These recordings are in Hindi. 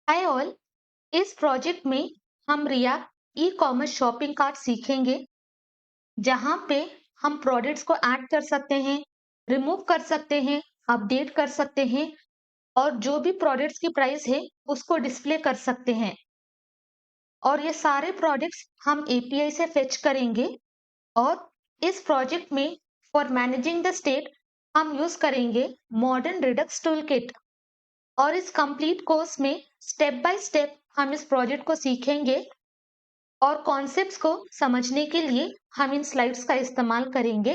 Hi all. इस प्रोजेक्ट में हम react e commerce shopping cart सीखेंगे, जहां पे हम प्रोडक्ट्स को ऐड कर सकते हैं, रिमूव कर सकते हैं, अपडेट कर सकते हैं और जो भी प्रोडक्ट्स की प्राइस है उसको डिस्प्ले कर सकते हैं। और ये सारे प्रोडक्ट्स हम एपीआई से फेच करेंगे। और इस प्रोजेक्ट में फॉर मैनेजिंग द स्टेट हम यूज करेंगे मॉडर्न रिडक्स टूल किट। और इस कंप्लीट कोर्स में स्टेप बाय स्टेप हम इस प्रोजेक्ट को सीखेंगे और कॉन्सेप्ट्स को समझने के लिए हम इन स्लाइड्स का इस्तेमाल करेंगे।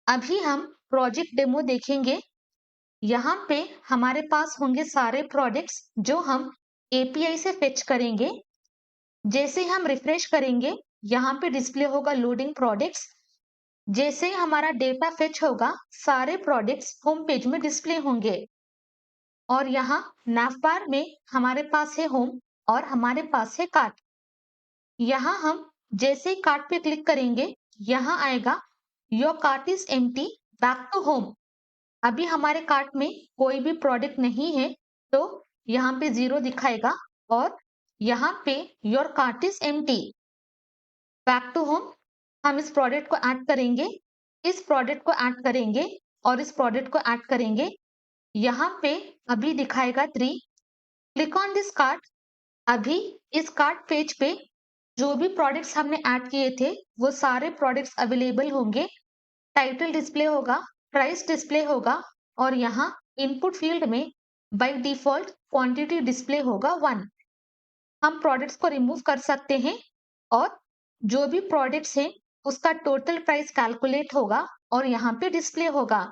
अभी हम प्रोजेक्ट डेमो देखेंगे। यहाँ पे हमारे पास होंगे सारे प्रोडक्ट्स जो हम एपीआई से फेच करेंगे। जैसे हम रिफ्रेश करेंगे, यहाँ पे डिस्प्ले होगा लोडिंग प्रोडक्ट्स। जैसे हमारा डेटा फेच होगा, सारे प्रोडक्ट्स होम पेज में डिस्प्ले होंगे। और यहाँ नैवबार में हमारे पास है होम और हमारे पास है कार्ट। यहाँ हम जैसे ही कार्ट पे क्लिक करेंगे, यहाँ आएगा your cart is empty, back to home. अभी हमारे कार्ट में कोई भी प्रोडक्ट नहीं है, तो यहाँ पे 0 दिखाएगा और यहाँ पे your cart is empty, back to home. हम इस प्रोडक्ट को ऐड करेंगे, इस प्रोडक्ट को ऐड करेंगे और इस प्रोडक्ट को ऐड करेंगे। यहाँ पे अभी दिखाएगा 3। Click on this cart. अभी इस कार्ट पेज पे जो भी प्रोडक्ट्स हमने ऐड किए थे वो सारे प्रोडक्ट्स अवेलेबल होंगे। टाइटल डिस्प्ले होगा, प्राइस डिस्प्ले होगा और यहाँ इनपुट फील्ड में बाय डिफॉल्ट क्वांटिटी डिस्प्ले होगा 1। हम प्रोडक्ट्स को रिमूव कर सकते हैं और जो भी प्रोडक्ट्स हैं उसका टोटल प्राइस कैलकुलेट होगा और यहाँ पे डिस्प्ले होगा।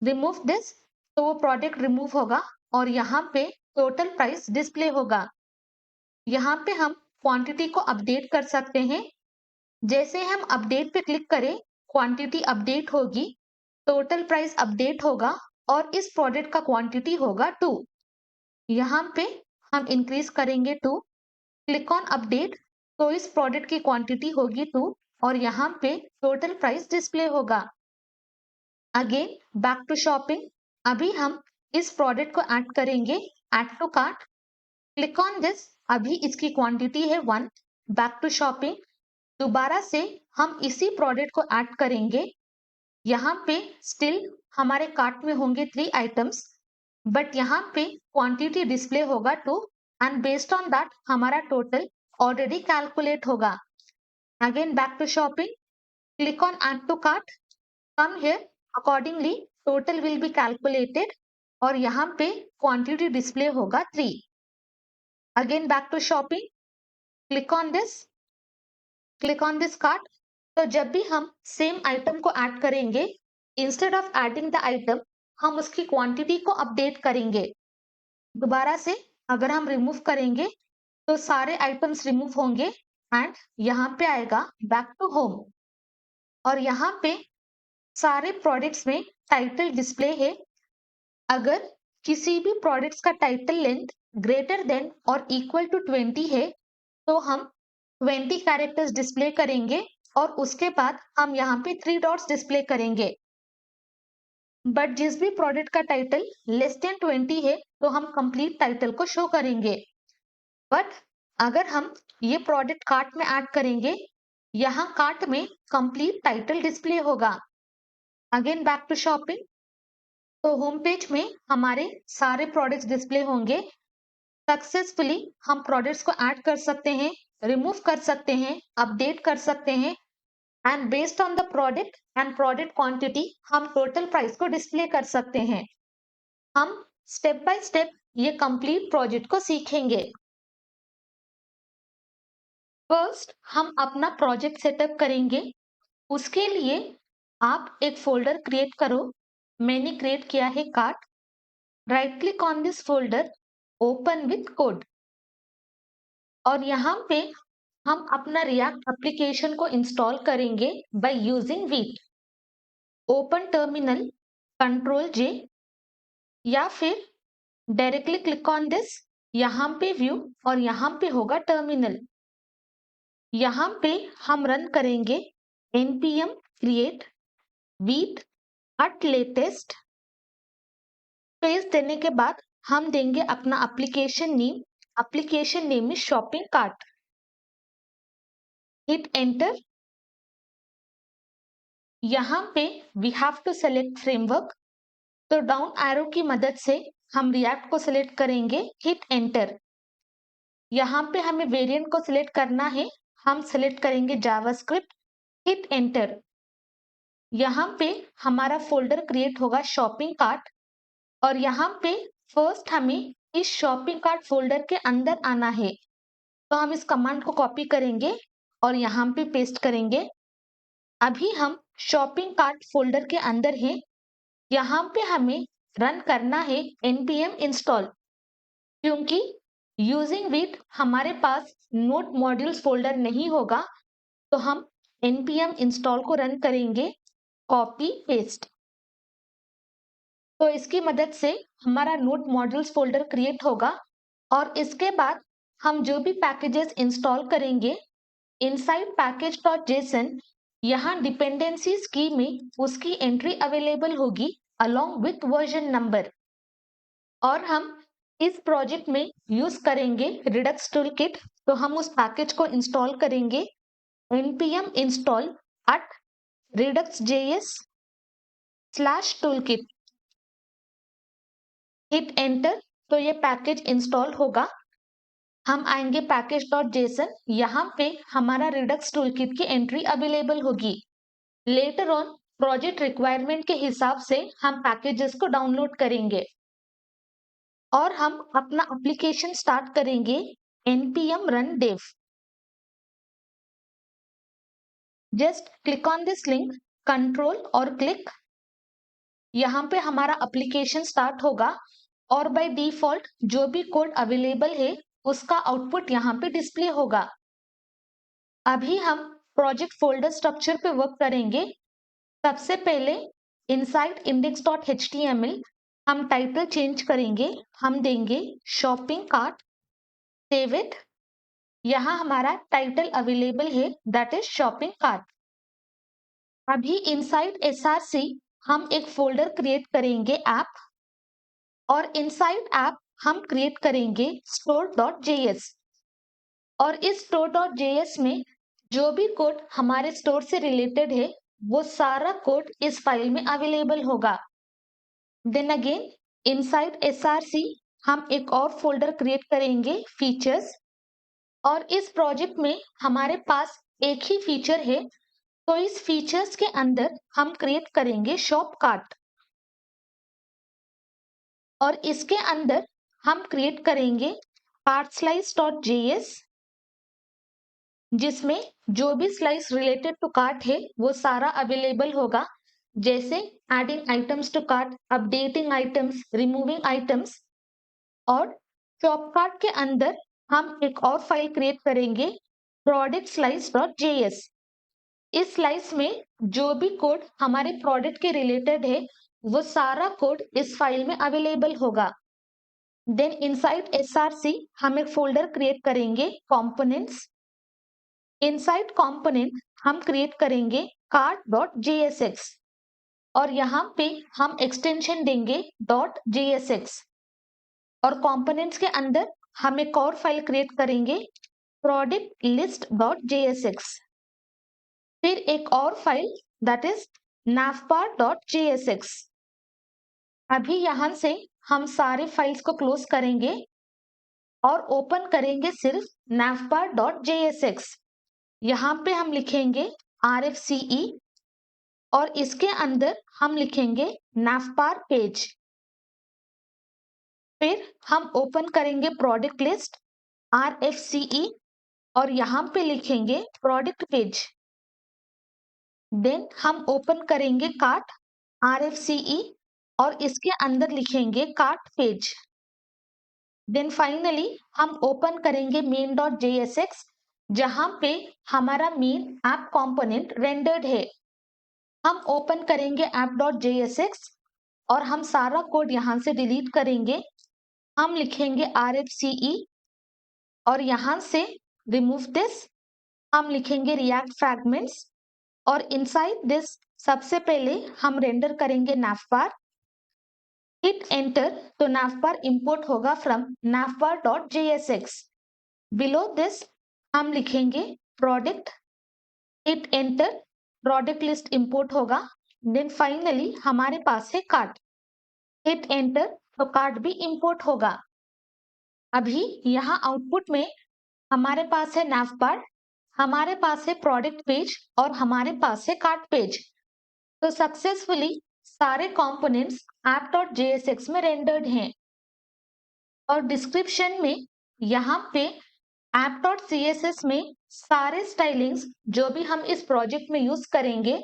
रिमूव दिस, तो वो प्रोडक्ट रिमूव होगा और यहाँ पे टोटल प्राइस डिस्प्ले होगा। यहाँ पे हम क्वांटिटी को अपडेट कर सकते हैं। जैसे हम अपडेट पे क्लिक करें, क्वांटिटी अपडेट होगी, टोटल प्राइस अपडेट होगा और इस प्रोडक्ट का क्वांटिटी होगा 2। यहाँ पे हम इंक्रीज करेंगे 2। क्लिक ऑन अपडेट, तो इस प्रोडक्ट की क्वांटिटी होगी 2 और यहाँ पे टोटल प्राइस डिस्प्ले होगा। Again back to shopping. अभी हम इस प्रोडक्ट को ऐड करेंगे, add to cart. Click on this. अभी इसकी क्वांटिटी है 1। Back to shopping. दोबारा से हम इसी प्रोडक्ट को ऐड करेंगे। यहाँ पे स्टिल हमारे कार्ट में होंगे 3 आइटम्स, बट यहाँ पे क्वांटिटी डिस्प्ले होगा 2 एंड बेस्ड ऑन दैट हमारा टोटल ऑलरेडी कैलकुलेट होगा। Again back to shopping, click on add to cart, come here, accordingly total will be calculated और यहाँ पे क्वांटिटी डिस्प्ले होगा 3। Again back to shopping, click on this cart. तो जब भी हम सेम आइटम को ऐड करेंगे, instead of adding the item हम उसकी क्वांटिटी को अपडेट करेंगे। दोबारा से अगर हम रिमूव करेंगे तो सारे आइटम्स रिमूव होंगे एंड यहाँ पे आएगा बैक टू होम। और यहाँ पे सारे प्रोडक्ट्स में टाइटल डिस्प्ले है। अगर किसी भी प्रोडक्ट्स का टाइटल लेंथ ग्रेटर देन और इक्वल टू 20 है, तो हम 20 कैरेक्टर्स डिस्प्ले करेंगे और उसके बाद हम यहाँ पे 3 डॉट्स डिस्प्ले करेंगे। बट जिस भी प्रोडक्ट का टाइटल लेस देन 20 है, तो हम कंप्लीट टाइटल को शो करेंगे। बट अगर हम ये प्रोडक्ट कार्ट में ऐड करेंगे, यहाँ कार्ट में कंप्लीट टाइटल डिस्प्ले होगा। अगेन बैक टू शॉपिंग, तो होम पेज में हमारे सारे प्रोडक्ट्स डिस्प्ले होंगे। सक्सेसफुली हम प्रोडक्ट्स को ऐड कर सकते हैं, रिमूव कर सकते हैं, अपडेट कर सकते हैं and based on the product and product quantity हम टोटल प्राइस को डिस्प्ले कर सकते हैं। हम स्टेप बाय स्टेप ये कंप्लीट प्रोजेक्ट को सीखेंगे। फर्स्ट हम अपना प्रोजेक्ट सेटअप करेंगे। उसके लिए आप एक फोल्डर क्रिएट करो। मैंने क्रिएट किया है cart. Right click on this folder, open with code. और यहाँ पे हम अपना रिएक्ट एप्लीकेशन को इंस्टॉल करेंगे by using Vite. Open terminal, control J, या फिर डायरेक्टली क्लिक ऑन दिस। यहाँ पे व्यू और यहाँ पे होगा टर्मिनल। यहाँ पे हम रन करेंगे npm create Vite at latest। Space देने के बाद हम देंगे अपना application name is shopping cart. Hit enter. यहाँ पे we have to select framework, तो डाउन एरो की मदद से हम रिएक्ट को सिलेक्ट करेंगे। Hit enter. यहाँ पे हमें वेरिएंट को सिलेक्ट करना है, हम सिलेक्ट करेंगे जावास्क्रिप्ट। Hit enter. यहाँ पे हमारा फोल्डर क्रिएट होगा शॉपिंग कार्ट, और यहाँ पे फर्स्ट हमें इस शॉपिंग कार्ट फोल्डर के अंदर आना है, तो हम इस कमांड को कॉपी करेंगे और यहाँ पे पेस्ट करेंगे। अभी हम शॉपिंग कार्ट फोल्डर के अंदर हैं, यहाँ पे हमें रन करना है npm इंस्टॉल, क्योंकि यूजिंग विथ हमारे पास नोट मॉड्यूल्स फोल्डर नहीं होगा, तो हम npm इंस्टॉल को रन करेंगे कॉपी पेस्ट। तो इसकी मदद से हमारा नोट मॉड्यूल्स फोल्डर क्रिएट होगा, और इसके बाद हम जो भी पैकेजेस इंस्टॉल करेंगे इनसाइड package.json, यहाँ डिपेंडेंसीज की में उसकी एंट्री अवेलेबल होगी अलोंग विथ वर्जन नंबर। और हम इस प्रोजेक्ट में यूज करेंगे रिडक्स टूलकिट, तो हम उस पैकेज को इंस्टॉल करेंगे npm install @redux.js/toolkit। Hit enter, तो ये पैकेज इंस्टॉल होगा। हम आएंगे package.json, यहाँ पे हमारा रिडक्स टूलकिट की एंट्री अवेलेबल होगी। लेटर ऑन प्रोजेक्ट रिक्वायरमेंट के हिसाब से हम पैकेजेस को डाउनलोड करेंगे, और हम अपना एप्लीकेशन स्टार्ट करेंगे npm run dev। Just click on this link, control और क्लिक। यहाँ पे हमारा एप्लीकेशन स्टार्ट होगा, और बाय डिफॉल्ट जो भी कोड अवेलेबल है उसका आउटपुट यहाँ पे डिस्प्ले होगा। अभी हम प्रोजेक्ट फोल्डर स्ट्रक्चर पे वर्क करेंगे। सबसे पहले इनसाइड index.html हम टाइटल चेंज करेंगे, हम देंगे शॉपिंग कार्ट। Save it. यहाँ हमारा टाइटल अवेलेबल है, दैट इज शॉपिंग कार्ट। अभी इनसाइड src हम एक फोल्डर क्रिएट करेंगे ऐप, और इनसाइड ऐप हम क्रिएट करेंगे store.js, और इस store.js में जो भी कोड हमारे स्टोर से रिलेटेड है वो सारा कोड इस फाइल में अवेलेबल होगा। देन अगेन इनसाइड src हम एक और फोल्डर क्रिएट करेंगे फीचर्स, और इस प्रोजेक्ट में हमारे पास एक ही फीचर है, तो इस फीचर्स के अंदर हम क्रिएट करेंगे शॉप कार्ट, और इसके अंदर हम क्रिएट करेंगे cartslice.js, जिसमें जो भी स्लाइस रिलेटेड टू कार्ट है वो सारा अवेलेबल होगा, जैसे adding items to cart, updating items, removing items. और शॉप कार्ट के अंदर हम एक और फाइल क्रिएट करेंगे productslice.js। इस स्लाइस में जो भी कोड हमारे प्रोडक्ट के रिलेटेड है वो सारा कोड इस फाइल में अवेलेबल होगा। देन इनसाइड src हम एक फोल्डर क्रिएट करेंगे components। इनसाइड कंपोनेंट हम क्रिएट करेंगे cart.jsx, और यहाँ पे हम एक्सटेंशन देंगे .jsx, और कंपोनेंट्स के अंदर हम एक और फाइल क्रिएट करेंगे productlist.jsx, फिर एक और फाइल दैट इज navbar.jsx। अभी यहाँ से हम सारे फाइल्स को क्लोज करेंगे और ओपन करेंगे सिर्फ navbar.jsx। यहाँ पे हम लिखेंगे RFCE, और इसके अंदर हम लिखेंगे navbar पेज। फिर हम ओपन करेंगे प्रोडक्ट लिस्ट RFCE, और यहाँ पे लिखेंगे प्रोडक्ट पेज। देन हम ओपन करेंगे कार्ट RFCE, और इसके अंदर लिखेंगे कार्ट पेज। देन फाइनली हम ओपन करेंगे main.jsx, जहां पे हमारा मेन ऐप कंपोनेंट रेंडर्ड है। हम ओपन करेंगे app.jsx, और हम सारा कोड यहां से डिलीट करेंगे। हम लिखेंगे RFCE, और यहां से रिमूव दिस हम लिखेंगे रिएक्ट फ्रैगमेंट्स, और इनसाइड दिस सबसे पहले हम रेंडर करेंगे navbar। हिट एंटर तो navbar इंपोर्ट होगा फ्रॉम navbar.jsx। बिलो दिस हम लिखेंगे product, hit enter, product list import होगा। देन फाइनली हमारे पास है कार्ट, हिट एंटर तो कार्ट भी इंपोर्ट होगा। अभी यहाँ आउटपुट में हमारे पास है navbar, हमारे पास है प्रोडक्ट पेज और हमारे पास है कार्ट पेज। तो सक्सेसफुली सारे कंपोनेंट्स app.jsx में रेंडर्ड हैं और डिस्क्रिप्शन में यहाँ पे app.css में सारे स्टाइलिंग्स जो भी हम इस प्रोजेक्ट में यूज करेंगे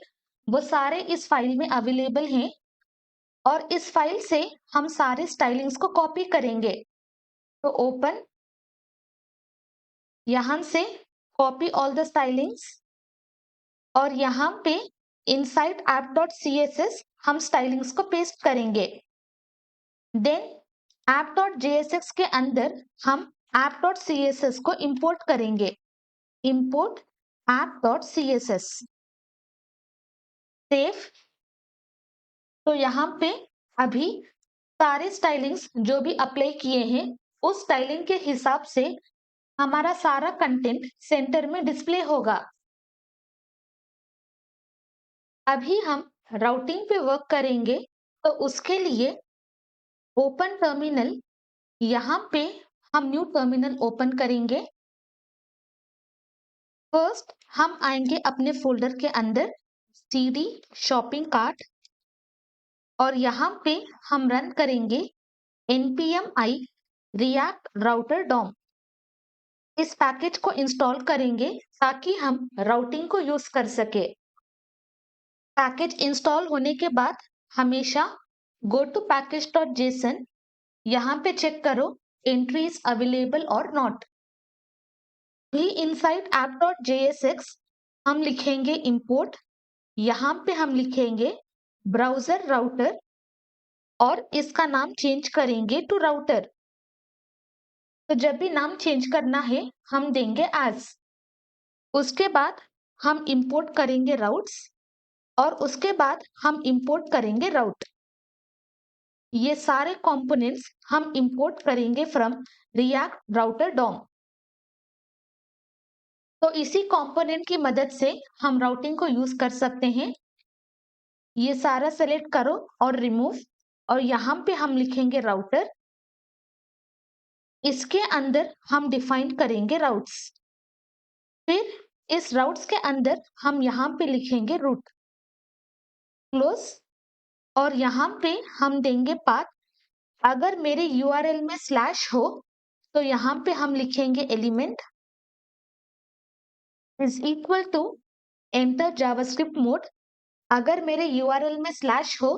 वो सारे इस फाइल में अवेलेबल हैं और इस फाइल से हम सारे स्टाइलिंग्स को कॉपी करेंगे। तो ओपन, यहाँ से कॉपी ऑल द स्टाइलिंग्स और यहाँ पे इनसाइड app.css हम स्टाइलिंग्स को पेस्ट करेंगे। देन app.jsx के अंदर हम app.css को इंपोर्ट करेंगे। Import app.css, save. तो यहाँ पे अभी सारे स्टाइलिंग्स जो भी अप्लाई किए हैं उस स्टाइलिंग के हिसाब से हमारा सारा कंटेंट सेंटर में डिस्प्ले होगा। अभी हम राउटिंग पे वर्क करेंगे तो उसके लिए ओपन टर्मिनल, यहाँ पे हम न्यू टर्मिनल ओपन करेंगे। फर्स्ट हम आएंगे अपने फोल्डर के अंदर cd शॉपिंग कार्ट और यहाँ पे हम रन करेंगे npm i react router dom। इस पैकेज को इंस्टॉल करेंगे ताकि हम राउटिंग को यूज कर सके। पैकेज इंस्टॉल होने के बाद हमेशा go to package.json, यहाँ पे चेक करो एंट्री इज अवेलेबल और नॉट। भी इनसाइड app.jsx हम लिखेंगे इंपोर्ट, यहाँ पे हम लिखेंगे ब्राउजर राउटर और इसका नाम चेंज करेंगे टू राउटर। तो जब भी नाम चेंज करना है हम देंगे एज। उसके बाद हम इंपोर्ट करेंगे राउट्स और उसके बाद हम इंपोर्ट करेंगे राउट। ये सारे कंपोनेंट्स हम इंपोर्ट करेंगे फ्रॉम रिएक्ट राउटर डॉम। तो इसी कंपोनेंट की मदद से हम राउटिंग को यूज कर सकते हैं। ये सारा सेलेक्ट करो और रिमूव और यहाँ पे हम लिखेंगे राउटर, इसके अंदर हम डिफाइन करेंगे राउट्स। फिर इस राउट्स के अंदर हम यहाँ पे लिखेंगे रूट, क्लोज और यहाँ पे हम देंगे पाथ। अगर मेरे यूआरएल में स्लैश हो तो यहाँ पे हम लिखेंगे element is equal to enter JavaScript mode. अगर मेरे यूआरएल में स्लैश हो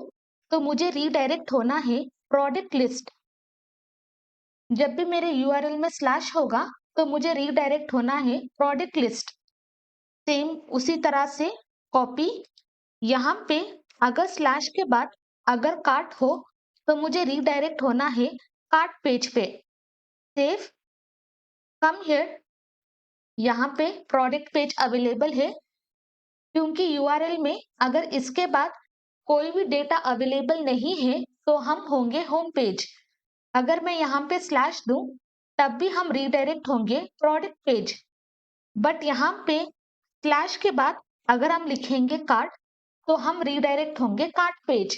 तो मुझे रीडायरेक्ट होना है प्रोडक्ट लिस्ट। जब भी मेरे यूआरएल में स्लैश होगा तो मुझे रीडायरेक्ट होना है प्रोडक्ट लिस्ट। सेम उसी तरह से कॉपी, यहाँ पे अगर स्लैश के बाद अगर कार्ट हो तो मुझे रीडायरेक्ट होना है कार्ट पेज पे। सेव, कम हियर, यहाँ पे प्रोडक्ट पेज अवेलेबल है क्योंकि यूआरएल में अगर इसके बाद कोई भी डेटा अवेलेबल नहीं है तो हम होंगे होम पेज। अगर मैं यहाँ पे स्लैश दूं तब भी हम रीडायरेक्ट होंगे प्रोडक्ट पेज। बट यहाँ पे स्लैश के बाद अगर हम लिखेंगे कार्ट तो हम रीडायरेक्ट होंगे कार्ट पेज।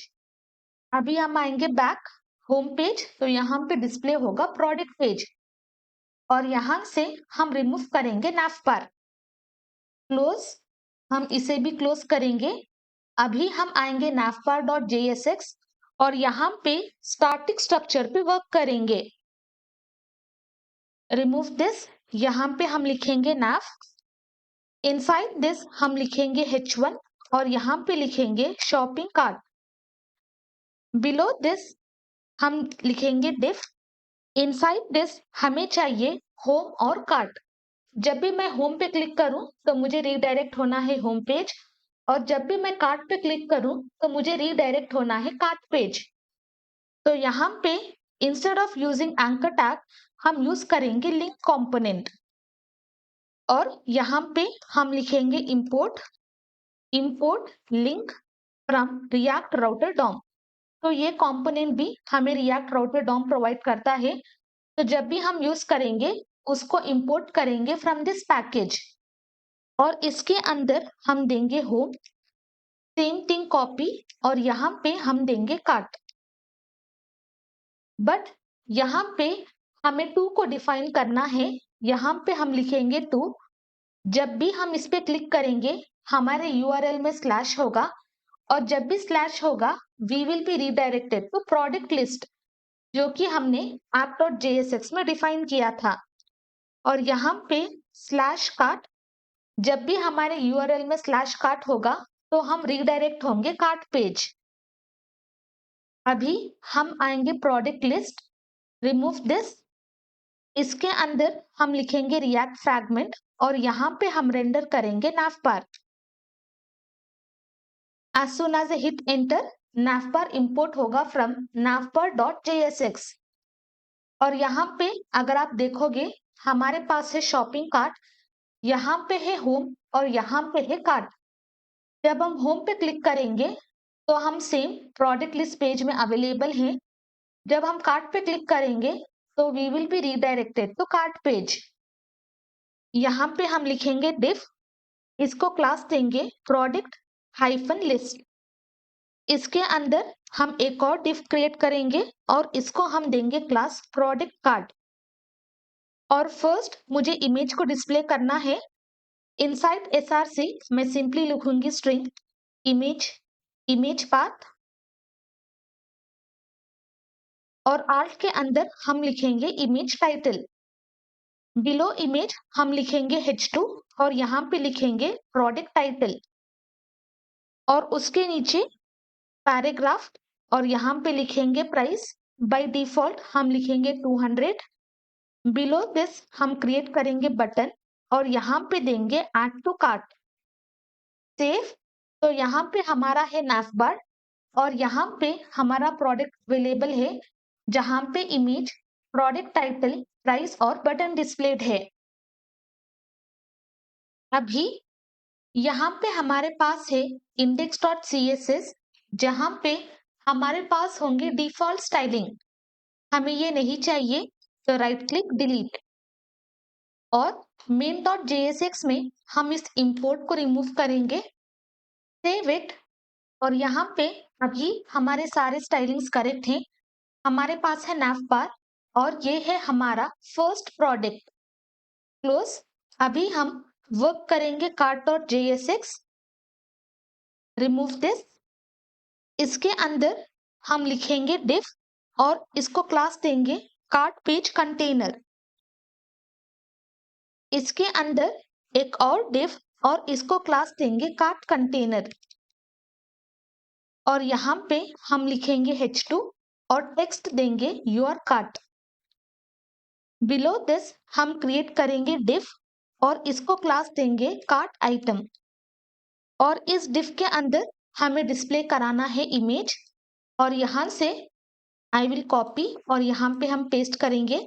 अभी हम आएंगे बैक होम पेज तो यहाँ पे डिस्प्ले होगा प्रोडक्ट पेज और यहाँ से हम रिमूव करेंगे navbar, क्लोज, हम इसे भी क्लोज करेंगे। अभी हम आएंगे navbar.jsx और यहाँ पे स्टैटिक स्ट्रक्चर पे वर्क करेंगे। रिमूव दिस, यहाँ पे हम लिखेंगे nav, इनसाइड दिस हम लिखेंगे h1 और यहाँ पे लिखेंगे शॉपिंग कार्ट। बिलो दिस हम लिखेंगे diff, इनसाइड दिस हमें चाहिए होम और कार्ट। जब भी मैं होम पे क्लिक करूं तो मुझे रीडायरेक्ट होना है होम पेज और जब भी मैं कार्ट पे क्लिक करूं तो मुझे रीडायरेक्ट होना है कार्ट पेज। तो यहाँ पे instead of using anchor tag हम यूज करेंगे लिंक कंपोनेंट और यहाँ पे हम लिखेंगे import link from React router DOM. तो ये कंपोनेंट भी हमें रिएक्ट राउटर डॉम प्रोवाइड करता है। तो जब भी हम यूज करेंगे उसको इंपोर्ट करेंगे फ्रॉम दिस पैकेज और इसके अंदर हम देंगे होम, सेम थिंग कॉपी और यहाँ पे हम देंगे कार्ट। बट यहाँ पे हमें टू को डिफाइन करना है। यहाँ पे हम लिखेंगे टू। जब भी हम इस पे क्लिक करेंगे हमारे यूआरएल में स्लैश होगा और जब भी स्लैश होगा we will be redirected to product list जो कि हमने app.jsx में डिफाइन किया था। और यहाँ पे स्लैश कार्ट, जब भी हमारे यूआरएल में स्लैश कार्ट होगा तो हम रीडायरेक्ट होंगे कार्ट पेज। अभी हम आएंगे प्रोडक्ट लिस्ट, रिमूव दिस। इसके अंदर हम लिखेंगे रिएक्ट फ्रैगमेंट और यहाँ पे हम रेंडर करेंगे navbar। As soon as I hit enter, navbar import होगा from navbar.jsx। और यहाँ पे अगर आप देखोगे हमारे पास है शॉपिंग कार्ट, यहाँ पे है होम और यहाँ पे है कार्ट। जब हम होम पे क्लिक करेंगे तो हम सेम प्रोडक्ट लिस्ट पेज में अवेलेबल हैं। जब हम कार्ट पे क्लिक करेंगे तो we will be redirected to cart page. यहाँ पे हम लिखेंगे डिफ, इसको क्लास देंगे प्रोडक्ट हाइफन लिस्ट। इसके अंदर हम एक और डिफ क्रिएट करेंगे और इसको हम देंगे क्लास प्रोडक्ट कार्ट। और फर्स्ट मुझे इमेज को डिस्प्ले करना है। इनसाइड एसआरसी मैं सिंपली लिखूंगी स्ट्रिंग इमेज, इमेज पाथ और आर्ट के अंदर हम लिखेंगे इमेज टाइटल। बिलो इमेज हम लिखेंगे h2 और यहाँ पे लिखेंगे प्रोडक्ट टाइटल और उसके नीचे पैराग्राफ और यहाँ पे लिखेंगे प्राइस। बाय डिफॉल्ट हम लिखेंगे 200। बिलो दिस हम क्रिएट करेंगे बटन और यहाँ पे देंगे ऐड टू कार्ट। सेव। तो यहाँ पे हमारा है navbar और यहाँ पे हमारा प्रोडक्ट अवेलेबल है जहाँ पे इमेज, प्रोडक्ट टाइटल, प्राइस और बटन डिस्प्लेड है। अभी यहाँ पे हमारे पास है index.css जहाँ पे हमारे पास होंगे डिफॉल्ट स्टाइलिंग। हमें ये नहीं चाहिए तो राइट क्लिक डिलीट। और main.jsx में हम इस इंपोर्ट को रिमूव करेंगे, सेव इट। और यहाँ पे अभी हमारे सारे स्टाइलिंग्स करेक्ट हैं। हमारे पास है navbar और ये है हमारा फर्स्ट प्रोडक्ट। क्लोज। अभी हम वर्क करेंगे cart.jsx, रिमूव दिस। इसके अंदर हम लिखेंगे diff और इसको क्लास देंगे कार्ट पेज कंटेनर। इसके अंदर एक और diff और इसको क्लास देंगे कार्ट कंटेनर। और यहाँ पे हम लिखेंगे h2 और टेक्स्ट देंगे योर कार्ट। बिलो दिस हम क्रिएट करेंगे diff और इसको क्लास देंगे कार्ट आइटम। और इस diff के अंदर हमें डिस्प्ले कराना है इमेज और यहाँ से आई विल कॉपी और यहाँ पे हम पेस्ट करेंगे।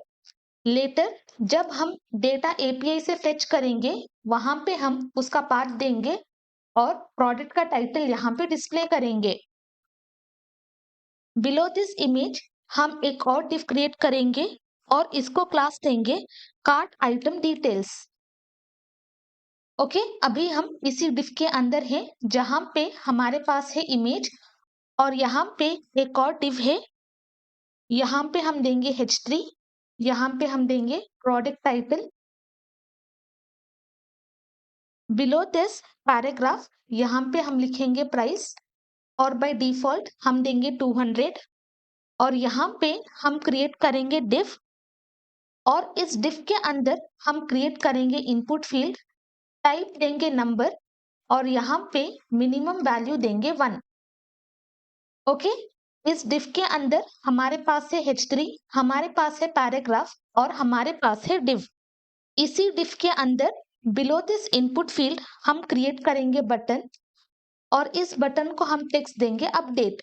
लेटर जब हम डेटा एपीआई से फेच करेंगे वहां पे हम उसका पाथ देंगे और प्रोडक्ट का टाइटल यहाँ पे डिस्प्ले करेंगे। बिलो दिस इमेज हम एक और डिफ क्रिएट करेंगे और इसको क्लास देंगे कार्ट आइटम डिटेल्स। ओके, अभी हम इसी डिफ के अंदर हैं जहां पे हमारे पास है इमेज और यहाँ पे एक और डिफ है। यहाँ पे हम देंगे h3, यहाँ पे हम देंगे product title. Below this paragraph यहाँ पे हम लिखेंगे प्राइस और बाय डिफॉल्ट हम देंगे 200। और यहाँ पे हम क्रिएट करेंगे डिफ और इस डिफ के अंदर हम क्रिएट करेंगे इनपुट फील्ड, टाइप देंगे नंबर और यहाँ पे मिनिमम वैल्यू देंगे 1। ओके, इस डिफ के अंदर हमारे पास है h3, हमारे पास है पैराग्राफ और हमारे पास है डिव। इसी डिफ के अंदर बिलो दिस इनपुट फील्ड हम क्रिएट करेंगे बटन और इस बटन को हम टेक्स्ट देंगे अपडेट।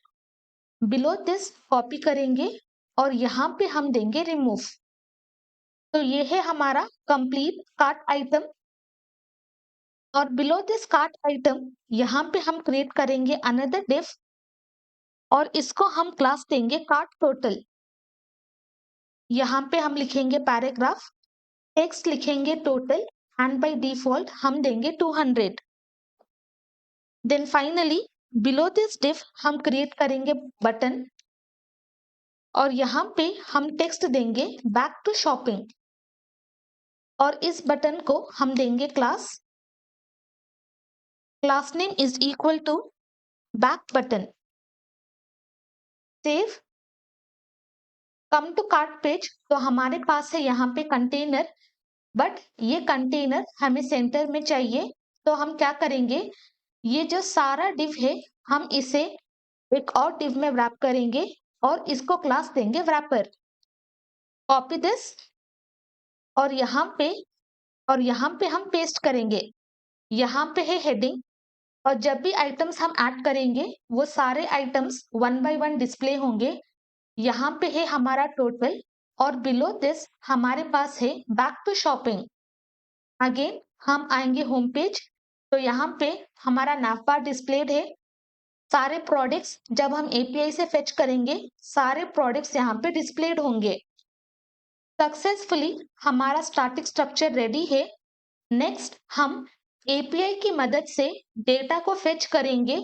बिलो दिस कॉपी करेंगे और यहाँ पे हम देंगे रिमूव। तो ये है हमारा कंप्लीट कार्ट आइटम। और बिलो दिस कार्ट आइटम यहाँ पे हम क्रिएट करेंगे अनदर डिफ और इसको हम क्लास देंगे कार्ट टोटल। यहाँ पे हम लिखेंगे पैराग्राफ, टेक्स्ट लिखेंगे टोटल एंड बाय डिफॉल्ट हम देंगे 200। Then finally below this div हम क्रिएट करेंगे बटन और यहाँ पे हम टेक्स्ट देंगे बैक टू शॉपिंग और इस बटन को हम देंगे class name is equal to back button. Save, come to cart page. तो हमारे पास है यहाँ पे कंटेनर, बट ये कंटेनर हमें सेंटर में चाहिए। तो हम क्या करेंगे, ये जो सारा डिव है हम इसे एक और डिव में व्रैप करेंगे और इसको क्लास देंगे व्रैपर। कॉपी दिस और यहाँ पे हम पेस्ट करेंगे। यहाँ पे है हेडिंग और जब भी आइटम्स हम ऐड करेंगे वो सारे items one by one display होंगे। यहाँ पे है हमारा टोटल और बिलो दिस हमारे पास है बैक टू शॉपिंग। अगेन हम आएंगे होम पेज, तो यहाँ पे हमारा नावबार डिस्प्लेड है। सारे प्रोडक्ट्स जब हम एपीआई से फेच करेंगे सारे प्रोडक्ट्स यहाँ पे डिस्प्लेड होंगे। सक्सेसफुली हमारा स्टैटिक स्ट्रक्चर रेडी है। नेक्स्ट हम एपीआई की मदद से डेटा को फेच करेंगे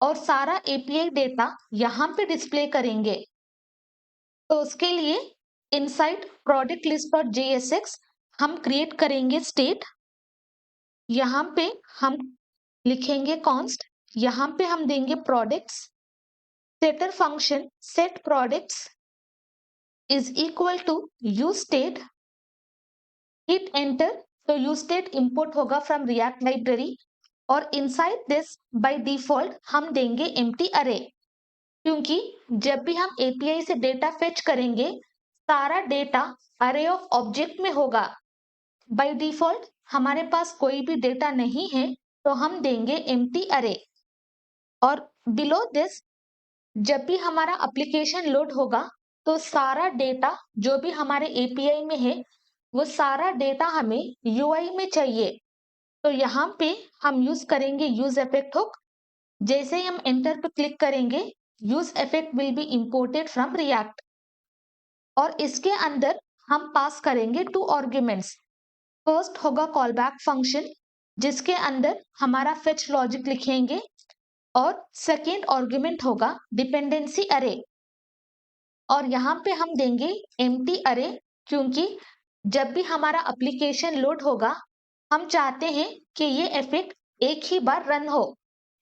और सारा एपीआई डेटा यहाँ पे डिस्प्ले करेंगे। तो उसके लिए inside product list dot JSX हम क्रिएट करेंगे स्टेट। यहाँ पे हम लिखेंगे कॉन्स्ट, यहाँ पे हम देंगे products. Setter function set products is equal to use state. Hit enter, तो यूज स्टेट इंपोर्ट होगा फ्रॉम रिएक्ट लाइब्रेरी और इनसाइड दिस बाय डिफॉल्ट हम देंगे एम्प्टी अरे, क्योंकि जब भी हम एपीआई से डेटा फेच करेंगे सारा डेटा अरे ऑफ ऑब्जेक्ट में होगा। बाय डिफॉल्ट हमारे पास कोई भी डेटा नहीं है तो हम देंगे एम्प्टी अरे। और बिलो दिस जब भी हमारा एप्लीकेशन लोड होगा तो सारा डेटा जो भी हमारे एपीआई में है वो सारा डेटा हमें यूआई में चाहिए। तो यहाँ पे हम यूज करेंगे यूज इफेक्ट हुक। जैसे ही हम एंटर पे क्लिक करेंगे use effect will be imported from react और इसके अंदर हम पास करेंगे 2 आर्ग्यूमेंट्स। फर्स्ट होगा कॉल बैक फंक्शन जिसके अंदर हमारा फेच लॉजिक लिखेंगे और सेकेंड आर्ग्यूमेंट होगा डिपेंडेंसी अरे और यहाँ पे हम देंगे एम्प्टी अरे, क्योंकि जब भी हमारा एप्लीकेशन लोड होगा हम चाहते हैं कि ये इफेक्ट एक ही बार रन हो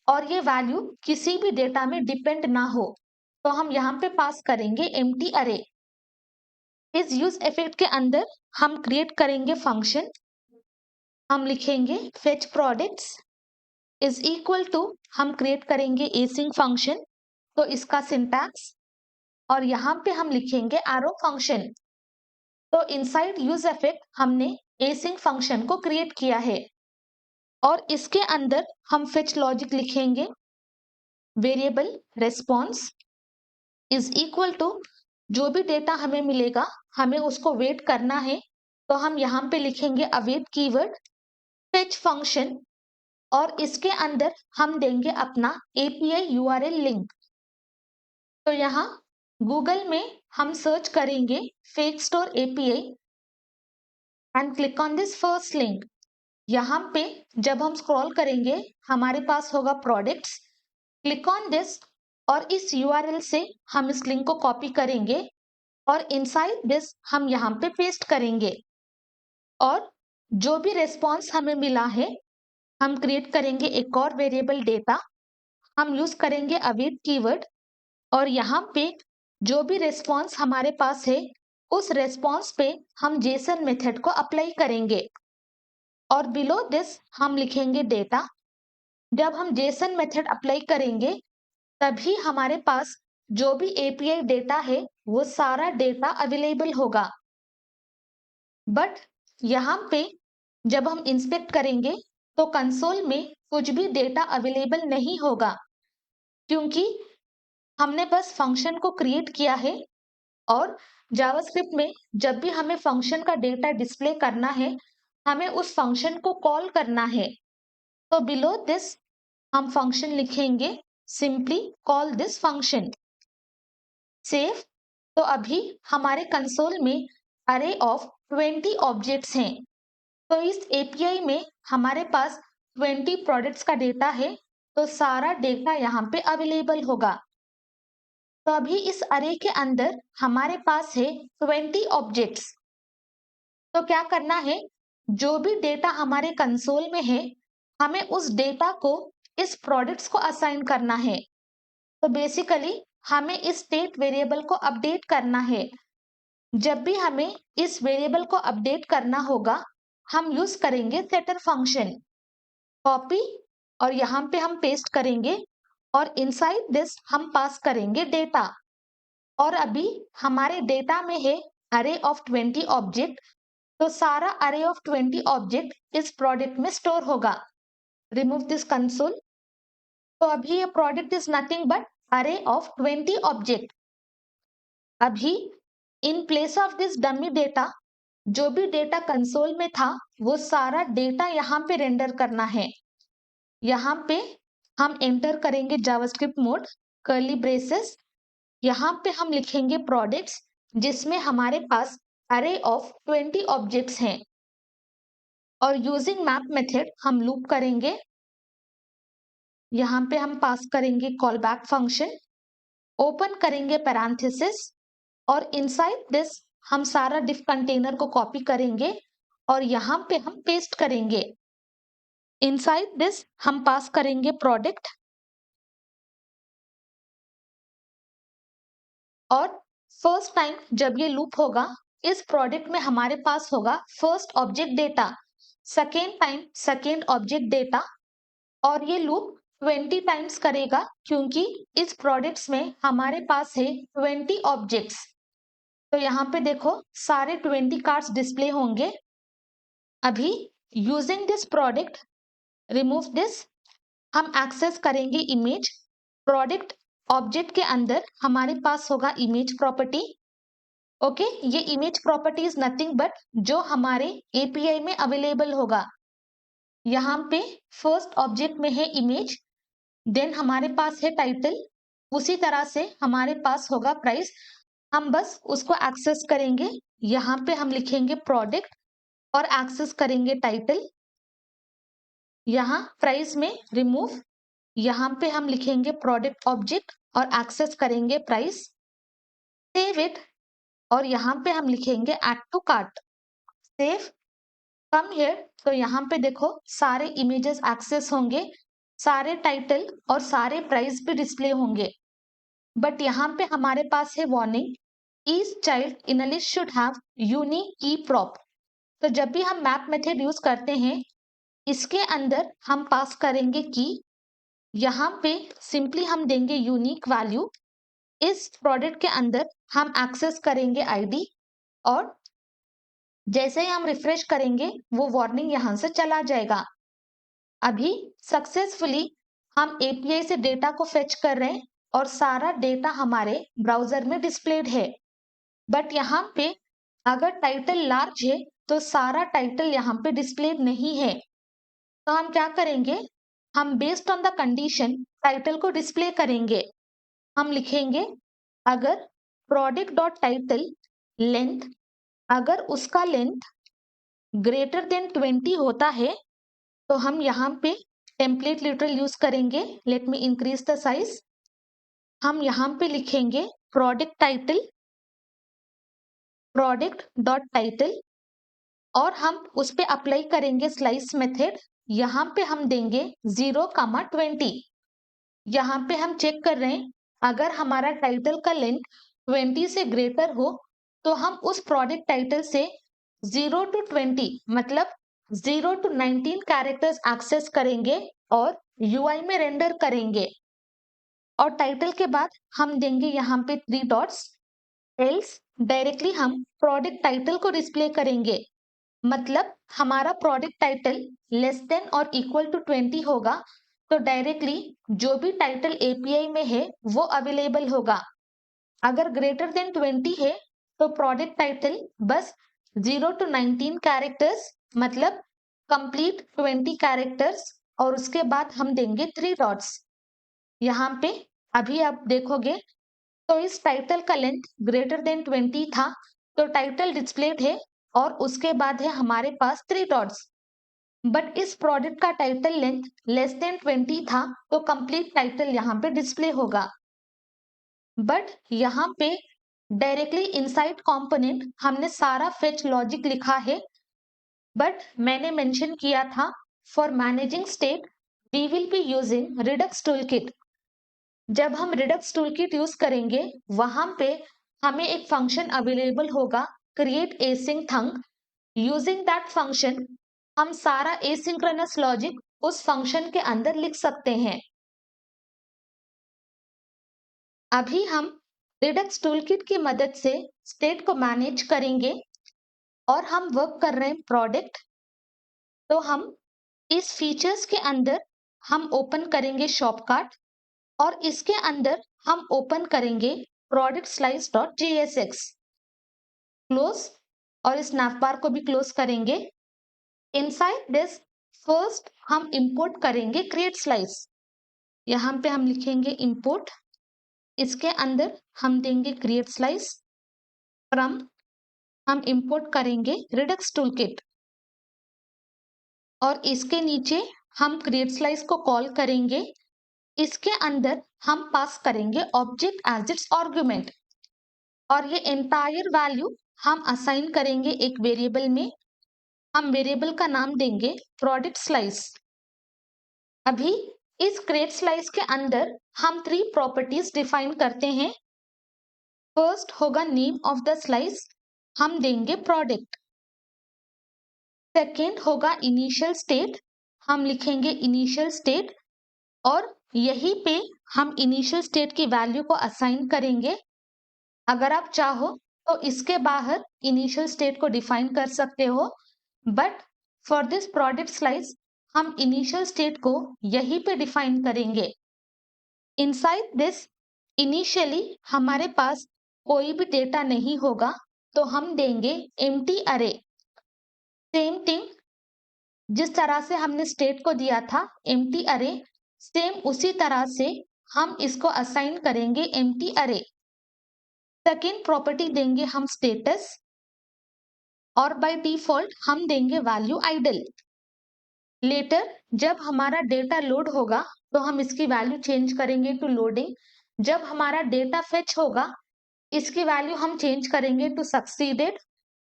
और ये वैल्यू किसी भी डेटा में डिपेंड ना हो। तो हम यहाँ पे पास करेंगे एम्प्टी अरे। इस यूज इफेक्ट के अंदर हम क्रिएट करेंगे फंक्शन। हम लिखेंगे fetch products is equal to हम क्रिएट करेंगे एसिंग फंक्शन, तो इसका सिंटैक्स और यहाँ पे हम लिखेंगे एरो फंक्शन। तो इनसाइड यूज इफेक्ट हमने एसिंग फंक्शन को क्रिएट किया है और इसके अंदर हम फेच लॉजिक लिखेंगे variable response is equal to जो भी डेटा हमें मिलेगा हमें उसको वेट करना है। तो हम यहाँ पे लिखेंगे अवेट कीवर्ड फेच फंक्शन और इसके अंदर हम देंगे अपना एपीआई यूआरएल लिंक। तो यहाँ गूगल में हम सर्च करेंगे fake store API and click on this first link. यहाँ पे जब हम स्क्रॉल करेंगे हमारे पास होगा प्रोडक्ट्स। क्लिक ऑन दिस और इस यूआरएल से हम इस लिंक को कॉपी करेंगे और इनसाइड दिस हम यहाँ पे पेस्ट करेंगे और जो भी रेस्पॉन्स हमें मिला है हम क्रिएट करेंगे एक और वेरिएबल डेटा। हम यूज करेंगे अवेट कीवर्ड और यहाँ पे जो भी रेस्पॉन्स हमारे पास है उस रेस्पॉन्स पे हम जेसन मेथड को अप्लाई करेंगे और बिलो दिस हम लिखेंगे डेटा। जब हम जेसन मेथड अप्लाई करेंगे तभी हमारे पास जो भी एपीआई डेटा है वो सारा डेटा अवेलेबल होगा। बट यहाँ पे जब हम इंस्पेक्ट करेंगे तो कंसोल में कुछ भी डेटा अवेलेबल नहीं होगा, क्योंकि हमने बस फंक्शन को क्रिएट किया है और जावास्क्रिप्ट में जब भी हमें फंक्शन का डेटा डिस्प्ले करना है हमें उस फंक्शन को कॉल करना है। तो बिलो दिस हम फंक्शन लिखेंगे simply call this function save. तो अभी हमारे कंसोल में अरे ऑफ 20 ऑब्जेक्ट्स हैं। तो इस एपीआई में हमारे पास 20 प्रोडक्ट्स का डेटा है, तो सारा डेटा यहाँ पे अवेलेबल होगा। तो अभी इस अरे के अंदर हमारे पास है 20 ऑब्जेक्ट्स। तो क्या करना है, जो भी डेटा हमारे कंसोल में है, हमें उस डेटा को इस प्रोडक्ट्स को असाइन करना है। तो बेसिकली हमें इस स्टेट वेरिएबल को अपडेट करना है। जब भी हमें इस वेरिएबल को अपडेट करना होगा, हम यूज करेंगे सेटर फंक्शन। कॉपी और यहाँ पे हम पेस्ट करेंगे और इनसाइड दिस हम पास करेंगे डेटा। और अभी हमारे डेटा में है अरे ऑफ 20 ऑब्जेक्ट, तो सारा अरे ऑफ 20 ऑब्जेक्ट इस प्रोडक्ट में स्टोर होगा। Remove this console. तो अभी ये प्रोडक्ट इज नथिंग बट अरे ऑफ 20 ऑब्जेक्ट। अभी in place of this dummy data, जो भी डेटा कंसोल में था वो सारा डेटा यहाँ पे रेंडर करना है। यहाँ पे हम एंटर करेंगे जावास्क्रिप्ट मोड कर्ली ब्रेसेस। यहाँ पे हम लिखेंगे प्रोडक्ट्स, जिसमें हमारे पास अरे ऑफ 20 ऑब्जेक्ट्स हैं। और यूजिंग मैप मेथड हम लूप करेंगे। यहाँ पे हम पास करेंगे कॉल बैक फंक्शन, ओपन करेंगे पैरेंथेसिस और इनसाइड दिस हम सारा डिफ कंटेनर को कॉपी करेंगे और यहाँ पे हम पेस्ट करेंगे। इनसाइड दिस हम पास करेंगे प्रोडक्ट और फर्स्ट टाइम जब ये लूप होगा, इस प्रोडक्ट में हमारे पास होगा first object data, second time second object data. और ये लूप 20 टाइम्स करेगा, क्योंकि इस प्रोडक्ट्स में हमारे पास है 20 ऑब्जेक्ट्स। तो यहाँ पे देखो सारे 20 कार्ड्स डिस्प्ले होंगे। अभी using this product remove this हम एक्सेस करेंगे इमेज। प्रोडक्ट ऑब्जेक्ट के अंदर हमारे पास होगा इमेज प्रॉपर्टी। ओके, ये image property is nothing but जो हमारे एपीआई में अवेलेबल होगा। यहाँ पे फर्स्ट ऑब्जेक्ट में है इमेज, देन हमारे पास है टाइटल, उसी तरह से हमारे पास होगा प्राइस। हम बस उसको एक्सेस करेंगे। यहाँ पे हम लिखेंगे प्रोडक्ट और एक्सेस करेंगे टाइटल। यहाँ प्राइस में रिमूव, यहाँ पे हम लिखेंगे प्रोडक्ट ऑब्जेक्ट और एक्सेस करेंगे प्राइस। सेव इट और यहाँ पे हम लिखेंगे add to cart. Save, come here. तो यहाँ पे देखो सारे इमेजेस एक्सेस होंगे, सारे टाइटल और सारे प्राइस भी डिस्प्ले होंगे। बट यहाँ पे हमारे पास है warning, each child in a list should have unique की प्रॉप। तो जब भी हम मैप मेथड यूज करते हैं, इसके अंदर हम पास करेंगे की। यहाँ पे सिंपली हम देंगे यूनिक वैल्यू। इस प्रोडक्ट के अंदर हम एक्सेस करेंगे आईडी और जैसे ही हम रिफ्रेश करेंगे वो वार्निंग यहाँ से चला जाएगा। अभी सक्सेसफुली हम एपीआई से डेटा को फेच कर रहे हैं और सारा डेटा हमारे ब्राउजर में डिस्प्लेड है। बट यहाँ पे अगर टाइटल लार्ज है तो सारा टाइटल यहाँ पे डिस्प्लेड नहीं है। तो हम क्या करेंगे, हम based on the condition title को डिस्प्ले करेंगे। हम लिखेंगे अगर प्रोडक्ट डॉट टाइटल लेंथ, अगर उसका लेंथ ग्रेटर देन 20 होता है तो हम यहाँ पे टेम्पलेट लिटरल यूज करेंगे। Let me increase the size. हम यहाँ पे लिखेंगे product title, product dot title और हम उस पे अप्लाई करेंगे स्लाइस मेथड। यहाँ पे हम देंगे 0,20। यहाँ पे हम चेक कर रहे हैं अगर हमारा टाइटल का लेंथ 20 से ग्रेटर हो तो हम उस प्रोडक्ट टाइटल से 0 to 20 मतलब 0 to 19 कैरेक्टर्स एक्सेस करेंगे और यूआई में रेंडर करेंगे। और टाइटल के बाद हम देंगे यहाँ पे 3 डॉट्स, एल्स डायरेक्टली हम प्रोडक्ट टाइटल को डिस्प्ले करेंगे। मतलब हमारा प्रोडक्ट टाइटल लेस देन और इक्वल टू 20 होगा तो डायरेक्टली जो भी टाइटल एपीआई में है वो अवेलेबल होगा। अगर ग्रेटर देन 20 है तो प्रोडक्ट टाइटल बस 0 to 19 कैरेक्टर्स मतलब कंप्लीट 20 कैरेक्टर्स और उसके बाद हम देंगे 3 डॉट्स। यहाँ पे अभी आप देखोगे तो इस टाइटल का लेंथ ग्रेटर देन 20 था, तो टाइटल डिस्प्लेड है और उसके बाद है हमारे पास 3 डॉट्स। बट इस प्रोडक्ट का टाइटल लेंथ लेस देन 20 था, तो कंप्लीट टाइटल यहाँ पे डिस्प्ले होगा। बट यहाँ पे डायरेक्टली इनसाइड कंपोनेंट हमने सारा फेच लॉजिक लिखा है, बट मैंने मेंशन किया था for managing state we will be using Redux toolkit. जब हम रिडक्स टूलकिट यूज करेंगे वहां पे हमें एक फंक्शन अवेलेबल होगा create async थंक। Using that function हम सारा एसिंक्रोनस लॉजिक उस फंक्शन के अंदर लिख सकते हैं। अभी हम रिडक्स टूलकिट की मदद से स्टेट को मैनेज करेंगे और हम वर्क कर रहे हैं प्रोडक्ट। तो हम इस फीचर्स के अंदर हम ओपन करेंगे शॉपकार्ट और इसके अंदर हम ओपन करेंगे product slice dot JSX, close, और इस नैवबार को भी क्लोज करेंगे। इनसाइड दिस फर्स्ट हम इंपोर्ट करेंगे क्रिएट स्लाइस। यहाँ पे हम लिखेंगे इंपोर्ट, इसके अंदर हम देंगे क्रिएट स्लाइस फ्रॉम, हम इंपोर्ट करेंगे रिडक्स टूलकिट और इसके नीचे हम क्रिएट स्लाइस को कॉल करेंगे। इसके अंदर हम पास करेंगे ऑब्जेक्ट एज इट्स आर्गुमेंट और ये एंटायर वैल्यू हम असाइन करेंगे एक वेरिएबल में। हम वेरिएबल का नाम देंगे प्रोडक्ट स्लाइस। अभी इस क्रिएट स्लाइस के अंदर हम 3 प्रॉपर्टीज डिफाइन करते हैं। फर्स्ट होगा नेम ऑफ द स्लाइस, हम देंगे प्रोडक्ट। सेकेंड होगा इनिशियल स्टेट, हम लिखेंगे इनिशियल स्टेट और यहीं पे हम इनिशियल स्टेट की वैल्यू को असाइन करेंगे। अगर आप चाहो तो इसके बाहर इनिशियल स्टेट को डिफाइन कर सकते हो, but for this product slice हम इनिशियल स्टेट को यहीं पे डिफाइन करेंगे। इनसाइड दिस इनिशियली हमारे पास कोई भी डेटा नहीं होगा, तो हम देंगे एम्प्टी अरे। सेम थिंग, जिस तरह से हमने स्टेट को दिया था एम्प्टी अरे, सेम उसी तरह से हम इसको असाइन करेंगे एम्प्टी अरे। सेकेंड प्रॉपर्टी देंगे हम स्टेटस और बाय डिफॉल्ट हम देंगे वैल्यू आइडल। लेटर जब हमारा डेटा लोड होगा तो हम इसकी वैल्यू चेंज करेंगे टू लोडिंग। जब हमारा डेटा फेच होगा इसकी वैल्यू हम चेंज करेंगे टू सक्सीडेड।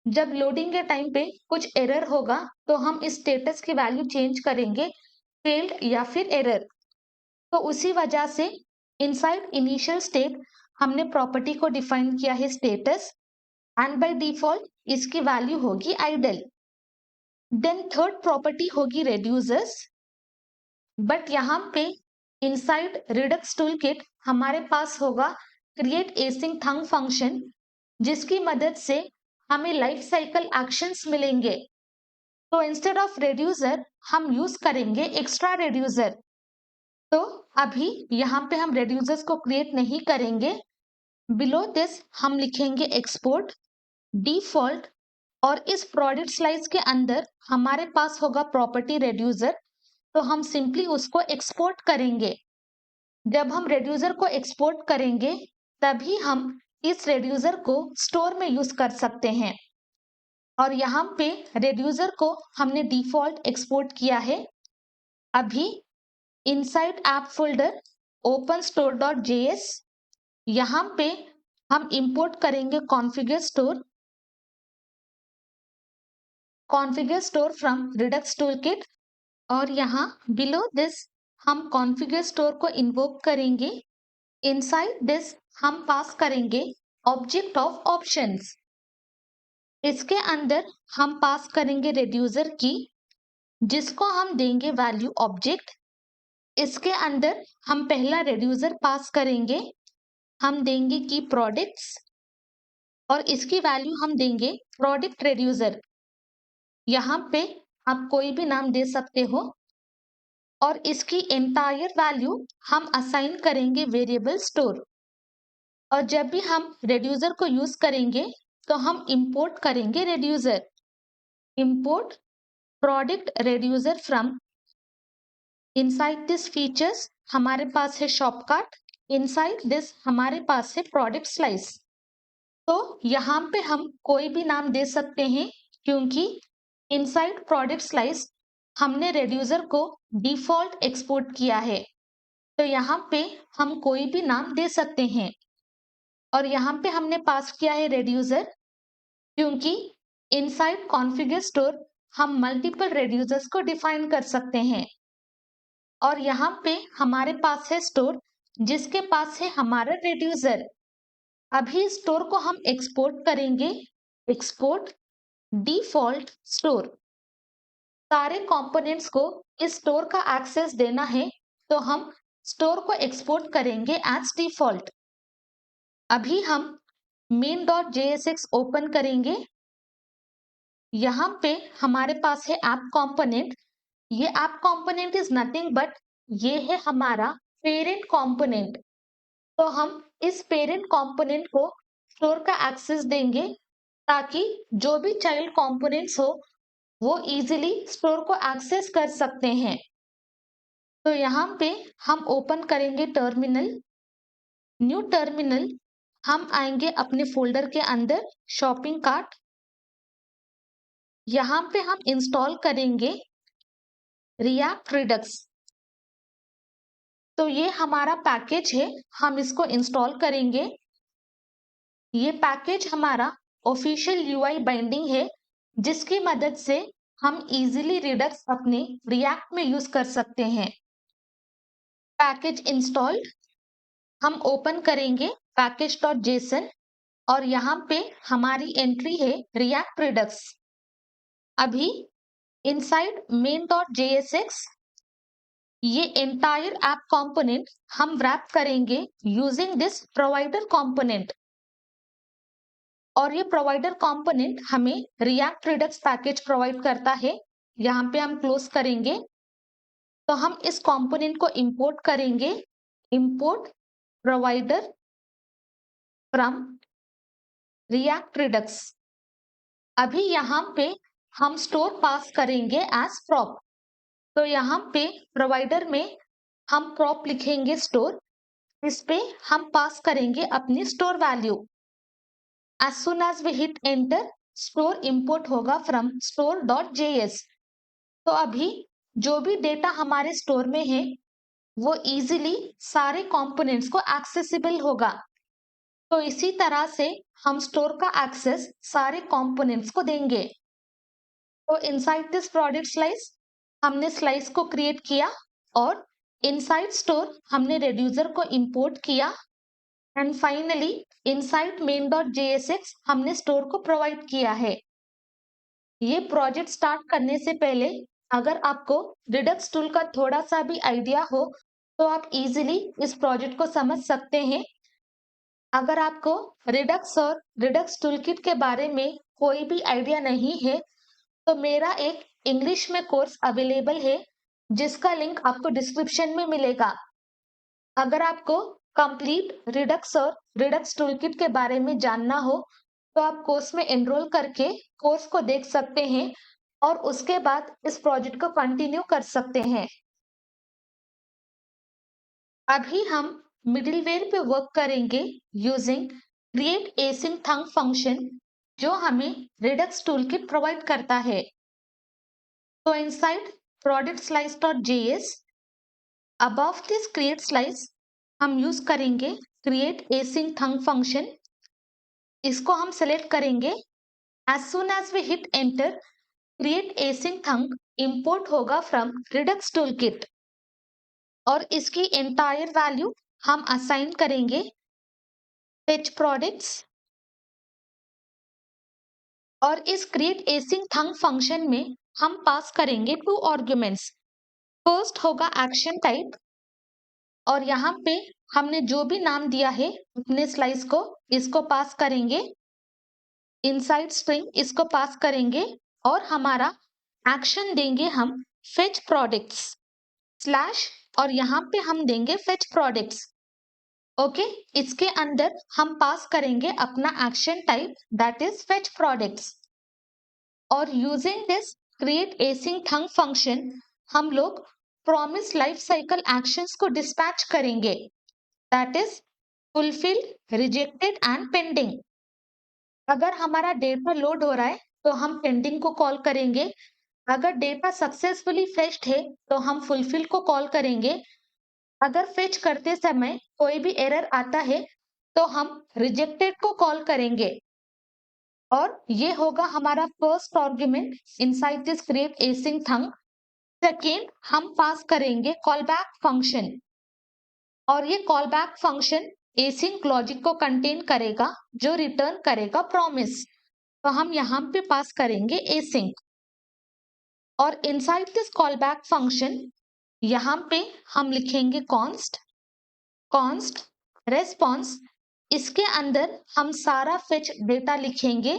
जब लोडिंग के टाइम पे कुछ एरर होगा तो हम इस स्टेटस की वैल्यू चेंज करेंगे फेल्ड या फिर एरर। तो उसी वजह से इनसाइड इनिशियल स्टेट हमने प्रॉपर्टी को डिफाइन किया है स्टेटस एंड बाय डिफॉल्ट इसकी वैल्यू होगी आइडल। देन थर्ड प्रॉपर्टी होगी रेड्यूसर्स, बट यहाँ पे इनसाइड रिडक्स टूलकिट हमारे पास होगा क्रिएट एसिंक थंक फंक्शन, जिसकी मदद से हमें लाइफ साइकिल एक्शंस मिलेंगे। तो इंस्टेड ऑफ रेड्यूसर हम यूज करेंगे एक्स्ट्रा रेड्यूसर। तो अभी यहाँ पे हम रेड्यूसर्स को क्रिएट नहीं करेंगे। बिलो दिस हम लिखेंगे एक्सपोर्ट डिफॉल्ट और इस प्रोडक्ट स्लाइस के अंदर हमारे पास होगा प्रॉपर्टी रेड्यूसर, तो हम सिंपली उसको एक्सपोर्ट करेंगे। जब हम रेड्यूसर को एक्सपोर्ट करेंगे तभी हम इस रेड्यूसर को स्टोर में यूज कर सकते हैं और यहाँ पे रेड्यूसर को हमने डिफॉल्ट एक्सपोर्ट किया है। अभी inside app folder open store dot JS, यहाँ पे हम इंपोर्ट करेंगे configure store from Redux Toolkit और यहाँ बिलो दिस हम कॉन्फ़िगर स्टोर को इन्वोक करेंगे। इनसाइड दिस हम पास करेंगे ऑब्जेक्ट ऑफ ऑप्शंस। इसके अंदर हम पास करेंगे रेड्यूसर की, जिसको हम देंगे वैल्यू ऑब्जेक्ट। इसके अंदर हम पहला रेड्यूसर पास करेंगे, हम देंगे की प्रोडक्ट्स और इसकी वैल्यू हम देंगे प्रोडक्ट रेड्यूसर। यहाँ पे आप कोई भी नाम दे सकते हो और इसकी एंटायर वैल्यू हम असाइन करेंगे वेरिएबल स्टोर। और जब भी हम रेड्यूसर को यूज करेंगे तो हम इंपोर्ट करेंगे reducer, import product reducer from inside this features हमारे पास है शॉप कार्ट, इनसाइड दिस हमारे पास है प्रोडक्ट स्लाइस। तो यहाँ पे हम कोई भी नाम दे सकते हैं क्योंकि इनसाइड प्रोडक्ट स्लाइस हमने रेड्यूसर को डिफॉल्ट एक्सपोर्ट किया है। तो यहाँ पे हम कोई भी नाम दे सकते हैं और यहाँ पे हमने पास किया है रेड्यूसर क्योंकि इनसाइड कॉन्फ़िगर स्टोर हम मल्टीपल रेड्यूसर्स को डिफाइन कर सकते हैं और यहाँ पे हमारे पास है स्टोर जिसके पास है हमारा रेड्यूसर। अभी स्टोर को हम एक्सपोर्ट करेंगे, एक्सपोर्ट डिफॉल्ट स्टोर। सारे कंपोनेंट्स को इस स्टोर का एक्सेस देना है तो हम स्टोर को एक्सपोर्ट करेंगे एज डिफॉल्ट। अभी हम main.jsx ओपन करेंगे। यहाँ पे हमारे पास है ऐप कंपोनेंट। ये app component is nothing but ये है हमारा पेरेंट कंपोनेंट। तो हम इस पेरेंट कंपोनेंट को स्टोर का एक्सेस देंगे ताकि जो भी चाइल्ड कंपोनेंट्स हो वो इजीली स्टोर को एक्सेस कर सकते हैं। तो यहाँ पे हम ओपन करेंगे टर्मिनल, न्यू टर्मिनल। हम आएंगे अपने फोल्डर के अंदर शॉपिंग कार्ट। यहाँ पे हम इंस्टॉल करेंगे रिएक्ट रिडक्स। तो ये हमारा पैकेज है, हम इसको इंस्टॉल करेंगे। ये पैकेज हमारा ऑफिशियल यूआई बाइंडिंग है जिसकी मदद से हम इजीली रिडक्स अपने रिएक्ट में यूज कर सकते हैं। पैकेज इंस्टॉल्ड, हम ओपन करेंगे package.json और यहाँ पे हमारी एंट्री है रिएक्ट रिडक्स। अभी इनसाइड main.jsx ये एंटायर ऐप कंपोनेंट हम रैप करेंगे यूजिंग दिस प्रोवाइडर कंपोनेंट और ये प्रोवाइडर कंपोनेंट हमें रिएक्ट रिडक्स पैकेज प्रोवाइड करता है। यहाँ पे हम क्लोज करेंगे तो हम इस कंपोनेंट को इंपोर्ट करेंगे, import provider from React Redux. अभी यहाँ पे हम स्टोर पास करेंगे एज प्रॉप। तो यहाँ पे प्रोवाइडर में हम प्रॉप लिखेंगे स्टोर, इस पे हम पास करेंगे अपनी store value. As soon as we hit enter store import होगा फ्रॉम store.js। तो अभी जो भी डेटा हमारे स्टोर में है वो इजीली सारे कंपोनेंट्स को एक्सेसिबल होगा। तो इसी तरह से हम स्टोर का एक्सेस सारे कंपोनेंट्स को देंगे। तो इनसाइड दिस प्रोडक्ट स्लाइस हमने स्लाइस को क्रिएट किया और इनसाइड स्टोर हमने रेड्यूसर को इंपोर्ट किया एंड फाइनली इनसाइड main.jsx हमने स्टोर को प्रोवाइड किया है। ये प्रोजेक्ट स्टार्ट करने से पहले अगर आपको रिडक्स टूल का थोड़ा सा भी आइडिया हो तो आप इजीली इस प्रोजेक्ट को समझ सकते हैं। अगर आपको रिडक्स और रिडक्स टूलकिट के बारे में कोई भी आइडिया नहीं है तो मेरा एक इंग्लिश में कोर्स अवेलेबल है जिसका लिंक आपको डिस्क्रिप्शन में मिलेगा। अगर आपको कंप्लीट रिडक्स और रिडक्स टूलकिट के बारे में जानना हो तो आप कोर्स में एनरोल करके कोर्स को देख सकते हैं और उसके बाद इस प्रोजेक्ट को कंटिन्यू कर सकते हैं। अभी हम मिडिलवेयर पे वर्क करेंगे using create async thunk function जो हमें रिडक्स टूलकिट प्रोवाइड करता है। तो इनसाइड प्रोडक्ट स्लाइस.js अबव दिस क्रिएट स्लाइस हम यूज करेंगे क्रिएट एसिंक थंग फंक्शन। इसको हम सेलेक्ट करेंगे। As soon as we hit enter create async thunk import होगा फ्रॉम रिडक्स टूलकिट और इसकी एंटायर वैल्यू हम असाइन करेंगे फेच प्रोडक्ट्स। और इस क्रिएट एसिंक थंग फंक्शन में हम पास करेंगे 2 आर्गुमेंट्स। फर्स्ट होगा एक्शन टाइप और यहाँ पे हमने जो भी नाम दिया है अपने स्लाइस को इसको पास करेंगे। इनसाइड स्ट्रिंग इसको पास करेंगे और हमारा एक्शन देंगे हम फेच प्रोडक्ट्स स्लैश और यहाँ पे हम देंगे फेच प्रोडक्ट्स। ओके, इसके अंदर हम पास करेंगे अपना action type that is fetch products और using this create async thunk function हम लोग प्रॉमिस लाइफ साइकिल एक्शंस को डिस्पैच करेंगे, that is fulfil, rejected and pending. अगर हमारा डेटा लोड हो रहा है तो हम पेंडिंग को कॉल करेंगे। अगर डेटा सक्सेसफुली फेच्ड है तो हम फुलफिल को कॉल करेंगे। अगर फेच करते समय कोई भी एरर आता है तो हम रिजेक्टेड को कॉल करेंगे। और ये होगा हमारा first argument inside this create async thunk. Second, हम पास करेंगे कॉल बैक फंक्शन, और ये call back function async logic को कंटेन करेगा जो रिटर्न करेगा प्रॉमिस। तो हम यहाँ पे पास करेंगे एसिंक। और inside this call back function यहाँ पे हम लिखेंगे कॉन्स्ट रेस्पॉन्स। इसके अंदर हम सारा फेच डेटा लिखेंगे।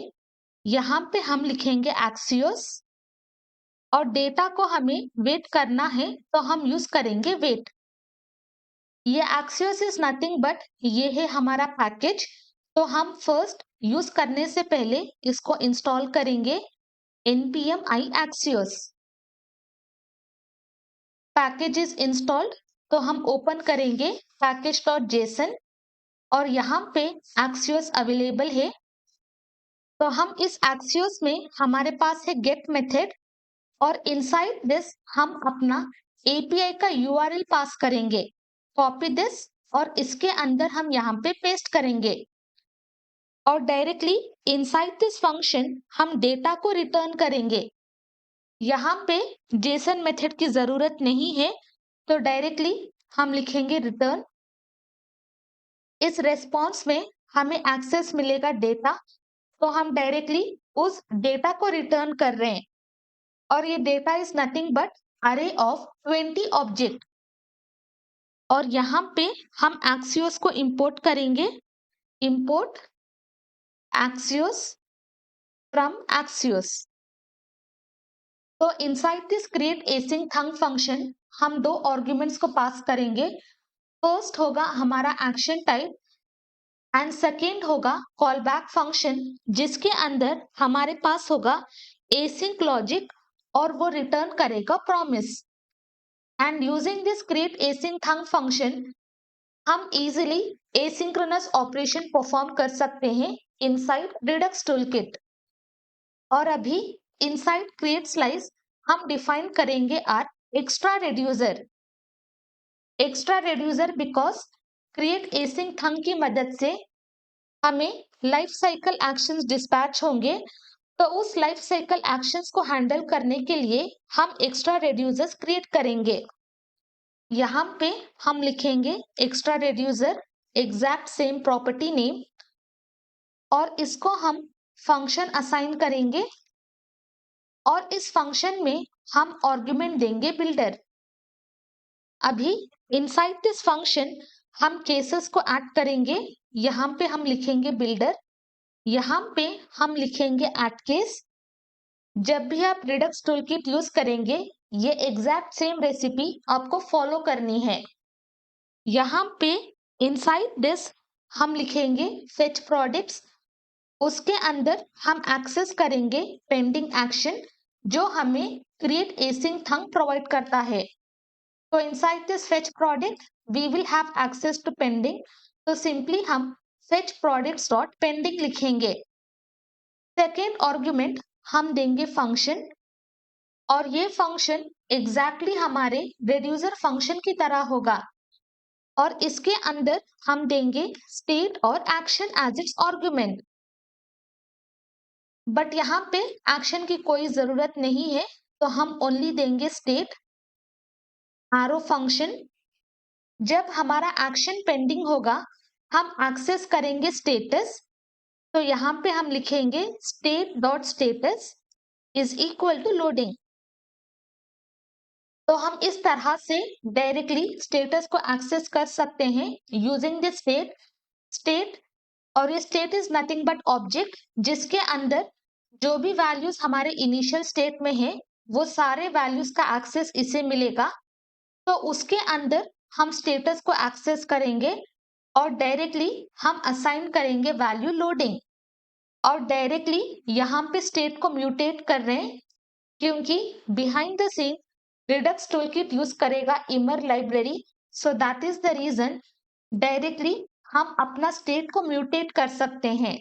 यहाँ पे हम लिखेंगे एक्सियोस, और डेटा को हमें वेट करना है तो हम यूज करेंगे वेट। ये एक्सियोस इज नथिंग बट ये है हमारा पैकेज। तो हम फर्स्ट यूज करने से पहले इसको इंस्टॉल करेंगे npm i axios। Package is installed, तो हम ओपन करेंगे package.json, और यहाँ पे एक्सियोस अवेलेबल है। तो हम इस एक्सियोस में हमारे पास है गेट मेथड, और इनसाइड दिस हम अपना एपीआई का यूआरएल पास करेंगे। कॉपी दिस और इसके अंदर हम यहाँ पे पेस्ट करेंगे, और डायरेक्टली इनसाइड दिस फंक्शन हम डेटा को रिटर्न करेंगे। यहाँ पे जेसन मेथड की जरूरत नहीं है, तो डायरेक्टली हम लिखेंगे रिटर्न। इस रेस्पॉन्स में हमें एक्सेस मिलेगा डेटा, तो हम डायरेक्टली उस डेटा को रिटर्न कर रहे हैं। और ये डेटा इज नथिंग बट अरे ऑफ 20 ऑब्जेक्ट। और यहाँ पे हम एक्सियोस को इंपोर्ट करेंगे, इंपोर्ट एक्सियोस फ्रॉम एक्सियोस। तो inside this create async thunk function हम दो आर्ग्यूमेंट्स को पास करेंगे। फर्स्ट होगा हमारा एक्शन टाइप, एंड सेकेंड होगा कॉल बैक फंक्शन, जिसके अंदर हमारे पास होगा एसिंक लॉजिक, और वो रिटर्न करेगा promise. And using this create async thunk function हम इजीली एसिंक्रोनस ऑपरेशन परफॉर्म कर सकते हैं इनसाइड रिडक्स टूलकिट। और अभी इनसाइड क्रिएट स्लाइस हम डिफाइन करेंगे our extra reducer. Extra reducer because create async thunk की मदद से हमें लाइफ साइकिल एक्शंस डिस्पैच होंगे। तो उस लाइफ साइकिल एक्शंस को हैंडल करने के लिए हम एक्स्ट्रा रेड्यूसर्स क्रिएट करेंगे। यहाँ पे हम लिखेंगे extra reducer exact same property name, और इसको हम फंक्शन असाइन करेंगे, और इस फंक्शन में हम आर्गुमेंट देंगे बिल्डर। अभी इनसाइड दिस फंक्शन हम केसेस को ऐड करेंगे। यहाँ पे हम लिखेंगे बिल्डर, यहाँ पे हम लिखेंगे ऐड केस। जब भी आप रिडक्स टूलकिट यूज करेंगे ये एग्जैक्ट सेम रेसिपी आपको फॉलो करनी है। यहाँ पे इनसाइड दिस हम लिखेंगे फेच प्रोडक्ट्स, उसके अंदर हम एक्सेस करेंगे पेंडिंग एक्शन जो हमें क्रिएट एसिंग थंग प्रोवाइड करता है। तो inside this fetch product we will have access to pending, तो सिंपली हम फेच प्रोडक्ट्स डॉट पेंडिंग लिखेंगे। सेकेंड आर्गुमेंट हम देंगे फंक्शन, और ये फंक्शन एग्जैक्टली हमारे रेड्यूसर फंक्शन की तरह होगा, और इसके अंदर हम देंगे स्टेट और action as its argument. But यहाँ पे एक्शन की कोई जरूरत नहीं है, तो हम ओनली देंगे स्टेट एरो फंक्शन। जब हमारा एक्शन पेंडिंग होगा हम एक्सेस करेंगे स्टेटस, तो यहाँ पे हम लिखेंगे state dot status is equal to loading. तो हम इस तरह से डायरेक्टली स्टेटस को एक्सेस कर सकते हैं यूजिंग द स्टेट। और ये state is nothing but object जिसके अंदर जो भी वैल्यूज हमारे इनिशियल स्टेट में है वो सारे वैल्यूज का एक्सेस इसे मिलेगा। तो उसके अंदर हम स्टेटस को एक्सेस करेंगे, और डायरेक्टली हम असाइन करेंगे वैल्यू लोडिंग, और डायरेक्टली यहाँ पे स्टेट को म्यूटेट कर रहे हैं क्योंकि behind the scene Redux Toolkit use करेगा Immer library, so that is the reason directly हम अपना स्टेट को म्यूटेट कर सकते हैं।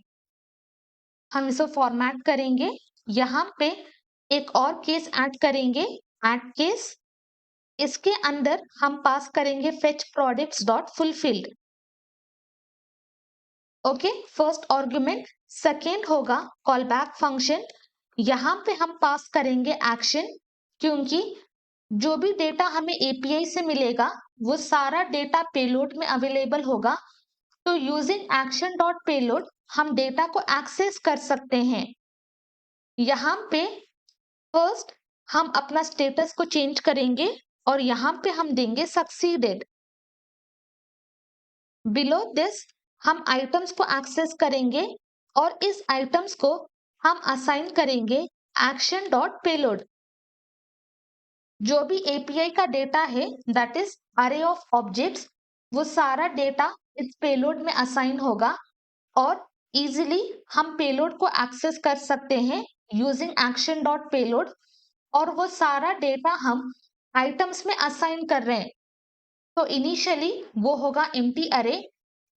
हम इसे फॉर्मेट करेंगे, यहाँ पे एक और केस ऐड करेंगे, ऐड केस। इसके अंदर हम पास करेंगे fetch products dot fulfilled. Okay, first argument. Second होगा कॉल बैक फंक्शन, यहाँ पे हम पास करेंगे एक्शन, क्योंकि जो भी डेटा हमें एपीआई से मिलेगा वो सारा डेटा पेलोड में अवेलेबल होगा। तो यूजिंग एक्शन डॉट पेलोड हम डेटा को एक्सेस कर सकते हैं। यहाँ पे फर्स्ट हम अपना स्टेटस को चेंज करेंगे और यहाँ पे हम देंगे सक्सीडेड। बिलो दिस हम आइटम्स को एक्सेस करेंगे और इस आइटम्स को हम असाइन करेंगे एक्शन डॉट पेलोड। जो भी एपीआई का डेटा है दैट इज अरे ऑफ ऑब्जेक्ट्स, वो सारा डेटा इस पेलोड में असाइन होगा और इजीली हम पेलोड को एक्सेस कर सकते हैं यूजिंग एक्शन डॉट पेलोड। और वो सारा डेटा हम आइटम्स में असाइन कर रहे हैं। तो इनिशियली वो होगा एम्प्टी अरे।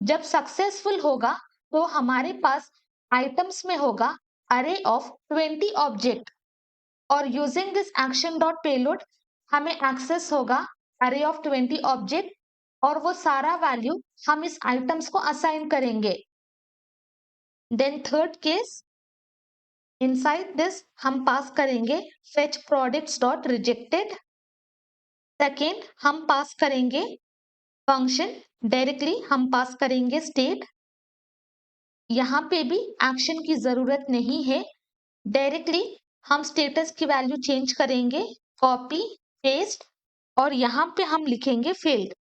जब सक्सेसफुल होगा तो हमारे पास आइटम्स में होगा अरे ऑफ 20 ऑब्जेक्ट और using this action dot payload हमें एक्सेस होगा अरे ऑफ 20 ऑब्जेक्ट और वो सारा वैल्यू हम इस आइटम्स को असाइन करेंगे। Then third case, inside this हम पास करेंगे fetch products dot rejected. Second हम पास करेंगे फंक्शन, डायरेक्टली हम पास करेंगे स्टेट। यहाँ पे भी एक्शन की जरूरत नहीं है, डायरेक्टली हम स्टेटस की वैल्यू चेंज करेंगे, कॉपी पेस्ट और यहाँ पे हम लिखेंगे फील्ड।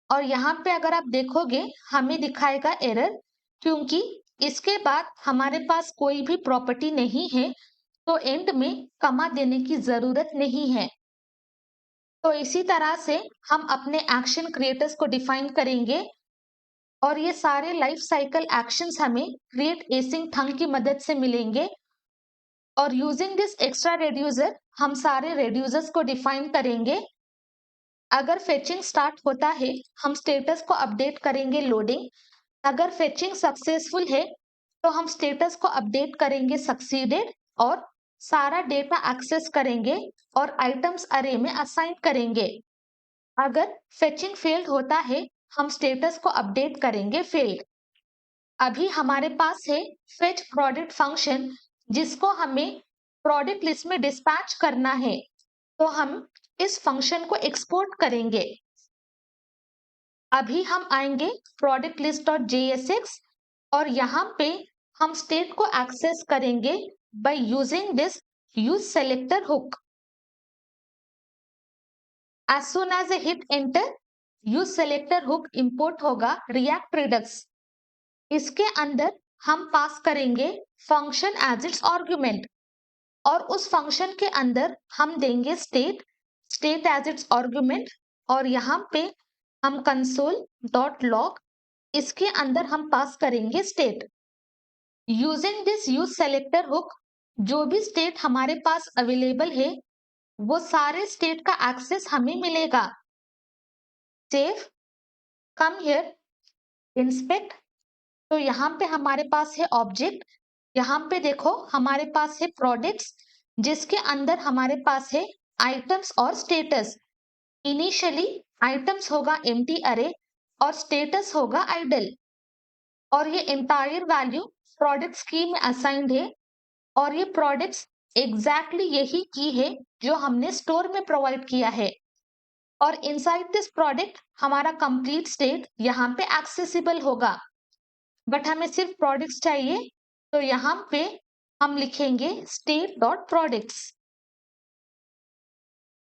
और यहाँ पे अगर आप देखोगे हमें दिखाएगा एरर, क्योंकि इसके बाद हमारे पास कोई भी प्रॉपर्टी नहीं है, तो एंड में कमा देने की जरूरत नहीं है। तो इसी तरह से हम अपने एक्शन क्रिएटर्स को डिफाइन करेंगे और ये सारे लाइफ साइकिल एक्शंस हमें क्रिएट एसिंग थंग की मदद से मिलेंगे। और यूजिंग दिस एक्स्ट्रा रेड्यूसर हम सारे रेड्यूसर्स को डिफाइन करेंगे। अगर फेचिंग स्टार्ट होता है हम स्टेटस को अपडेट करेंगे लोडिंग। अगर फेचिंग सक्सेसफुल है तो हम स्टेटस को अपडेट करेंगे सक्सीडेड और सारा डेटा एक्सेस करेंगे और आइटम्स अरे में असाइन करेंगे। अगर फेचिंग फेल्ड होता है हम स्टेटस को अपडेट करेंगे फेल्ड। अभी हमारे पास है फेच प्रोडक्ट फंक्शन, जिसको हमें प्रोडक्ट लिस्ट में डिस्पैच करना है, तो हम इस फंक्शन को एक्सपोर्ट करेंगे। अभी हम आएंगे प्रोडक्ट लिस्ट डॉट JSX और यहाँ पे हम स्टेट को एक्सेस करेंगे by using this use selector hook. As soon as a hit enter, use selector hook import होगा रिएक्ट रिडक्स। इसके अंदर हम पास करेंगे फंक्शन एज इट्स आर्गुमेंट और उस फंक्शन के अंदर हम देंगे state, state as its argument. और यहाँ पे हम कंसोल डॉट लॉग, इसके अंदर हम पास करेंगे state. Using this use selector hook जो भी स्टेट हमारे पास अवेलेबल है वो सारे स्टेट का एक्सेस हमें मिलेगा। Save, come here, inspect. तो यहाँ पे हमारे पास है ऑब्जेक्ट, यहाँ पे देखो हमारे पास है प्रोडक्ट्स, जिसके अंदर हमारे पास है आइटम्स और स्टेटस। इनिशियली आइटम्स होगा एम्प्टी अरे और स्टेटस होगा आइडल और ये एंटायर वैल्यू प्रोडक्ट्स की में असाइंड है और ये प्रोडक्ट्स एग्जैक्टली यही की है जो हमने स्टोर में प्रोवाइड किया है। और इनसाइड दिस प्रोडक्ट हमारा कंप्लीट स्टेट यहाँ पे एक्सेसिबल होगा, बट हमें सिर्फ प्रोडक्ट्स चाहिए, तो यहाँ पे हम लिखेंगे state dot products.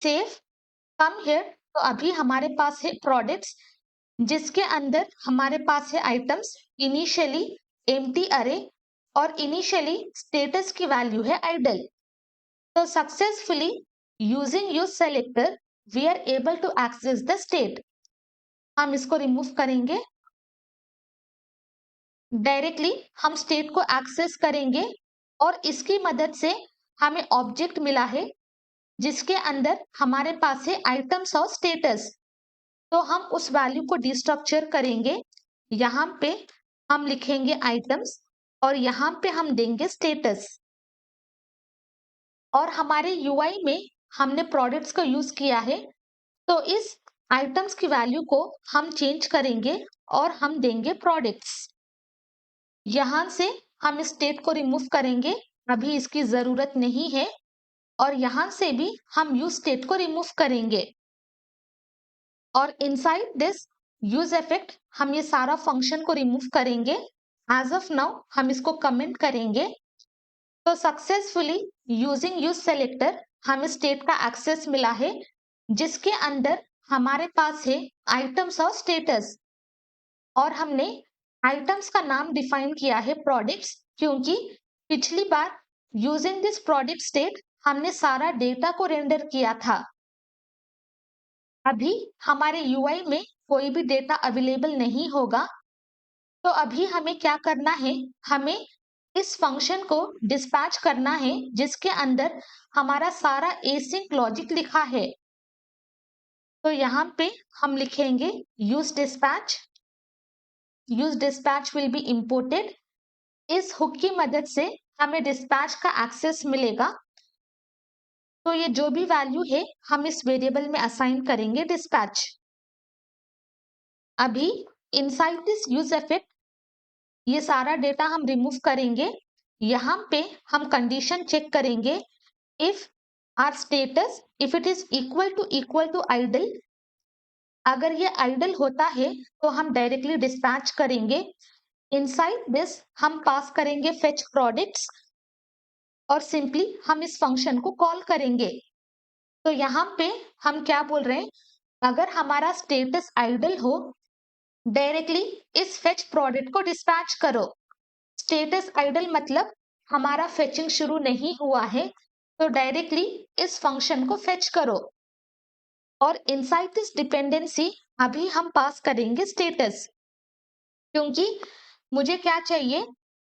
Save, come here. तो अभी हमारे पास है प्रोडक्ट्स, जिसके अंदर हमारे पास है आइटम्स, इनिशियली एम्प्टी अरे और इनिशियली स्टेटस की वैल्यू है आइडल। तो successfully using use selector we are able to access the state. हम इसको रिमूव करेंगे, डायरेक्टली हम स्टेट को एक्सेस करेंगे और इसकी मदद से हमें ऑब्जेक्ट मिला है जिसके अंदर हमारे पास है आइटम्स और स्टेटस। तो हम उस वैल्यू को डिस्ट्रक्चर करेंगे। यहाँ पे हम लिखेंगे आइटम्स और यहाँ पे हम देंगे स्टेटस। और हमारे यूआई में हमने प्रोडक्ट्स का यूज किया है, तो इस आइटम्स की वैल्यू को हम चेंज करेंगे और हम देंगे प्रोडक्ट्स। यहाँ से हम स्टेट को रिमूव करेंगे, अभी इसकी जरूरत नहीं है। और यहाँ से भी हम यूज स्टेट को रिमूव करेंगे। और इनसाइड दिस यूज इफेक्ट हम ये सारा फंक्शन को रिमूव करेंगे। एज ऑफ नाउ हम इसको कमेंट करेंगे। तो सक्सेसफुली यूजिंग यूज सेलेक्टर हमें स्टेट का एक्सेस मिला है, जिसके अंदर हमारे पास है आइटम्स और स्टेटस। और हमने आइटम्स का नाम डिफाइन किया है प्रोडक्ट्स, क्योंकि पिछली बार यूजिंग दिस प्रोडक्ट स्टेट हमने सारा डेटा को रेंडर किया था। अभी हमारे यूआई में कोई भी डेटा अवेलेबल नहीं होगा। तो अभी हमें क्या करना है, हमें इस फंक्शन को डिस्पैच करना है, जिसके अंदर हमारा सारा एसिंक लॉजिक लिखा है। तो यहाँ पे हम लिखेंगे use dispatch. Use dispatch will be imported. इस हुक की मदद से हमें डिस्पैच का एक्सेस मिलेगा। तो ये जो भी वैल्यू है हम इस वेरिएबल में असाइन करेंगे डिस्पैच। अभी इनसाइड दिस यूज इफेक्ट ये सारा डेटा हम रिमूव करेंगे। यहाँ पे हम कंडीशन चेक करेंगे, if our status if it is equal to idle. अगर ये आइडल होता है तो हम डायरेक्टली डिस्पैच करेंगे। इनसाइड दिस हम पास करेंगे फेच प्रोडक्ट्स और सिंपली हम इस फंक्शन को कॉल करेंगे। तो यहाँ पे हम क्या बोल रहे हैं, अगर हमारा स्टेटस आइडल हो, डायरेक्टली इस फेच प्रोडक्ट को डिस्पैच करो। स्टेटस आइडल मतलब हमारा फेचिंग शुरू नहीं हुआ है, तो डायरेक्टली इस फंक्शन को फेच करो। और इनसाइड दिस डिपेंडेंसी अभी हम पास करेंगे स्टेटस, क्योंकि मुझे क्या चाहिए,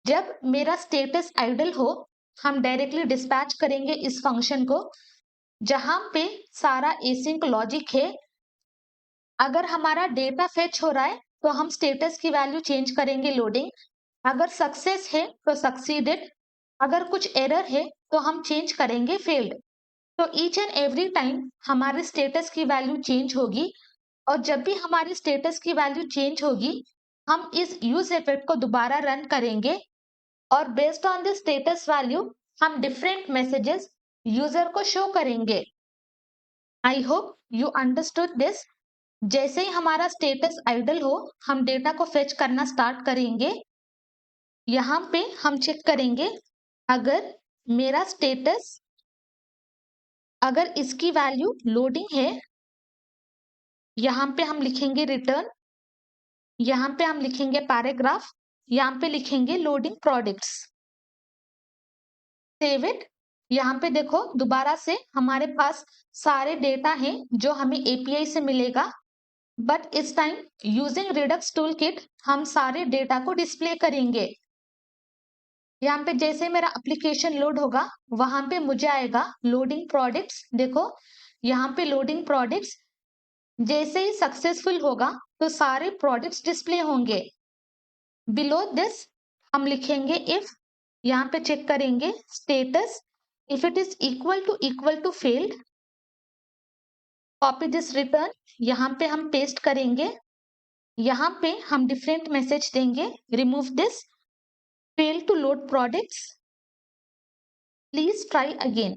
जब मेरा स्टेटस आइडल हो हम डायरेक्टली डिस्पैच करेंगे इस फंक्शन को, जहां पे सारा एसिंक लॉजिक है। अगर हमारा डेटा फेच हो रहा है तो हम स्टेटस की वैल्यू चेंज करेंगे लोडिंग। अगर सक्सेस है तो सक्सीडेड, अगर कुछ एरर है तो हम चेंज करेंगे फेल्ड। तो ईच एंड एवरी टाइम हमारे स्टेटस की वैल्यू चेंज होगी। और जब भी हमारी स्टेटस की वैल्यू चेंज होगी, हम इस यूज इफेक्ट को दोबारा रन करेंगे और based on the status value हम डिफरेंट मैसेजेस यूजर को शो करेंगे। I hope you understood this. जैसे ही हमारा स्टेटस आइडल हो हम डेटा को फेच करना स्टार्ट करेंगे। यहाँ पे हम चेक करेंगे, अगर मेरा स्टेटस, अगर इसकी वैल्यू लोडिंग है, यहाँ पे हम लिखेंगे रिटर्न, यहाँ पे हम लिखेंगे पैराग्राफ, यहाँ पे लिखेंगे लोडिंग प्रोडक्ट्स। Save it. यहाँ पे देखो दोबारा से हमारे पास सारे डेटा हैं जो हमें एपीआई से मिलेगा, बट इस time using Redux tool kit हम सारे डेटा को डिस्प्ले करेंगे। यहाँ पे जैसे मेरा एप्लीकेशन लोड होगा वहां पे मुझे आएगा लोडिंग प्रोडक्ट्स। देखो यहाँ पे लोडिंग प्रोडक्ट्स, जैसे ही सक्सेसफुल होगा तो सारे प्रोडक्ट्स डिस्प्ले होंगे। बिलो दिस हम लिखेंगे इफ, यहाँ पे चेक करेंगे status if it is equal to failed. Copy this return, यहाँ पे हम पेस्ट करेंगे। यहाँ पे हम डिफरेंट मैसेज देंगे, remove this, fail to load products, please try again.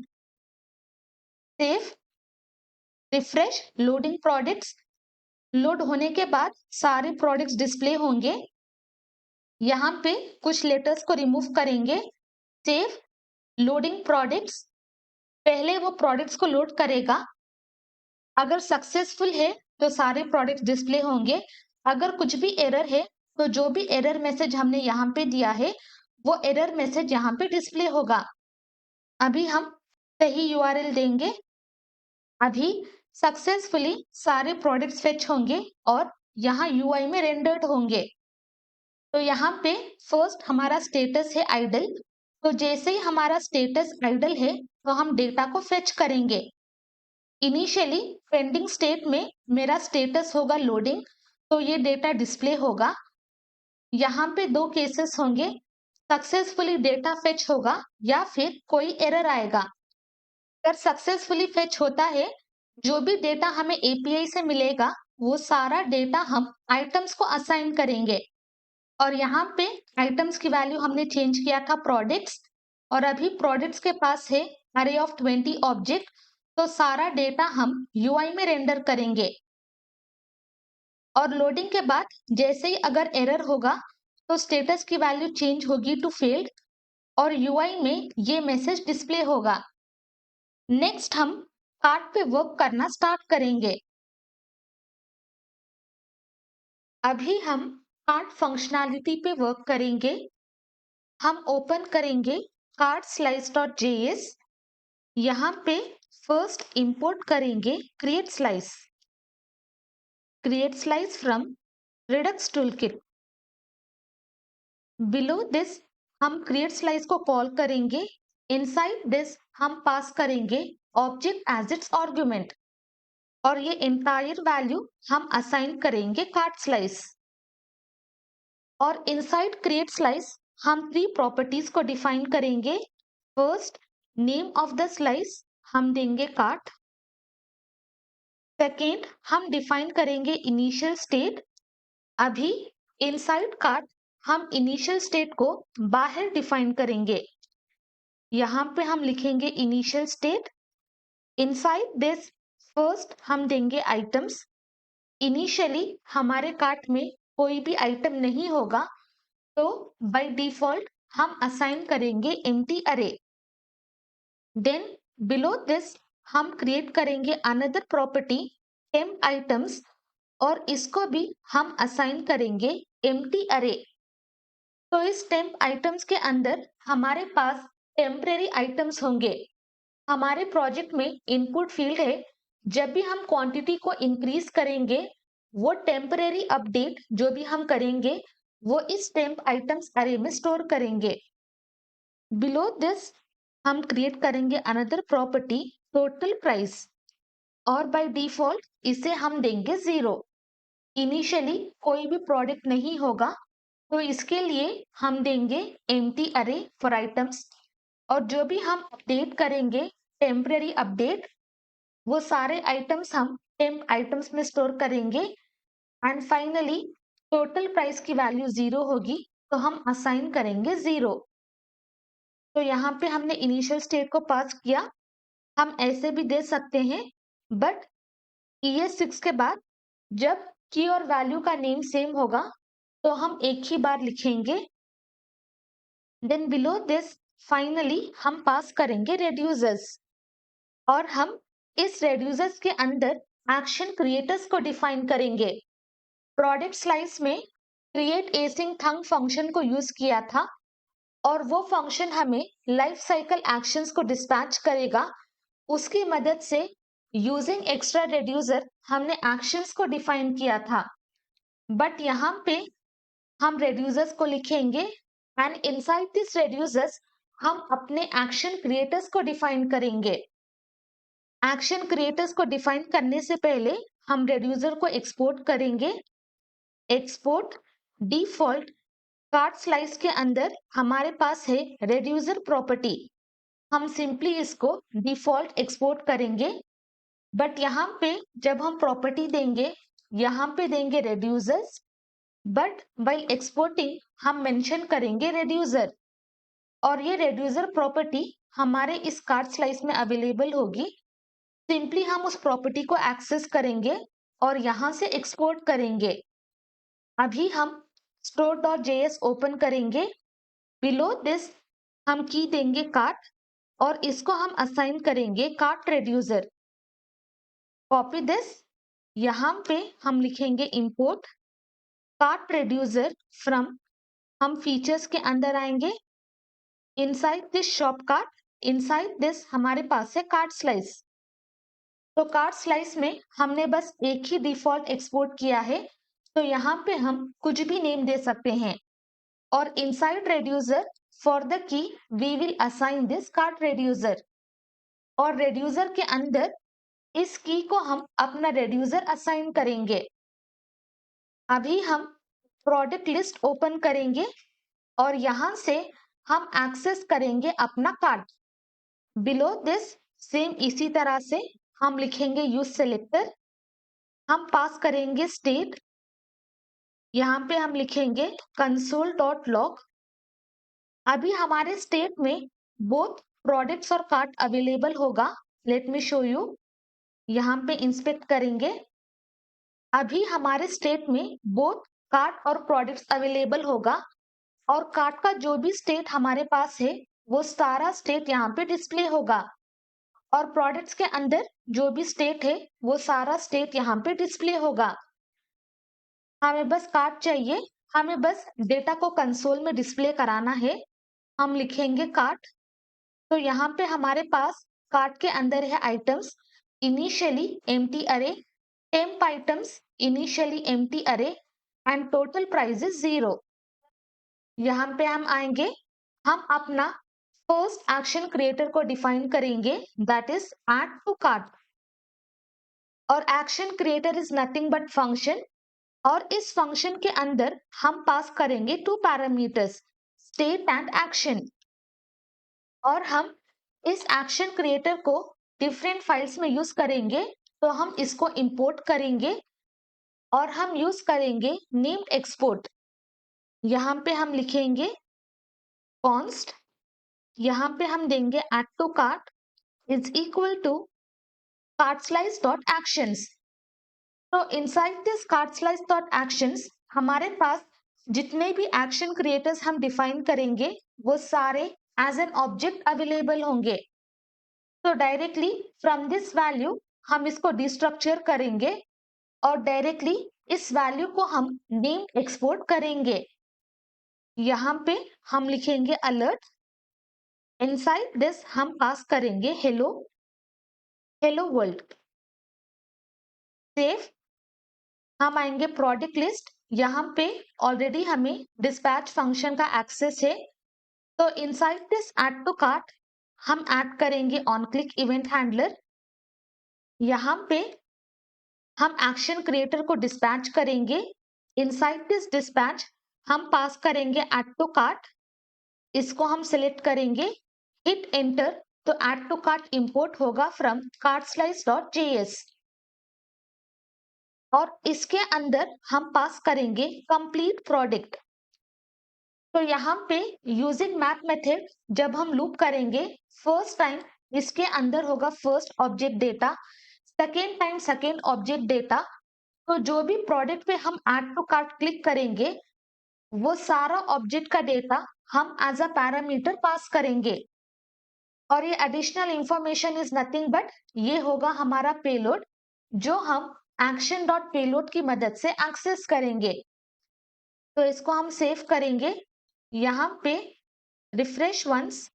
Save, refresh, loading products. Load होने के बाद सारे प्रोडक्ट्स डिस्प्ले होंगे। यहाँ पे कुछ लेटर्स को रिमूव करेंगे। सेव, लोडिंग प्रोडक्ट्स, पहले वो प्रोडक्ट्स को लोड करेगा। अगर सक्सेसफुल है तो सारे प्रोडक्ट्स डिस्प्ले होंगे। अगर कुछ भी एरर है तो जो भी एरर मैसेज हमने यहाँ पे दिया है वो एरर मैसेज यहाँ पे डिस्प्ले होगा। अभी हम सही यूआरएल देंगे। अभी सक्सेसफुली सारे प्रोडक्ट्स फेच होंगे और यहाँ यूआई में रेंडर्ड होंगे। तो यहाँ पे फर्स्ट हमारा स्टेटस है आइडल, तो जैसे ही हमारा स्टेटस आइडल है तो हम डेटा को फेच करेंगे। इनिशियली पेंडिंग स्टेट में मेरा स्टेटस होगा लोडिंग, तो ये डेटा डिस्प्ले होगा। यहाँ पे दो केसेस होंगे, सक्सेसफुली डेटा फेच होगा या फिर कोई एरर आएगा। अगर सक्सेसफुली फेच होता है, जो भी डेटा हमें एपीआई से मिलेगा वो सारा डेटा हम आइटम्स को असाइन करेंगे। और यहाँ पे आइटम्स की वैल्यू हमने चेंज किया था प्रोडक्ट्स, और अभी प्रोडक्ट्स के पास है अरे ऑफ 20 ऑब्जेक्ट, तो सारा डेटा हम यूआई में रेंडर करेंगे। और लोडिंग के बाद जैसे ही अगर एरर होगा तो स्टेटस की वैल्यू चेंज होगी टू फेल्ड और यूआई में ये मैसेज डिस्प्ले होगा। नेक्स्ट हम कार्ट पे वर्क करना स्टार्ट करेंगे। अभी हम कार्ट फंक्शनैलिटी पे वर्क करेंगे। हम ओपन करेंगे कार्ट स्लाइस डॉट जेएस। यहाँ पे फर्स्ट इंपोर्ट करेंगे create slice from Redux toolkit. Below this हम क्रिएट स्लाइस को कॉल करेंगे। इनसाइड दिस हम पास करेंगे ऑब्जेक्ट एज इट्स आर्गुमेंट, और ये एंटायर वैल्यू हम असाइन करेंगे कार्ट स्लाइस। और इनसाइड क्रिएट स्लाइस हम 3 प्रॉपर्टीज को डिफाइन करेंगे। First, name of the slice हम देंगे कार्ट। सेकेंड, हम डिफाइन करेंगे इनिशियल स्टेट। अभी इनसाइड कार्ट हम इनिशियल स्टेट को बाहर डिफाइन करेंगे। यहाँ पे हम लिखेंगे initial state. Inside this first हम देंगे आइटम्स। इनिशियली हमारे कार्ट में कोई भी आइटम नहीं होगा, तो बाय डिफॉल्ट हम असाइन करेंगे एम्प्टी अरे। देन बिलो दिस हम क्रिएट करेंगे अनदर प्रॉपर्टी टेम्प आइटम्स, और इसको भी हम असाइन करेंगे एम्प्टी अरे। तो इस टेम्प आइटम्स के अंदर हमारे पास टेम्परेरी आइटम्स होंगे। हमारे प्रोजेक्ट में इनपुट फील्ड है, जब भी हम क्वांटिटी को इंक्रीज करेंगे वो टेम्परेरी अपडेट जो भी हम करेंगे वो इस टेम्प आइटम्स अरे में स्टोर करेंगे। बिलो दिस हम क्रिएट करेंगे अनदर प्रॉपर्टी टोटल प्राइस, और बाय डिफॉल्ट इसे हम देंगे 0। इनिशियली कोई भी प्रोडक्ट नहीं होगा, तो इसके लिए हम देंगे एम्प्टी अरे फॉर आइटम्स, और जो भी हम अपडेट करेंगे टेम्परेरी अपडेट वो सारे आइटम्स हम टेम्प आइटम्स में स्टोर करेंगे। एंड फाइनली टोटल प्राइस की वैल्यू 0 होगी, तो हम असाइन करेंगे 0। तो यहाँ पे हमने इनिशियल स्टेट को पास किया। हम ऐसे भी दे सकते हैं, बट ES6 के बाद जब की और वैल्यू का नेम सेम होगा तो हम एक ही बार लिखेंगे। देन बिलो दिस फाइनली हम पास करेंगे रेड्यूसर्स, और हम इस रेड्यूसर्स के अंदर एक्शन क्रिएटर्स को डिफाइन करेंगे। प्रोडक्ट स्लाइस में क्रिएट एसिंग थंग फंक्शन को यूज किया था, और वो फंक्शन हमें लाइफ साइकिल एक्शंस को डिस्पैच करेगा। उसकी मदद से यूजिंग एक्स्ट्रा रेड्यूसर हमने एक्शंस को डिफाइन किया था, बट यहाँ पे हम रेड्यूसर्स को लिखेंगे एंड इनसाइड दिस रेड्यूसर्स हम अपने एक्शन क्रिएटर्स को डिफाइन करेंगे। एक्शन क्रिएटर्स को डिफाइन करने से पहले हम रेड्यूसर को एक्सपोर्ट करेंगे। एक्सपोर्ट डिफॉल्ट कार्ट स्लाइस के अंदर हमारे पास है रेड्यूसर प्रॉपर्टी। हम सिंपली इसको डिफॉल्ट एक्सपोर्ट करेंगे, बट यहाँ पे जब हम प्रॉपर्टी देंगे यहाँ पे देंगे रेड्यूसर्स, बट बाय एक्सपोर्टिंग हम मेंशन करेंगे रेड्यूसर, और ये रेड्यूसर प्रॉपर्टी हमारे इस कार्ट स्लाइस में अवेलेबल होगी। सिंपली हम उस प्रॉपर्टी को एक्सेस करेंगे और यहाँ से एक्सपोर्ट करेंगे। अभी हम store.js ओपन करेंगे। बिलो दिस हम की देंगे कार्ट, और इसको हम असाइन करेंगे कार्ट रेड्यूसर। कॉपी दिस, यहाँ पे हम लिखेंगे इंपोर्ट कार्ट रेड्यूसर फ्रॉम, हम फीचर्स के अंदर आएंगे inside this shop cart. Inside this हमारे पास है कार्ट स्लाइस। तो कार्ट स्लाइस में हमने बस एक ही डिफॉल्ट एक्सपोर्ट किया है, तो यहाँ पे हम कुछ भी नेम दे सकते हैं। और inside reducer for the key we will assign this cart reducer, और रेड्यूसर के अंदर इस की को हम अपना रेड्यूसर असाइन करेंगे। अभी हम प्रोडक्ट लिस्ट ओपन करेंगे और यहाँ से हम एक्सेस करेंगे अपना कार्ट। बिलो दिस सेम इसी तरह से हम लिखेंगे यूज सेलेक्टर, हम पास करेंगे स्टेट, यहाँ पे हम लिखेंगे console.log। अभी हमारे स्टेट में बोथ प्रोडक्ट्स और कार्ट अवेलेबल होगा। Let me show you. यहाँ पे इंस्पेक्ट करेंगे। अभी हमारे स्टेट में बोथ कार्ट और प्रोडक्ट्स अवेलेबल होगा और कार्ट का जो भी स्टेट हमारे पास है वो सारा स्टेट यहाँ पे डिस्प्ले होगा और प्रोडक्ट्स के अंदर जो भी स्टेट है वो सारा स्टेट यहाँ पे डिस्प्ले होगा। हमें बस कार्ट चाहिए, हमें बस डेटा को कंसोल में डिस्प्ले कराना है। हम लिखेंगे कार्ट। तो यहाँ पे हमारे पास कार्ट के अंदर है items initially empty array, temp items initially empty array and total price is 0। यहाँ पे हम आएंगे, हम अपना फर्स्ट एक्शन क्रिएटर को डिफाइन करेंगे that is add to cart और action creator is nothing but function और इस फंक्शन के अंदर हम पास करेंगे 2 पैरामीटर्स स्टेट एंड एक्शन और हम इस एक्शन क्रिएटर को डिफरेंट फाइल्स में यूज करेंगे। तो हम इसको इंपोर्ट करेंगे और हम यूज करेंगे नेम्ड एक्सपोर्ट। यहाँ पे हम लिखेंगे कॉन्स्ट, यहाँ पे हम देंगे add to cart is equal to cart slice dot actions. तो inside this cart slice dot actions हमारे पास जितने भी एक्शन क्रिएटर्स हम डिफाइन करेंगे वो सारे एज एन ऑब्जेक्ट अवेलेबल होंगे। तो डायरेक्टली फ्रॉम दिस वैल्यू हम इसको डिस्ट्रक्चर करेंगे और डायरेक्टली इस वैल्यू को हम नेम एक्सपोर्ट करेंगे। यहाँ पे हम लिखेंगे अलर्ट, इनसाइड दिस हम पास करेंगे हेलो हेलो वर्ल्ड। सेव, हम आएंगे प्रोडक्ट लिस्ट, यहाँ पे ऑलरेडी हमें डिस्पैच फंक्शन का एक्सेस है। तो inside this add to cart हम ऐड करेंगे ऑन क्लिक इवेंट हैंडलर। यहाँ पे हम एक्शन क्रिएटर को डिस्पैच करेंगे। इनसाइड दिस डिस्पैच हम पास करेंगे ऐड टू कार्ट, इसको हम सिलेक्ट करेंगे, हिट एंटर। तो ऐड टू कार्ट इंपोर्ट होगा फ्रॉम cartslice.js और इसके अंदर हम पास करेंगे कंप्लीट प्रोडक्ट। तो यहाँ पे यूजिंग मैप मेथड जब हम लूप करेंगे फर्स्ट टाइम इसके अंदर होगा first object data, second time second object data. तो जो भी प्रोडक्ट पे हम ऐड टू कार्ट क्लिक करेंगे वो सारा ऑब्जेक्ट का डेटा हम एज अ पैरामीटर पास करेंगे और ये additional information is nothing but ये होगा हमारा पेलोड जो हम एक्शन डॉट पेलोड की मदद से एक्सेस करेंगे। तो इसको हम सेव करेंगे। यहाँ पे रिफ्रेश वंस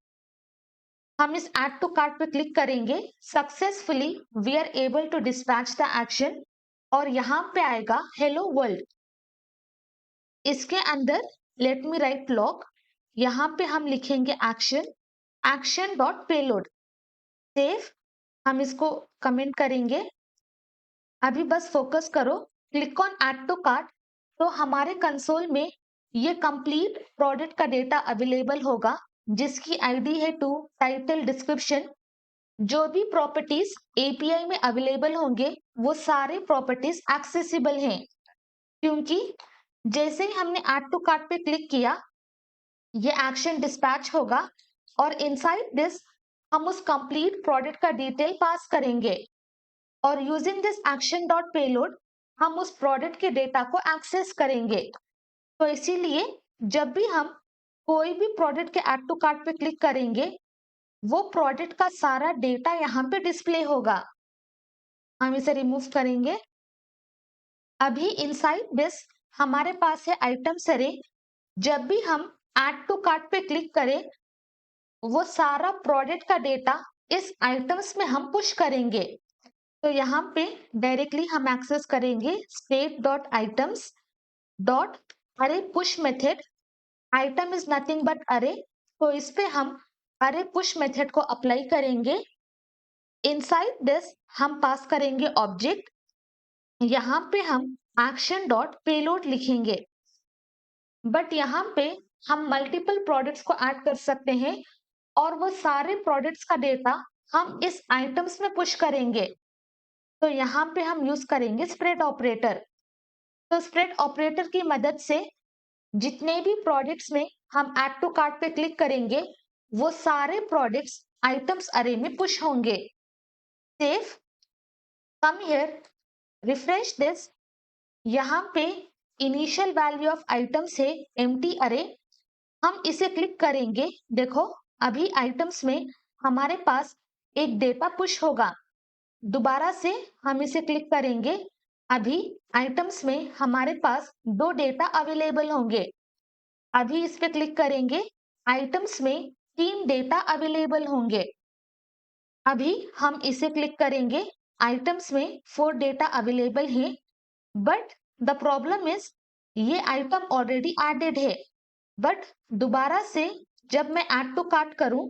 हम इस ऐड टू कार्ट पे क्लिक करेंगे, successfully we are able to dispatch the action और यहाँ पे आएगा हेलो वर्ल्ड। इसके अंदर लेट मी राइट लॉग, यहाँ पे हम लिखेंगे action action dot payload. Save, हम इसको कमेंट करेंगे। अभी बस फोकस करो, click on add to cart. तो हमारे कंसोल में ये कंप्लीट प्रोडक्ट का डेटा अवेलेबल होगा जिसकी आईडी है टू टाइटल डिस्क्रिप्शन। जो भी प्रॉपर्टीज एपीआई में अवेलेबल होंगे वो सारे प्रॉपर्टीज एक्सेसिबल हैं क्योंकि जैसे ही हमने ऐड टू कार्ट पे क्लिक किया ये एक्शन डिस्पैच होगा और इनसाइड दिस हम उस कंप्लीट प्रोडक्ट का डिटेल पास करेंगे और using this action dot payload हम उस प्रोडक्ट के डेटा को एक्सेस करेंगे। तो इसीलिए जब भी हम कोई भी प्रोडक्ट के ऐड टू कार्ट पे क्लिक करेंगे वो प्रोडक्ट का सारा डेटा यहाँ पे डिस्प्ले होगा। हम इसे रिमूव करेंगे। अभी इनसाइड दिस हमारे पास है आइटम्स अरे, जब भी हम ऐड टू कार्ट पे क्लिक करें वो सारा प्रोडक्ट का डेटा इस आइटम्स में हम पुश करेंगे। तो यहाँ पे डायरेक्टली हम एक्सेस करेंगे स्टेट डॉट आइटम्स डॉट अरे push method. Item is nothing but अरे, तो इस पे हम अरे पुश मेथड को अप्लाई करेंगे इनसाइड दिस हम पास करेंगे ऑब्जेक्ट, यहाँ पे हम एक्शन डॉट पेलोड लिखेंगे, बट यहाँ पे हम मल्टीपल प्रोडक्ट्स को ऐड कर सकते हैं और वो सारे प्रोडक्ट्स का डेटा हम इस आइटम्स में पुश करेंगे। तो यहाँ पे हम यूज करेंगे स्प्रेड ऑपरेटर। तो स्प्रेड ऑपरेटर की मदद से जितने भी प्रोडक्ट्स में हम ऐड टू कार्ट पे क्लिक करेंगे वो सारे प्रोडक्ट्स आइटम्स अरे में पुश होंगे। Save, come here, refresh this. यहाँ पे इनिशियल वैल्यू ऑफ आइटम्स है एम्प्टी अरे, हम इसे क्लिक करेंगे। देखो अभी आइटम्स में हमारे पास एक डेटा पुश होगा। दोबारा से हम इसे क्लिक करेंगे, अभी आइटम्स में हमारे पास 2 डेटा अवेलेबल होंगे। अभी इस पे क्लिक करेंगे, आइटम्स में 3 डेटा अवेलेबल होंगे। अभी हम इसे क्लिक करेंगे, आइटम्स में 4 डेटा अवेलेबल हैं, बट द प्रॉब्लम इज ये आइटम ऑलरेडी एडेड है। बट दोबारा से जब मैं ऐड टू कार्ट करूं,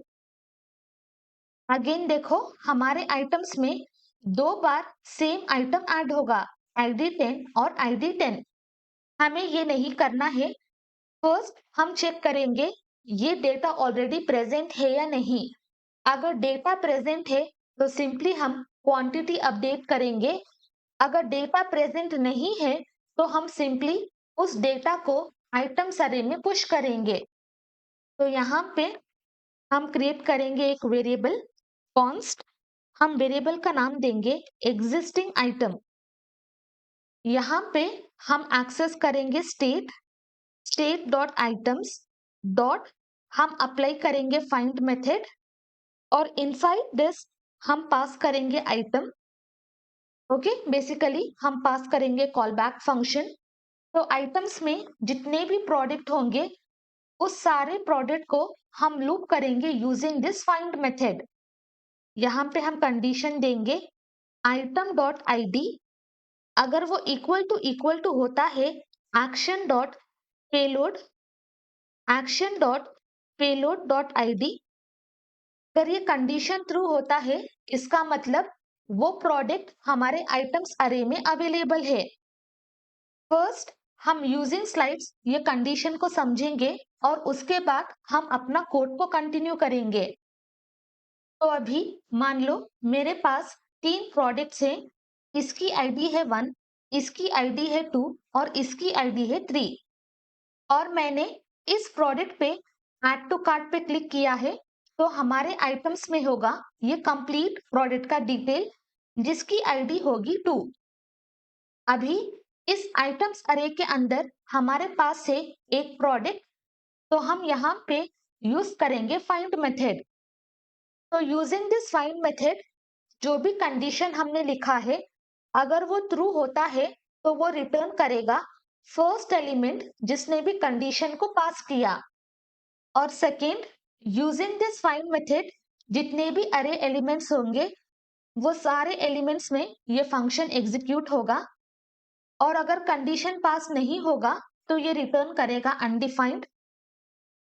अगेन देखो हमारे आइटम्स में 2 बार सेम आइटम ऐड होगा, ID10 और ID10। हमें ये नहीं करना है। फर्स्ट हम चेक करेंगे ये डेटा ऑलरेडी प्रेजेंट है या नहीं। अगर डेटा प्रेजेंट है तो सिंपली हम क्वांटिटी अपडेट करेंगे। अगर डेटा प्रेजेंट नहीं है तो हम सिंपली उस डेटा को आइटम्स अरे में पुश करेंगे। तो यहाँ पे हम क्रिएट करेंगे एक वेरिएबल कॉन्स्ट, हम वेरिएबल का नाम देंगे एग्जिस्टिंग आइटम। यहाँ पे हम एक्सेस करेंगे स्टेट डॉट आइटम्स डॉट, हम अप्लाई करेंगे फाइंड मेथड और इनसाइड दिस हम पास करेंगे आइटम। ओके, बेसिकली हम पास करेंगे कॉल बैक फंक्शन। तो आइटम्स में जितने भी प्रोडक्ट होंगे उस सारे प्रोडक्ट को हम लूप करेंगे यूजिंग दिस फाइंड मेथड। यहाँ पे हम कंडीशन देंगे आइटम डॉट ID, अगर वो इक्वल टू होता है action dot payload, action dot payload dot ID। अगर ये कंडीशन ट्रू होता है इसका मतलब वो प्रोडक्ट हमारे आइटम्स अरे में अवेलेबल है। फर्स्ट हम यूजिंग स्लाइड्स ये कंडीशन को समझेंगे और उसके बाद हम अपना कोड को कंटिन्यू करेंगे। तो अभी मान लो मेरे पास 3 प्रोडक्ट्स हैं, इसकी ID है 1, इसकी ID है 2 और इसकी ID है 3। और मैंने इस प्रोडक्ट पे ऐड टू कार्ट पे क्लिक किया है तो हमारे आइटम्स में होगा ये कंप्लीट प्रोडक्ट का डिटेल जिसकी ID होगी 2। अभी इस आइटम्स अरे के अंदर हमारे पास है एक प्रोडक्ट, तो हम यहाँ पे यूज करेंगे फाइंड मेथड। तो यूजिंग दिस फाइंड मेथड जो भी कंडीशन हमने लिखा है अगर वो ट्रू होता है तो वो रिटर्न करेगा फर्स्ट एलिमेंट जिसने भी कंडीशन को पास किया। और second, using this find method जितने भी अरे एलिमेंट्स होंगे वो सारे एलिमेंट्स में ये फंक्शन एग्जीक्यूट होगा और अगर कंडीशन पास नहीं होगा तो ये रिटर्न करेगा अनडिफाइंड।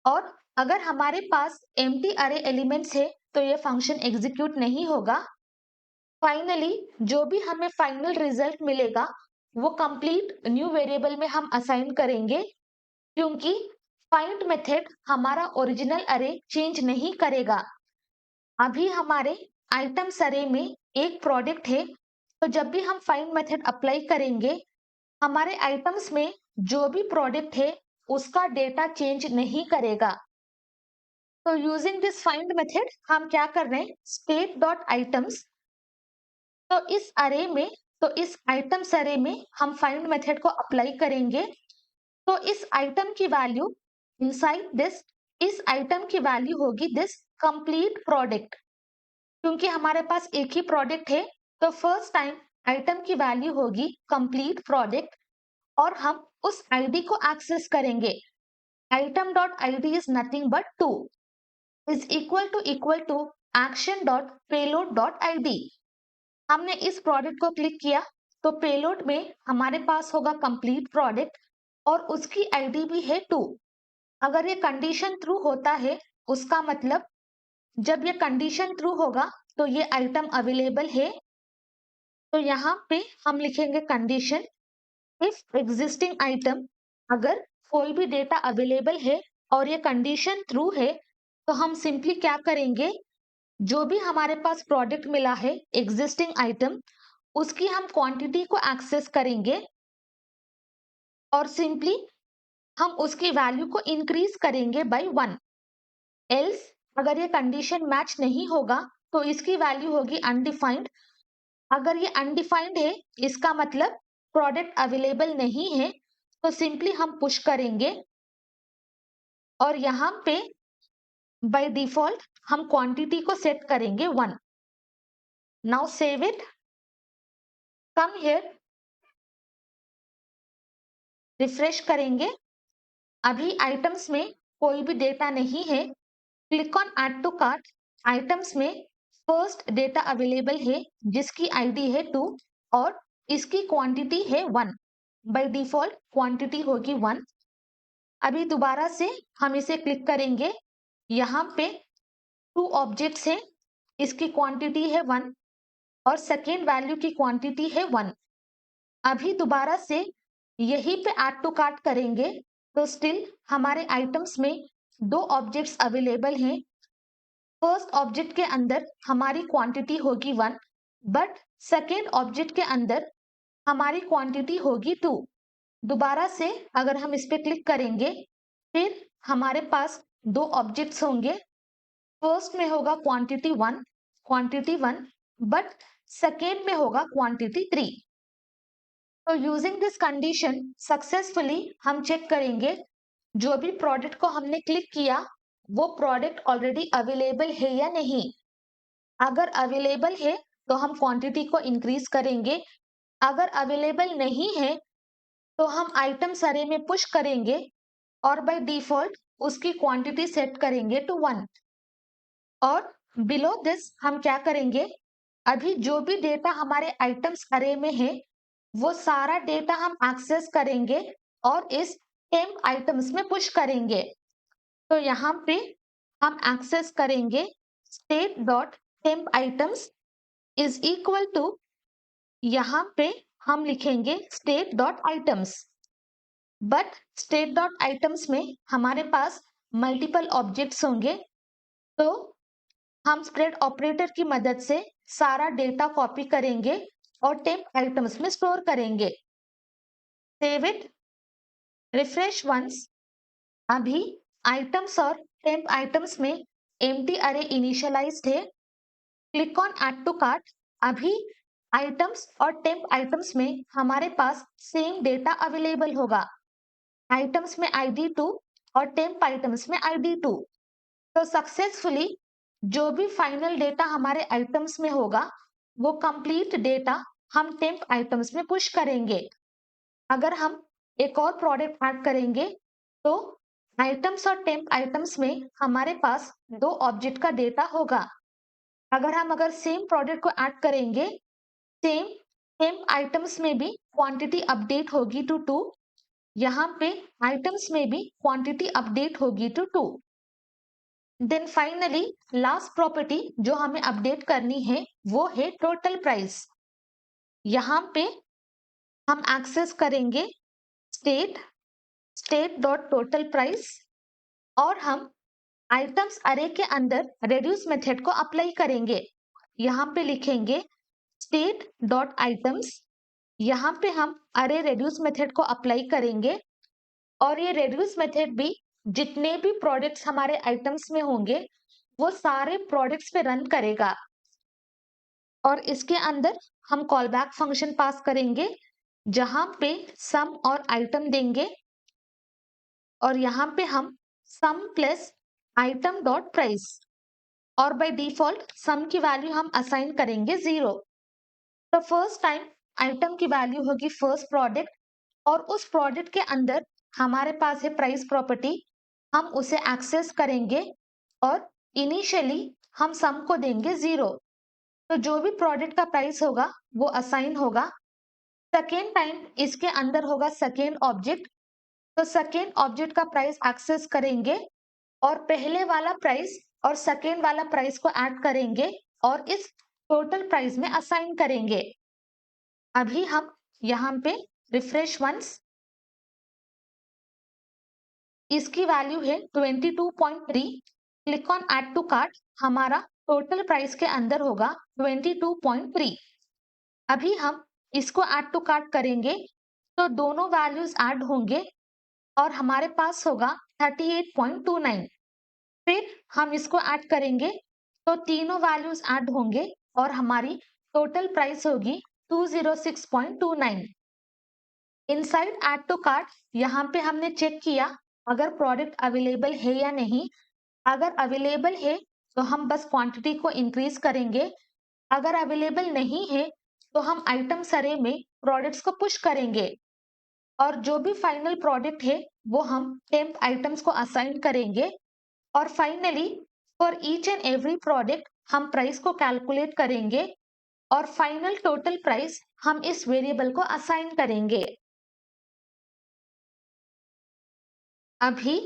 और अगर हमारे पास एम्प्टी अरे एलिमेंट्स है तो ये फंक्शन एग्जीक्यूट नहीं होगा। फाइनली जो भी हमें फाइनल रिजल्ट मिलेगा वो कंप्लीट न्यू वेरिएबल में हम असाइन करेंगे, क्योंकि फाइंड मेथड हमारा ओरिजिनल अरे चेंज नहीं करेगा। अभी हमारे आइटम्स अरे में एक प्रोडक्ट है, तो जब भी हम फाइंड मेथड अप्लाई करेंगे हमारे आइटम्स में जो भी प्रोडक्ट है उसका डेटा चेंज नहीं करेगा। तो यूजिंग दिस फाइंड मेथड हम क्या कर रहे हैं, स्टेट डॉट आइटम्स, तो इस अरे में, तो इस आइटम्स अरे में हम फाइंड मेथड को अप्लाई करेंगे। तो इस आइटम की वैल्यू इनसाइड दिस, इस आइटम की वैल्यू होगी दिस कंप्लीट प्रोडक्ट, क्योंकि हमारे पास एक ही प्रोडक्ट है तो फर्स्ट टाइम आइटम की वैल्यू होगी कंप्लीट प्रोडक्ट और हम उस आईडी को एक्सेस करेंगे। Item dot ID is nothing but 2 is equal to action dot payload dot ID। हमने इस प्रोडक्ट को क्लिक किया तो पेलोड में हमारे पास होगा कंप्लीट प्रोडक्ट और उसकी ID भी है 2। अगर ये कंडीशन ट्रू होता है उसका मतलब जब ये कंडीशन ट्रू होगा तो ये आइटम अवेलेबल है। तो यहाँ पे हम लिखेंगे कंडीशन इफ एग्जिस्टिंग आइटम, अगर कोई भी डेटा अवेलेबल है और ये कंडीशन ट्रू है, तो हम सिंपली क्या करेंगे, जो भी हमारे पास प्रोडक्ट मिला है एग्जिस्टिंग आइटम, उसकी हम क्वांटिटी को एक्सेस करेंगे और सिंपली हम उसकी वैल्यू को इंक्रीज करेंगे बाय 1। एल्स अगर ये कंडीशन मैच नहीं होगा तो इसकी वैल्यू होगी अनडिफाइंड। अगर ये अनडिफाइंड है, इसका मतलब प्रोडक्ट अवेलेबल नहीं है, तो सिंपली हम पुश करेंगे और यहाँ पे बाय डिफॉल्ट हम क्वांटिटी को सेट करेंगे 1। Now save it, come here, refresh करेंगे। अभी आइटम्स में कोई भी डेटा नहीं है। Click on add to cart. Items में फर्स्ट डेटा अवेलेबल है जिसकी आईडी है 2 और इसकी क्वांटिटी है 1। बाय डिफॉल्ट क्वांटिटी होगी 1। अभी दोबारा से हम इसे क्लिक करेंगे। यहाँ पे 2 ऑब्जेक्ट्स हैं, इसकी क्वांटिटी है 1 और सेकेंड वैल्यू की क्वांटिटी है 1। अभी दोबारा से यहीं पे ऐड टू कार्ट करेंगे तो स्टिल हमारे आइटम्स में 2 ऑब्जेक्ट्स अवेलेबल हैं। फर्स्ट ऑब्जेक्ट के अंदर हमारी क्वांटिटी होगी 1, बट सेकेंड ऑब्जेक्ट के अंदर हमारी क्वांटिटी होगी 2। दोबारा से अगर हम इस पे क्लिक करेंगे, फिर हमारे पास 2 ऑब्जेक्ट्स होंगे। फर्स्ट में होगा क्वांटिटी 1, बट सेकेंड में होगा क्वांटिटी 3। तो यूजिंग दिस कंडीशन सक्सेसफुली हम चेक करेंगे जो भी प्रोडक्ट को हमने क्लिक किया वो प्रोडक्ट ऑलरेडी अवेलेबल है या नहीं। अगर अवेलेबल है तो हम क्वांटिटी को इंक्रीज करेंगे। अगर अवेलेबल नहीं है तो हम आइटम्स अरे में पुश करेंगे और बाय डिफॉल्ट उसकी क्वांटिटी सेट करेंगे टू 1। और बिलो दिस हम क्या करेंगे, अभी जो भी डेटा हमारे आइटम्स अरे में है वो सारा डेटा हम एक्सेस करेंगे और इस टेम्प आइटम्स में पुश करेंगे। तो यहाँ पे हम एक्सेस करेंगे state dot temp items is equal to, यहाँ पे हम लिखेंगे state dot items. But state dot items में हमारे पास मल्टीपल ऑब्जेक्ट्स होंगे, तो हम स्प्रेड ऑपरेटर की मदद से सारा डेटा कॉपी करेंगे और टेम्प आइटम्स में स्टोर करेंगे। Save it, refresh once. अभी आइटम्स और टेम्प आइटम्स में एम्प्टी अरे इनिशियलाइज्ड है। Click on add to cart. अभी आइटम्स और टेम्प आइटम्स में हमारे पास सेम डेटा अवेलेबल होगा। आइटम्स में आईडी 2 और टेम्प आइटम्स में आईडी 2। तो सक्सेसफुली जो भी फाइनल डेटा हमारे आइटम्स में होगा वो कंप्लीट डेटा हम टेम्प आइटम्स में पुश करेंगे। अगर हम एक और प्रोडक्ट ऐड करेंगे तो आइटम्स और टेम्प आइटम्स में हमारे पास 2 ऑब्जेक्ट का डेटा होगा। अगर सेम प्रोडक्ट को ऐड करेंगे, सेम टेम्प आइटम्स में भी क्वांटिटी अपडेट होगी टू 2। यहाँ पे आइटम्स में भी क्वांटिटी अपडेट होगी to 2। Then finally last property जो हमें अपडेट करनी है वो है टोटल प्राइस। यहाँ पे हम एक्सेस करेंगे स्टेट डॉट टोटल प्राइस और हम आइटम्स अरे के अंदर रेड्यूस मेथड को अप्लाई करेंगे। यहाँ पे लिखेंगे स्टेट डॉट आइटम्स। यहाँ पे हम अरे रेड्यूस मेथड को अप्लाई करेंगे और ये रेड्यूस मेथड भी जितने भी प्रोडक्ट्स हमारे आइटम्स में होंगे वो सारे प्रोडक्ट्स पे रन करेगा। और इसके अंदर हम कॉल बैक फंक्शन पास करेंगे जहां पे सम और आइटम देंगे और यहाँ पे हम सम प्लस आइटम डॉट प्राइस और बाय डिफॉल्ट सम की वैल्यू हम असाइन करेंगे 0। तो फर्स्ट टाइम आइटम की वैल्यू होगी फर्स्ट प्रोडक्ट और उस प्रोडक्ट के अंदर हमारे पास है प्राइस प्रॉपर्टी, हम उसे एक्सेस करेंगे और इनिशियली हम सम को देंगे 0। तो जो भी प्रोडक्ट का प्राइस होगा वो असाइन होगा। सेकेंड टाइम इसके अंदर होगा सेकेंड ऑब्जेक्ट, तो सेकेंड ऑब्जेक्ट का प्राइस एक्सेस करेंगे और पहले वाला प्राइस और सेकेंड वाला प्राइस को ऐड करेंगे और इस टोटल प्राइस में असाइन करेंगे। अभी हम यहाँ पे रिफ्रेश वंस, इसकी वैल्यू है 22.3। Click on add to cart, हमारा टोटल प्राइस के अंदर होगा 22.3। अभी हम इसको ऐड टू कार्ट करेंगे तो दोनों वैल्यूज ऐड होंगे और हमारे पास होगा 38.29। फिर हम इसको ऐड करेंगे तो तीनों वैल्यूज ऐड होंगे और हमारी टोटल प्राइस होगी 206.29। इनसाइड ऐड टू कार्ट, यहाँ पे हमने चेक किया अगर प्रोडक्ट अवेलेबल है या नहीं। अगर अवेलेबल है तो हम बस क्वांटिटी को इंक्रीज करेंगे, अगर अवेलेबल नहीं है तो हम आइटम्स अरे में प्रोडक्ट्स को पुश करेंगे और जो भी फाइनल प्रोडक्ट है वो हम टेम्प आइटम्स को असाइन करेंगे। और finally for each and every product हम प्राइस को कैलकुलेट करेंगे और फाइनल टोटल प्राइस हम इस वेरिएबल को असाइन करेंगे। अभी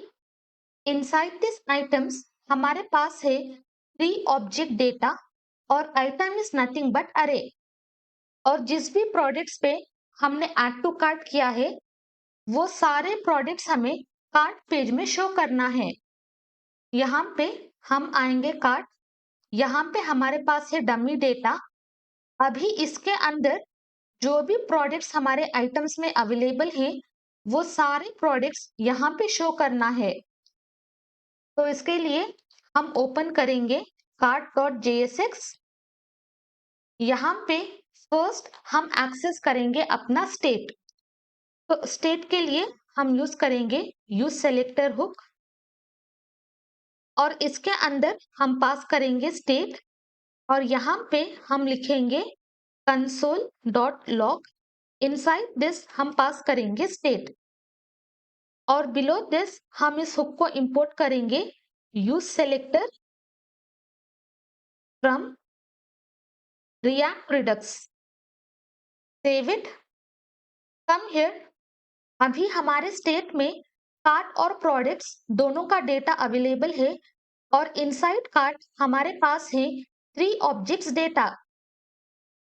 इनसाइड दिस आइटम्स हमारे पास है प्री ऑब्जेक्ट डेटा और आइटम इज नथिंग बट अरे। और जिस भी प्रोडक्ट्स पे हमने ऐड टू कार्ट किया है वो सारे प्रोडक्ट्स हमें कार्ट पेज में शो करना है। यहाँ पे हम आएंगे कार्ट, यहाँ पे हमारे पास है डमी डेटा। अभी इसके अंदर जो भी प्रोडक्ट्स हमारे आइटम्स में अवेलेबल हैं वो सारे प्रोडक्ट्स यहाँ पे शो करना है। तो इसके लिए हम ओपन करेंगे cart.jsx। यहाँ पे फर्स्ट हम एक्सेस करेंगे अपना स्टेट। तो स्टेट के लिए हम यूज करेंगे यूज सेलेक्टर हुक और इसके अंदर हम पास करेंगे स्टेट और यहाँ पे हम लिखेंगे console.log। इनसाइड दिस हम पास करेंगे स्टेट और बिलो दिस हम इस हुक को इंपोर्ट करेंगे use selector from React Redux. Save it, come here. अभी हमारे स्टेट में कार्ट और प्रोडक्ट्स दोनों का डेटा अवेलेबल है और इनसाइड कार्ट हमारे पास है 3 ऑब्जेक्ट्स डेटा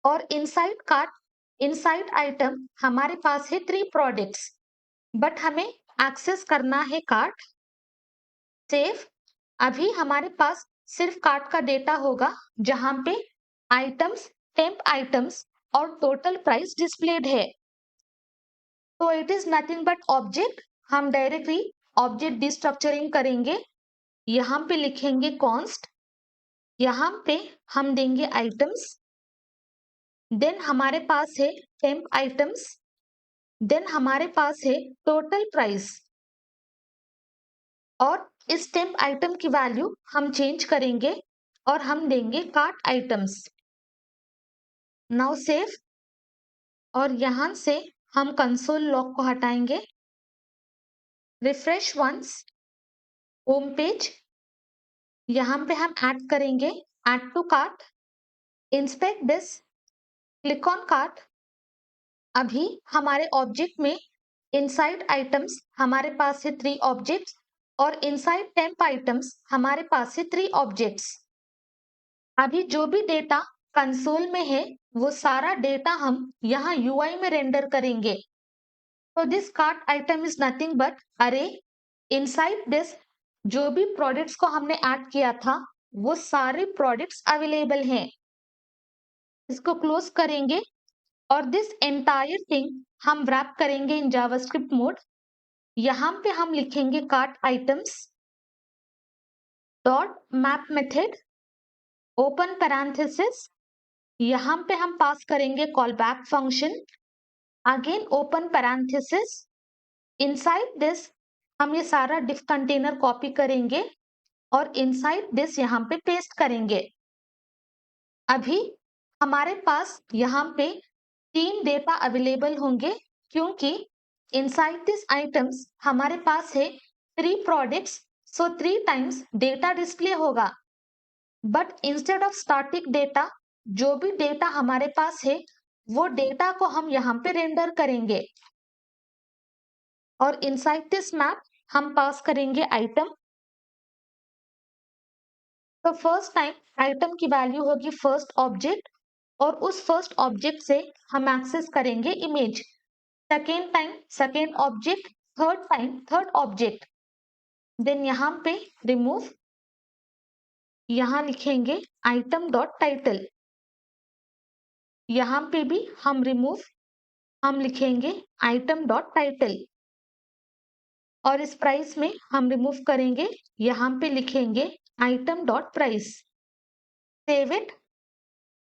और इनसाइड कार्ट इनसाइड आइटम हमारे पास है 3 प्रोडक्ट्स। बट हमें एक्सेस करना है कार्ट। सेव, अभी हमारे पास सिर्फ कार्ट का डेटा होगा जहां पे आइटम्स, टेम्प आइटम्स और टोटल प्राइस डिस्प्लेड है। तो it is nothing but object. हम डायरेक्टली ऑब्जेक्ट डिस्ट्रक्चरिंग करेंगे। यहाँ पे लिखेंगे कॉन्स्ट, यहाँ पे हम देंगे आइटम्स, देन हमारे पास है टेम्प आइटम्स, देन हमारे पास है टोटल प्राइस और इस टेम्प आइटम की वैल्यू हम चेंज करेंगे और हम देंगे कार्ट आइटम्स। नाउ सेव और यहां से हम कंसोल लॉग को हटाएंगे। रिफ्रेश वंस, होम पेज, यहाँ पे हम ऐड करेंगे add to cart. Inspect this, click on cart. अभी हमारे ऑब्जेक्ट में इनसाइड आइटम्स हमारे पास है 3 ऑब्जेक्ट्स और इनसाइड टेम्प आइटम्स हमारे पास है 3 ऑब्जेक्ट्स। अभी जो भी डेटा कंसोल में है वो सारा डेटा हम यहाँ यूआई में रेंडर करेंगे। तो this cart item is nothing but अरे। इनसाइड दिस जो भी प्रोडक्ट्स को हमने ऐड किया था वो सारे प्रोडक्ट्स अवेलेबल हैं। इसको क्लोज करेंगे और दिस एंटायर थिंग हम रैप करेंगे इन जावास्क्रिप्ट मोड। यहाँ पे हम लिखेंगे cart items dot map method open parenthesis, यहाँ पे हम पास करेंगे call back function, again open parenthesis. Inside this हम ये सारा डिफ कंटेनर कॉपी करेंगे और इनसाइड दिस यहाँ पे पेस्ट करेंगे। अभी हमारे पास यहाँ पे 3 डेटा अवेलेबल होंगे क्योंकि इनसाइड दिस आइटम्स हमारे पास है 3 प्रोडक्ट्स, सो 3 टाइम्स डेटा डिस्प्ले होगा। But instead of static data जो भी डेटा हमारे पास है वो डेटा को हम यहाँ पे रेंडर करेंगे और इनसाइड दिस मैप हम पास करेंगे आइटम। तो फर्स्ट टाइम आइटम की वैल्यू होगी फर्स्ट ऑब्जेक्ट और उस फर्स्ट ऑब्जेक्ट से हम एक्सेस करेंगे image. Second time second object, third time third object. Then यहाँ पे रिमूव, यहाँ लिखेंगे आइटम डॉट टाइटल। यहाँ पे भी हम रिमूव, हम लिखेंगे आइटम डॉट टाइटल। और इस प्राइस में हम रिमूव करेंगे, यहाँ पे लिखेंगे item dot price. Save it,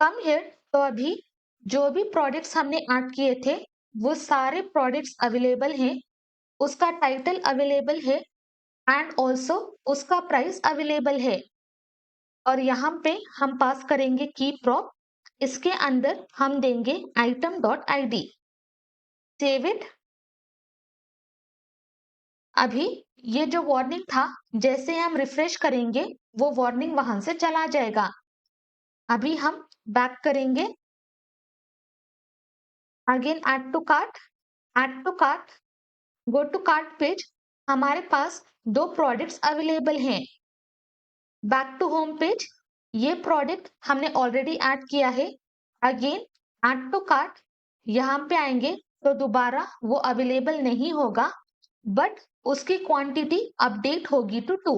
come here. तो अभी जो भी प्रोडक्ट्स हमने ऐड किए थे वो सारे प्रोडक्ट्स अवेलेबल हैं, उसका टाइटल अवेलेबल है एंड ऑल्सो उसका प्राइस अवेलेबल है। और यहाँ पे हम पास करेंगे की प्रॉप, इसके अंदर हम देंगे item dot ID। Save it. अभी ये जो वार्निंग था जैसे हम रिफ्रेश करेंगे वो वार्निंग वहां से चला जाएगा। अभी हम बैक करेंगे, again add to cart, add to cart, go to cart page. हमारे पास दो प्रोडक्ट्स अवेलेबल हैं। बैक टू होम पेज, ये प्रोडक्ट हमने ऑलरेडी ऐड किया है। अगेन ऐड टू कार्ट, यहाँ पे आएंगे तो दोबारा वो अवेलेबल नहीं होगा बट उसकी क्वांटिटी अपडेट होगी टू 2।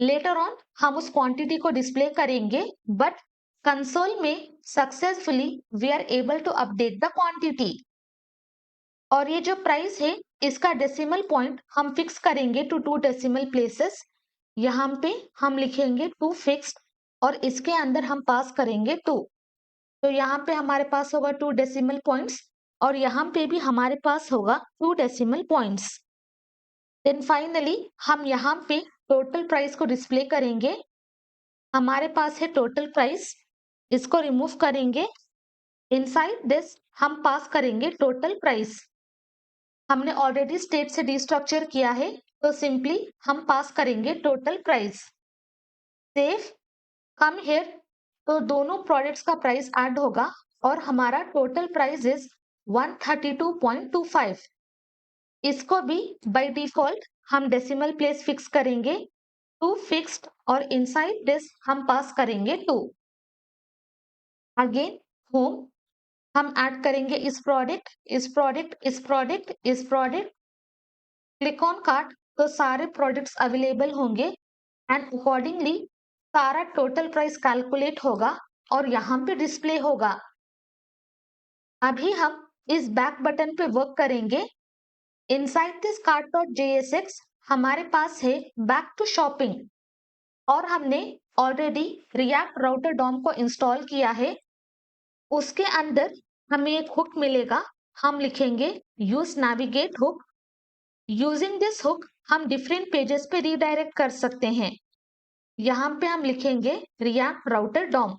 लेटर ऑन हम उस क्वांटिटी को डिस्प्ले करेंगे बट कंसोल में successfully we are able to update the quantity. और ये जो प्राइस है इसका डेसिमल पॉइंट हम फिक्स करेंगे टू 2 डेसिमल प्लेसेस। यहाँ पे हम लिखेंगे 2 फिक्स्ड और इसके अंदर हम पास करेंगे 2। तो यहाँ पे हमारे पास होगा 2 डेसिमल पॉइंट्स और यहाँ पे भी हमारे पास होगा 2 डेसिमल पॉइंट्स। देन फाइनली हम यहाँ पे टोटल प्राइस को डिस्प्ले करेंगे। हमारे पास है टोटल प्राइस, इसको रिमूव करेंगे। इनसाइड दिस हम पास करेंगे टोटल प्राइस। हमने ऑलरेडी स्टेट से डिस्ट्रक्चर किया है तो सिंपली हम पास करेंगे total price. Save, come here. तो दोनों प्रोडक्ट्स का प्राइस ऐड होगा और हमारा टोटल प्राइस इज 132.25। इसको भी बाय डिफॉल्ट हम डेसिमल प्लेस फिक्स करेंगे 2 फिक्स्ड और इनसाइड दिस हम पास करेंगे 2। अगेन होम, हम ऐड करेंगे इस प्रोडक्ट, इस प्रोडक्ट, इस प्रोडक्ट, इस प्रोडक्ट। क्लिक ऑन कार्ट, तो सारे प्रोडक्ट्स अवेलेबल होंगे एंड अकॉर्डिंगली सारा टोटल प्राइस कैलकुलेट होगा और यहाँ पे डिस्प्ले होगा। अभी हम इस बैक बटन पे वर्क करेंगे। Inside this cart dot JSX हमारे पास है बैक टू शॉपिंग और हमने ऑलरेडी रिएक्ट राउटर डॉम को इंस्टॉल किया है। उसके अंदर हमें एक हुक मिलेगा, हम लिखेंगे use navigate hook. Using this hook हम डिफरेंट पेजेस पे रीडायरेक्ट कर सकते हैं। यहाँ पे हम लिखेंगे रिएक्ट राउटर डॉम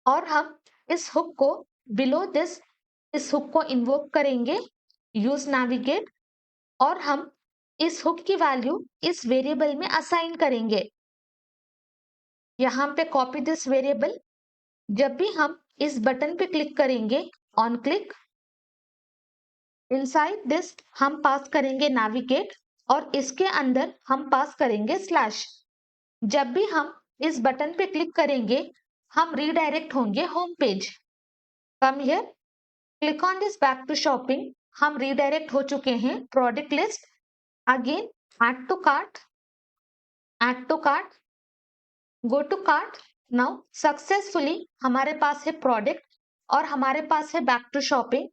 और हम इस हुक को बिलो दिस, इस हुक को इन्वोक करेंगे यूज नेविगेट और हम इस हुक की वैल्यू इस वेरिएबल में असाइन करेंगे। यहाँ पे कॉपी दिस वेरिएबल। जब भी हम इस बटन पे क्लिक करेंगे ऑन क्लिक, इनसाइड दिस हम पास करेंगे नेविगेट और इसके अंदर हम पास करेंगे स्लैश। जब भी हम इस बटन पे क्लिक करेंगे हम रीडायरेक्ट होंगे home page. Come here, click on this back to shopping, हम रीडायरेक्ट हो चुके हैं product list. Again add to cart, add to cart, go to cart. Now successfully हमारे पास है प्रोडक्ट और हमारे पास है बैक टू शॉपिंग।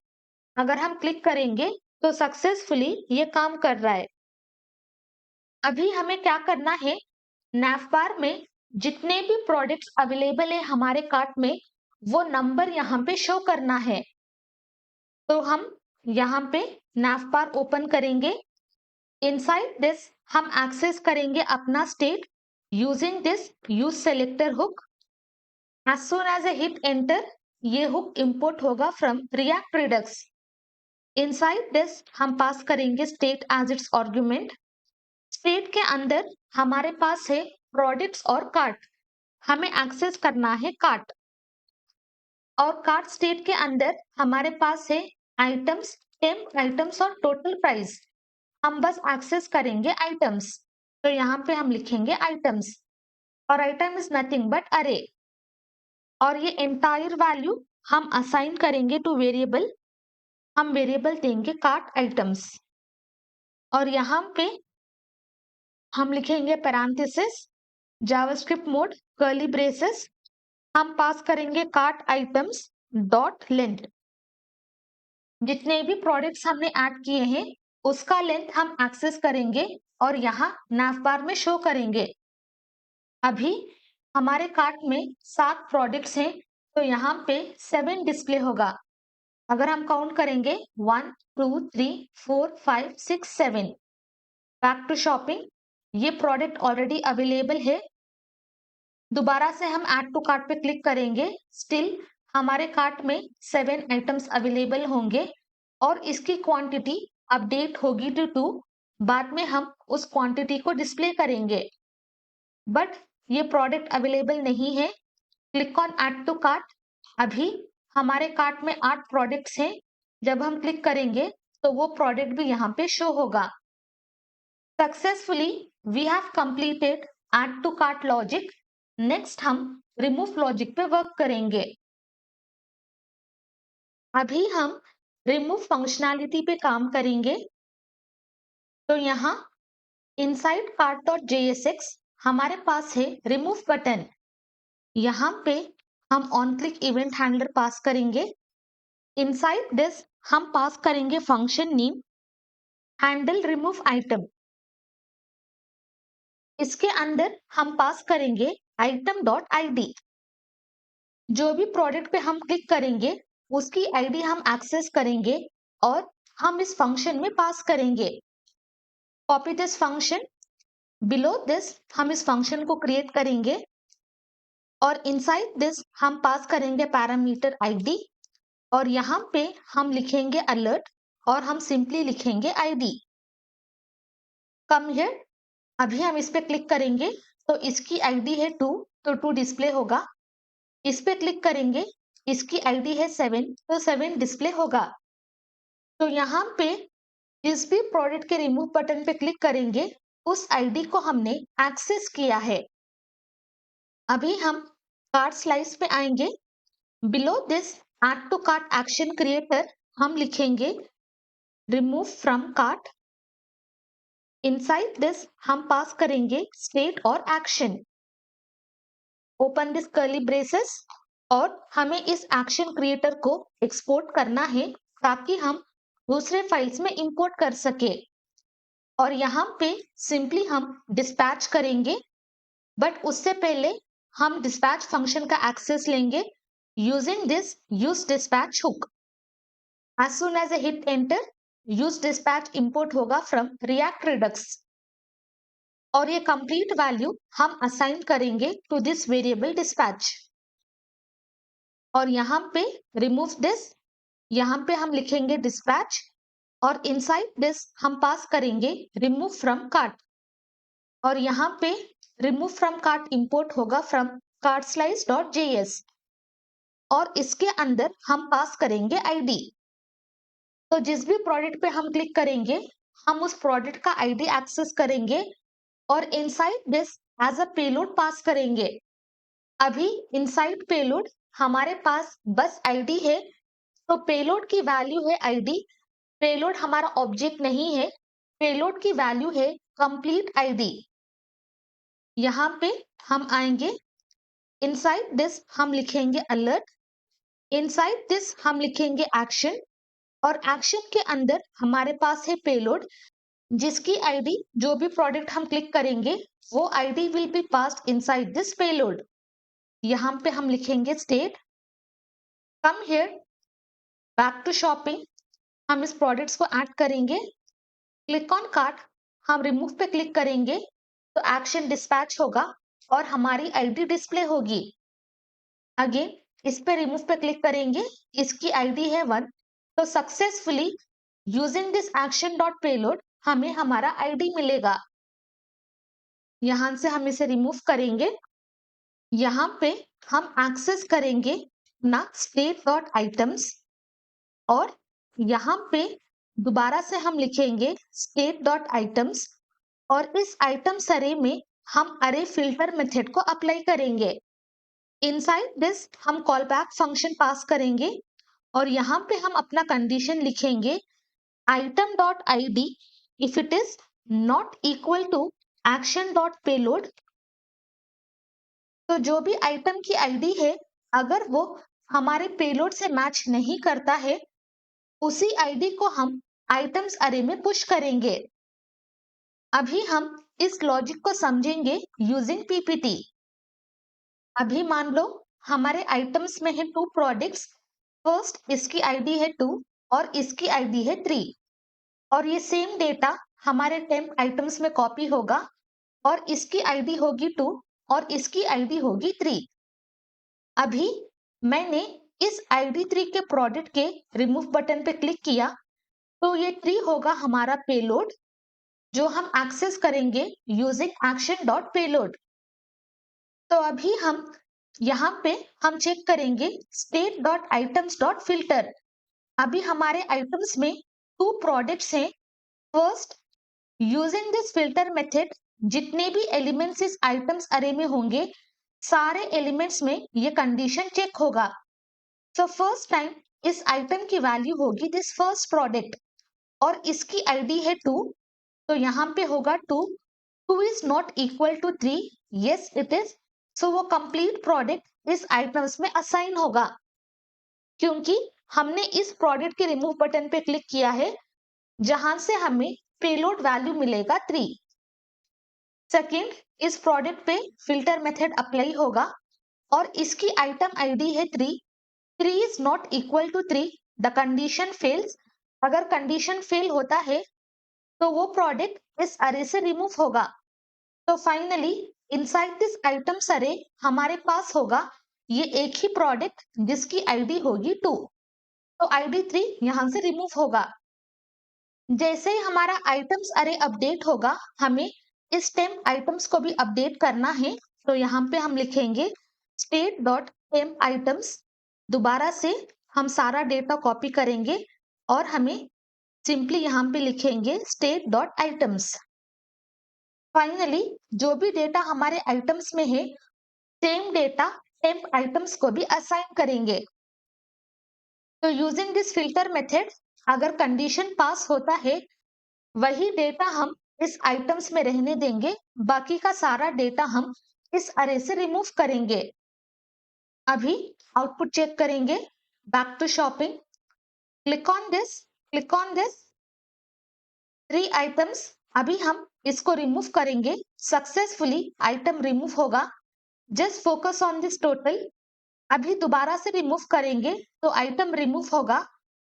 अगर हम क्लिक करेंगे तो सक्सेसफुली ये काम कर रहा है। अभी हमें क्या करना है, नैव बार में जितने भी प्रोडक्ट्स अवेलेबल है हमारे कार्ट में वो नंबर यहाँ पे शो करना है। तो हम यहाँ पे नैव बार ओपन करेंगे। इनसाइड दिस हम एक्सेस करेंगे अपना state using this use selector hook. As soon as a hit enter, ये हुक इंपोर्ट होगा from React Redux. Inside this हम पास करेंगे state as its argument. State के अंदर हमारे पास है प्रोडक्ट्स और कार्ट, हमें एक्सेस करना है कार्ट। और कार्ट स्टेट के अंदर हमारे पास है आइटम्स, टेम्प आइटम्स और टोटल प्राइस। हम बस एक्सेस करेंगे आइटम्स, तो यहाँ पे हम लिखेंगे आइटम्स। और आइटम इज नथिंग बट अरे, और ये एंटायर वैल्यू हम असाइन करेंगे टू वेरिएबल, हम वेरिएबल देंगे कार्ट आइटम्स, और यहाँ पे हम लिखेंगे parenthesis, JavaScript mode, curly braces, हम पास करेंगे कार्ट आइटम्स डॉट लेंथ। जितने भी प्रोडक्ट्स हमने ऐड किए हैं उसका लेंथ हम एक्सेस करेंगे और यहाँ nav बार में शो करेंगे। अभी हमारे कार्ट में 7 प्रोडक्ट्स हैं तो यहाँ पे 7 डिस्प्ले होगा। अगर हम काउंट करेंगे 1 2 3 4 5 6 7, बैक टू शॉपिंग, ये प्रोडक्ट ऑलरेडी अवेलेबल है। दोबारा से हम ऐड टू कार्ट पे क्लिक करेंगे, स्टिल हमारे कार्ट में 7 आइटम्स अवेलेबल होंगे और इसकी क्वांटिटी अपडेट होगी टू 2। बाद में हम उस क्वांटिटी को डिस्प्ले करेंगे, बट ये प्रोडक्ट अवेलेबल नहीं है। Click on add to cart. अभी हमारे कार्ट में 8 प्रोडक्ट्स हैं, जब हम क्लिक करेंगे तो वो प्रोडक्ट भी यहाँ पे शो होगा। Successfully we have completed add to cart logic. Next हम रिमूव लॉजिक पे वर्क करेंगे। अभी हम रिमूव फंक्शनैलिटी पे काम करेंगे। तो यहाँ इनसाइड कार्ट.jsx हमारे पास है रिमूव बटन। यहाँ पे हम ऑन क्लिक इवेंट हैंडलर पास करेंगे। इनसाइड दिस हम पास करेंगे function name handle remove item. इसके अंदर हम पास करेंगे आइटम डॉट आईडी। जो भी प्रोडक्ट पे हम क्लिक करेंगे उसकी आईडी हम एक्सेस करेंगे और हम इस फंक्शन में पास करेंगे। Copy this function, below this हम इस फंक्शन को क्रिएट करेंगे और इनसाइड दिस हम पास करेंगे पैरामीटर आईडी और यहाँ पे हम लिखेंगे अलर्ट और हम सिंपली लिखेंगे आईडी। कम हियर, अभी हम इस पे क्लिक करेंगे तो इसकी आईडी है 2 तो 2 डिस्प्ले होगा। इस पे क्लिक करेंगे, इसकी आईडी है 7 तो 7 डिस्प्ले होगा। तो यहाँ पे जिस भी प्रोडक्ट के रिमूव बटन पे क्लिक करेंगे उस आईडी को हमने एक्सेस किया है। अभी हम कार्ट स्लाइस पे आएंगे। Below this add to cart action creator हम लिखेंगे remove from cart. Inside this हम पास करेंगे स्टेट और action. Open this curly braces और हमें इस एक्शन क्रिएटर को एक्सपोर्ट करना है ताकि हम दूसरे फाइल्स में इंपोर्ट कर सके। और यहाँ पे सिंपली हम डिस्पैच करेंगे, बट उससे पहले हम डिस्पैच फंक्शन का एक्सेस लेंगे using this use dispatch hook. As soon as a hit enter, use dispatch import होगा फ्रॉम रिएक्ट रिडक्स और ये कंप्लीट वैल्यू हम असाइन करेंगे टू दिस वेरिएबल डिस्पैच। और यहाँ पे रिमूव दिस, यहाँ पे हम लिखेंगे डिस्पैच और इनसाइड दिस हम पास करेंगे रिमूव फ्रॉम कार्ट और यहाँ पे रिमूव फ्रॉम कार्ट इंपोर्ट होगा फ्रॉम cartslice.js और इसके अंदर हम पास करेंगे आईडी। तो जिस भी प्रोडक्ट पे हम क्लिक करेंगे हम उस प्रोडक्ट का आईडी एक्सेस करेंगे और inside this as a payload pass करेंगे। अभी इनसाइड पेलोड हमारे पास बस आईडी है तो पेलोड की वैल्यू है आईडी। पेलोड हमारा ऑब्जेक्ट नहीं है, पेलोड की वैल्यू है कंप्लीट आईडी। यहाँ पे हम आएंगे, इनसाइड दिस हम लिखेंगे अलर्ट, इनसाइड दिस हम लिखेंगे एक्शन और एक्शन के अंदर हमारे पास है पेलोड जिसकी आईडी जो भी प्रोडक्ट हम क्लिक करेंगे वो ID will be passed inside this payload. यहाँ पे हम लिखेंगे state. Come here, back to shopping, हम इस प्रोडक्ट्स को ऐड करेंगे। क्लिक ऑन कार्ट, हम रिमूव पे क्लिक करेंगे तो एक्शन डिस्पैच होगा और हमारी आईडी डिस्प्ले होगी। अगेन इस पे रिमूव पे क्लिक करेंगे, इसकी आईडी है 1 तो successfully using this action dot payload हमें हमारा आईडी मिलेगा। यहां से हम इसे रिमूव करेंगे। यहाँ पे हम एक्सेस करेंगे ना स्टेट डॉट आइटम्स और यहाँ पे दोबारा से हम लिखेंगे स्टेट डॉट आइटम्स और इस आइटम्स अरे में हम अरे फिल्टर मेथड को अप्लाई करेंगे। इनसाइड दिस हम कॉल बैक फंक्शन पास करेंगे और यहाँ पे हम अपना कंडीशन लिखेंगे item dot id if it is not equal to action dot payload. तो जो भी आइटम की आईडी है, अगर वो हमारे पेलोड से मैच नहीं करता है, उसी आईडी को हम आइटम्स अरे में पुश करेंगे। अभी हम इस लॉजिक को समझेंगे यूजिंग पीपीटी। अभी मान लो हमारे आइटम्स में है टू प्रोडक्ट्स। फर्स्ट इसकी आईडी है 2 और इसकी आईडी है 3 और ये सेम डेटा हमारे टेम्प आइटम्स में कॉपी होगा और इसकी आईडी होगी 2 और इसकी आईडी होगी 3। अभी मैंने इस आईडी 3 के प्रोडक्ट के रिमूव बटन पे क्लिक किया तो ये 3 होगा हमारा पेलोड जो हम एक्सेस करेंगे यूजिंग एक्शन डॉट पेलोड। तो अभी हम यहाँ पे हम चेक करेंगे state dot items dot filter. अभी हमारे आइटम्स में 2 प्रोडक्ट्स हैं। First using this filter method जितने भी एलिमेंट्स इस आइटम्स अरे में होंगे, सारे एलिमेंट्स में ये कंडीशन चेक होगा। तो फर्स्ट टाइम इस आइटम की वैल्यू होगी दिस फर्स्ट प्रोडक्ट और इसकी आईडी है 2, तो यहाँ पे होगा 2 is not equal to 3। Yes it is. So वो कंप्लीट प्रोडक्ट इस आइटम्स में असाइन होगा क्योंकि हमने इस प्रोडक्ट के रिमूव बटन पे क्लिक किया है जहां से हमें पेलोड वैल्यू मिलेगा 3। सेकेंड इस प्रोडक्ट पे फिल्टर मेथड अप्लाई होगा और इसकी आइटम आईडी है 3 is not equal to 3। The condition fails. अगर कंडीशन फेल होता है तो वो प्रोडक्ट इस अरे से रिमूव होगा। तो फाइनली इनसाइड दिस आइटम्स अरे हमारे पास होगा ये एक ही प्रोडक्ट जिसकी आईडी होगी 2, तो आईडी 3 यहां से रिमूव होगा। जैसे ही हमारा आइटम्स अरे अपडेट होगा, हमें इस टेम्प आइटम्स को भी अपडेट करना है। तो यहाँ पे हम लिखेंगे स्टेट डॉट टेम्प आइटम्स। दोबारा से हम सारा डेटा कॉपी करेंगे और हमें सिंपली यहाँ पे लिखेंगे स्टेट डॉट आइटम्स। फाइनली जो भी डेटा हमारे आइटम्स में है, सेम डेटा टेम्प आइटम्स को भी असाइन करेंगे। तो यूजिंग दिस फिल्टर मेथड अगर कंडीशन पास होता है, वही डेटा हम इस आइटम्स में रहने देंगे, बाकी का सारा डेटा हम इस अरे से रिमूव करेंगे। अभी आउटपुट चेक करेंगे। Back to shopping, click on this, click on this 3 items. अभी हम इसको रिमूव करेंगे। सक्सेसफुली आइटम रिमूव होगा। Just focus on this total. अभी दोबारा से रिमूव करेंगे तो आइटम रिमूव होगा,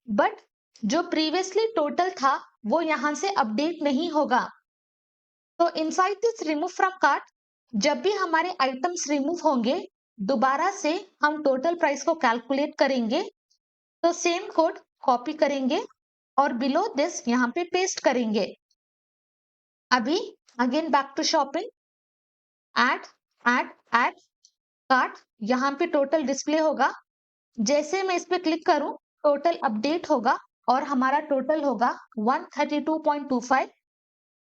बट जो प्रीवियसली टोटल था वो यहाँ से अपडेट नहीं होगा। तो inside this remove from cart जब भी हमारे आइटम्स रिमूव होंगे, दोबारा से हम टोटल प्राइस को कैलकुलेट करेंगे। तो सेम कोड कॉपी करेंगे और बिलो दिस यहाँ पे पेस्ट करेंगे। अभी again back to shopping, add add add cart, यहाँ पे टोटल डिस्प्ले होगा। जैसे मैं इस पे क्लिक करूं, टोटल अपडेट होगा और हमारा टोटल होगा 132.25।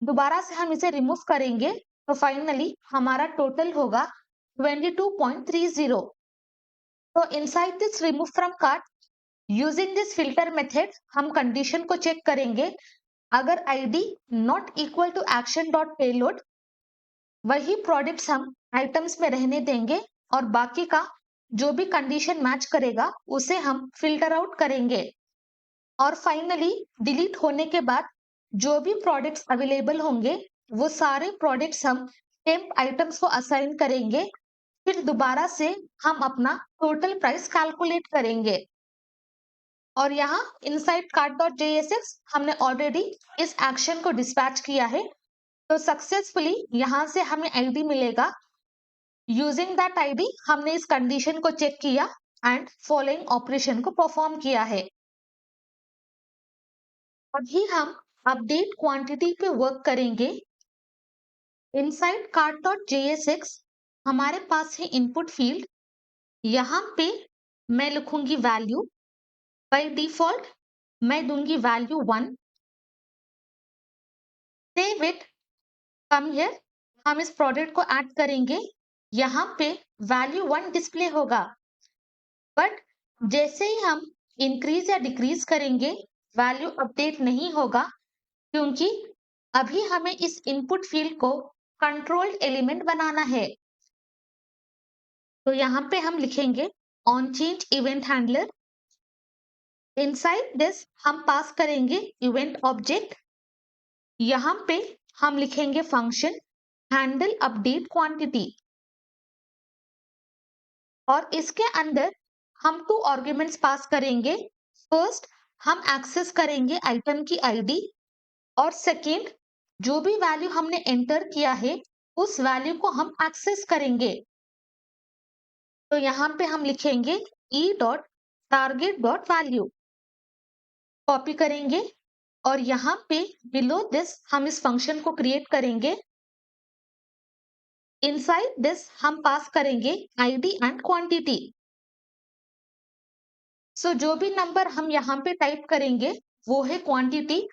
दोबारा से हम इसे रिमूव करेंगे तो फाइनली हमारा टोटल होगा 22.30। तो inside this remove from cart using this filter method हम कंडीशन को चेक करेंगे। अगर ID not equal to action dot payload, वही प्रोडक्ट्स हम आइटम्स में रहने देंगे और बाकी का जो भी कंडीशन मैच करेगा उसे हम फिल्टर आउट करेंगे। और फाइनली डिलीट होने के बाद जो भी प्रोडक्ट्स अवेलेबल होंगे, वो सारे प्रोडक्ट्स हम टेम्प आइटम्स को असाइन करेंगे। फिर दोबारा से हम अपना टोटल प्राइस कैलकुलेट करेंगे। और यहाँ इनसाइड कार्ट डॉट जेएसएक्स हमने ऑलरेडी इस एक्शन को डिस्पैच किया है। तो सक्सेसफुली यहाँ से हमें आईडी मिलेगा। यूजिंग दैट आईडी हमने इस कंडीशन को चेक किया एंड फॉलोइंग ऑपरेशन को परफॉर्म किया है। अभी हम अपडेट क्वांटिटी पे वर्क करेंगे। इनसाइड कार्ट डॉट जेएसएक्स हमारे पास है इनपुट फील्ड। यहाँ पे मैं लिखूंगी वैल्यू। बाय डिफॉल्ट मैं दूंगी value 1। Save it, come here हम इस प्रोडक्ट को ऐड करेंगे, यहाँ पे वैल्यू 1 डिस्प्ले होगा। बट जैसे ही हम इंक्रीज या डिक्रीज करेंगे, वैल्यू अपडेट नहीं होगा, क्योंकि अभी हमें इस इनपुट फील्ड को कंट्रोल्ड एलिमेंट बनाना है। तो यहाँ पे हम लिखेंगे on change event handler. Inside this हम पास करेंगे इवेंट ऑब्जेक्ट। यहाँ पे हम लिखेंगे फंक्शन हैंडल अपडेट क्वांटिटी, और इसके अंदर हम 2 आर्ग्यूमेंट्स पास करेंगे। फर्स्ट, हम एक्सेस करेंगे आइटम की आईडी, और सेकेंड, जो भी वैल्यू हमने एंटर किया है उस वैल्यू को हम एक्सेस करेंगे। तो यहाँ पे हम लिखेंगे e.target.value, कॉपी करेंगे और यहाँ पे बिलो दिस हम इस फंक्शन को क्रिएट करेंगे। इनसाइड दिस हम पास करेंगे आईडी एंड क्वांटिटी। सो जो भी नंबर हम यहाँ पे टाइप करेंगे वो है क्वांटिटी।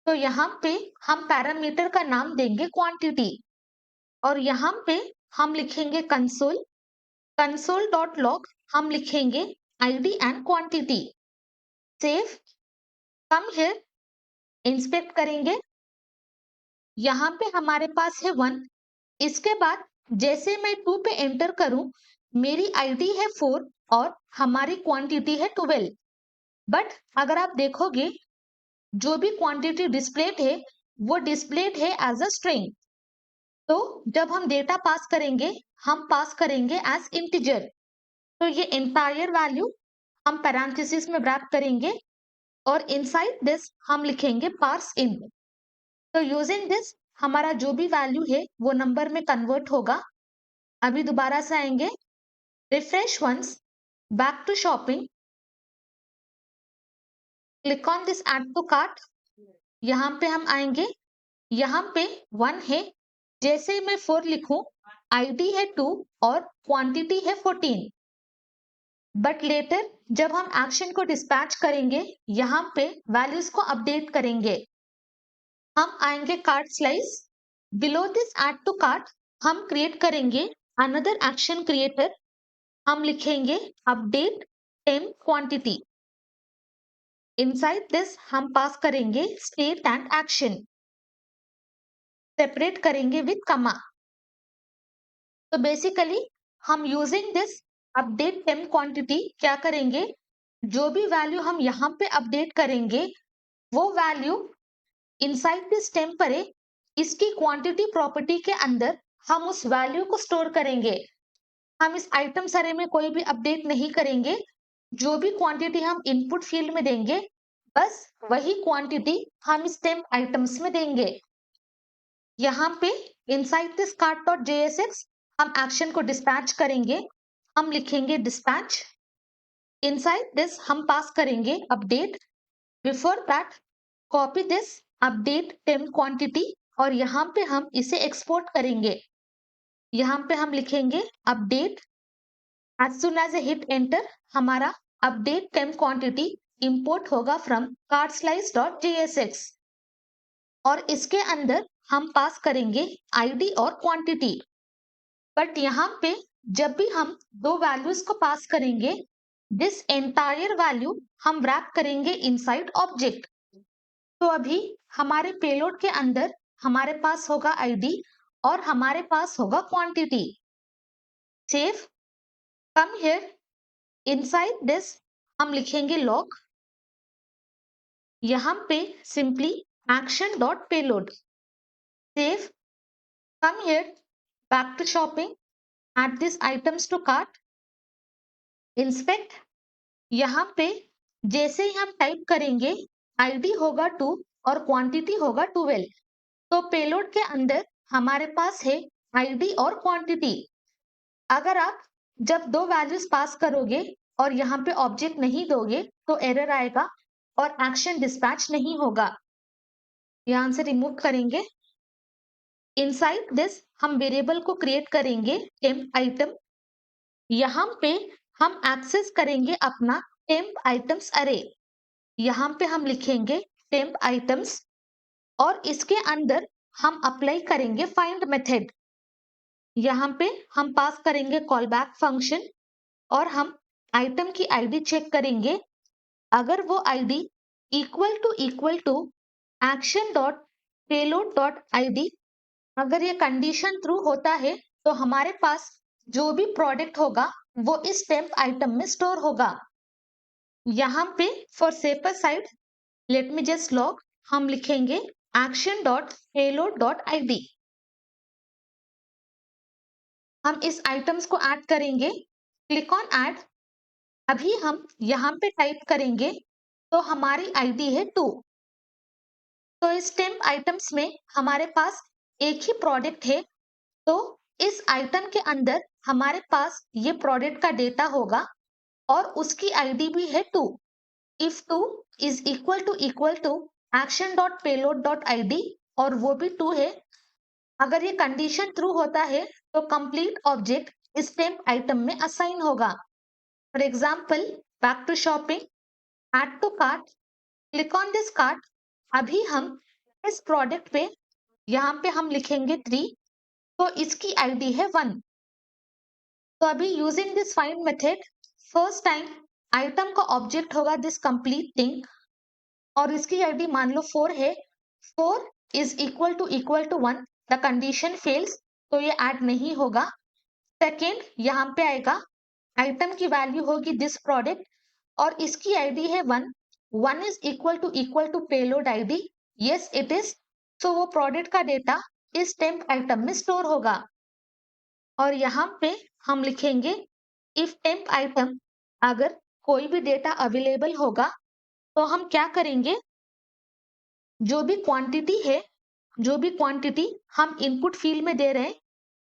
तो यहाँ पे हम पैरामीटर का नाम देंगे क्वांटिटी, और यहाँ पे हम लिखेंगे console.log हम लिखेंगे ID and quantity. Save, come here, inspect करेंगे। यहाँ पे हमारे पास है 1। इसके बाद जैसे मैं 2 पे एंटर करूं, मेरी आईडी है 4 और हमारी क्वांटिटी है 12। बट अगर आप देखोगे, जो भी क्वांटिटी डिस्प्लेड है वो डिस्प्लेड है एज अ स्ट्रिंग। तो जब हम डेटा पास करेंगे, हम पास करेंगे एज इंटीजर। तो ये एंटायर वैल्यू हम पैरेंथेसिस में रैप करेंगे, और इनसाइड दिस हम लिखेंगे पार्स इन। तो यूजिंग दिस हमारा जो भी वैल्यू है वो नंबर में कन्वर्ट होगा। अभी दोबारा से आएंगे, refresh once, back to shopping, click on this add to cart. यहाँ पे हम आएंगे, यहाँ पे 1 है। जैसे मैं 4 लिखूं, आईडी है 2 और क्वांटिटी है 14। बट लेटर जब हम एक्शन को डिस्पैच करेंगे, यहाँ पे वैल्यूज को अपडेट करेंगे। हम आएंगे cart slice, below this add to cart हम क्रिएट करेंगे अनदर एक्शन क्रिएटर। हम लिखेंगे update temp quantity. Inside this हम पास करेंगे स्टेट एंड एक्शन, सेपरेट करेंगे विद कमा। तो बेसिकली हम using this update temp quantity क्या करेंगे, जो भी वैल्यू हम यहाँ पे अपडेट करेंगे वो वैल्यू इनसाइड दिस टेम्प पर इसकी क्वांटिटी प्रॉपर्टी के अंदर हम उस वैल्यू को स्टोर करेंगे। हम इस आइटम अरे में कोई भी अपडेट नहीं करेंगे। जो भी क्वांटिटी हम इनपुट फील्ड में देंगे, बस वही क्वांटिटी हम इस टेम्प आइटम्स में देंगे। यहाँ पे इनसाइड दिस cart.jsx हम एक्शन को डिस्पैच करेंगे। हम लिखेंगे डिस्पैच। इनसाइड दिस हम पास करेंगे update. Before that copy this update temp quantity, और यहाँ पे हम इसे एक्सपोर्ट करेंगे। यहाँ पे हम लिखेंगे update. As soon as a hit enter, हमारा अपडेट टेम्प क्वांटिटी इंपोर्ट होगा फ्रॉम cartslice.jsx, और इसके अंदर हम पास करेंगे आईडी और क्वांटिटी। बट यहाँ पे जब भी हम 2 वैल्यूज को पास करेंगे, दिस एंटायर वैल्यू हम रैप करेंगे इनसाइड ऑब्जेक्ट। तो अभी हमारे पेलोड के अंदर हमारे पास होगा आईडी और हमारे पास होगा quantity. Save, come here, inside this हम लिखेंगे लॉग। यहाँ पे simply action dot payload. Save, come here, back to shopping, add these items to cart, inspect. यहाँ पे जैसे ही हम टाइप करेंगे, आईडी होगा 2 और क्वांटिटी होगा 12। तो पेलोड के अंदर हमारे पास है आईडी और क्वांटिटी। अगर आप जब 2 वैल्यूज पास करोगे और यहाँ पे ऑब्जेक्ट नहीं दोगे तो एरर आएगा और एक्शन डिस्पैच नहीं होगा। यहाँ से रिमूव करेंगे। इनसाइड दिस हम वेरिएबल को क्रिएट करेंगे टेम्प आइटम। यहाँ पे हम एक्सेस करेंगे अपना टेम्प आइटम्स अरे। यहाँ पे हम लिखेंगे टेम्प आइटम्स, और इसके अंदर हम अप्लाई करेंगे फाइंड मेथड। यहाँ पे हम पास करेंगे कॉल बैक फंक्शन और हम आइटम की आईडी चेक करेंगे। अगर वो ID equal to action dot payload dot ID, अगर ये कंडीशन ट्रू होता है तो हमारे पास जो भी प्रोडक्ट होगा वो इस टेम्प आइटम में स्टोर होगा। यहाँ पे for safer side let me just log, हम लिखेंगे action dot payload dot ID. हम इस आइटम्स को ऐड करेंगे, क्लिक ऑन ऐड। अभी हम यहाँ पे टाइप करेंगे तो हमारी आईडी है 2। तो इस टेम्प आइटम्स में हमारे पास एक ही प्रोडक्ट है, तो इस आइटम के अंदर हमारे पास ये प्रोडक्ट का डेटा होगा और उसकी आईडी भी है 2। If 2 is equal to action dot payload dot ID और वो भी 2 है, अगर ये कंडीशन ट्रू होता है तो कंप्लीट ऑब्जेक्ट इस टेम्प आइटम में असाइन होगा। For example, back to shopping, add to cart, click on this cart. अभी हम इस प्रोडक्ट पे यहाँ पे हम लिखेंगे 3, तो इसकी आईडी है 1। तो अभी using this find method, first time item का ऑब्जेक्ट होगा दिस कंप्लीट थिंग और इसकी आईडी मान लो 4 है। 4 is equal to 1, the condition fails, तो ये ऐड नहीं होगा। सेकेंड, यहाँ पे आएगा आइटम की वैल्यू होगी दिस प्रोडक्ट और इसकी आईडी है 1। 1 is equal to payload ID, yes it is. तो वो प्रोडक्ट का डेटा इस टेम्प आइटम में स्टोर होगा। और यहाँ पे हम लिखेंगे इफ टेम्प आइटम, अगर कोई भी डेटा अवेलेबल होगा तो हम क्या करेंगे, जो भी क्वांटिटी है, जो भी क्वांटिटी हम इनपुट फील्ड में दे रहे हैं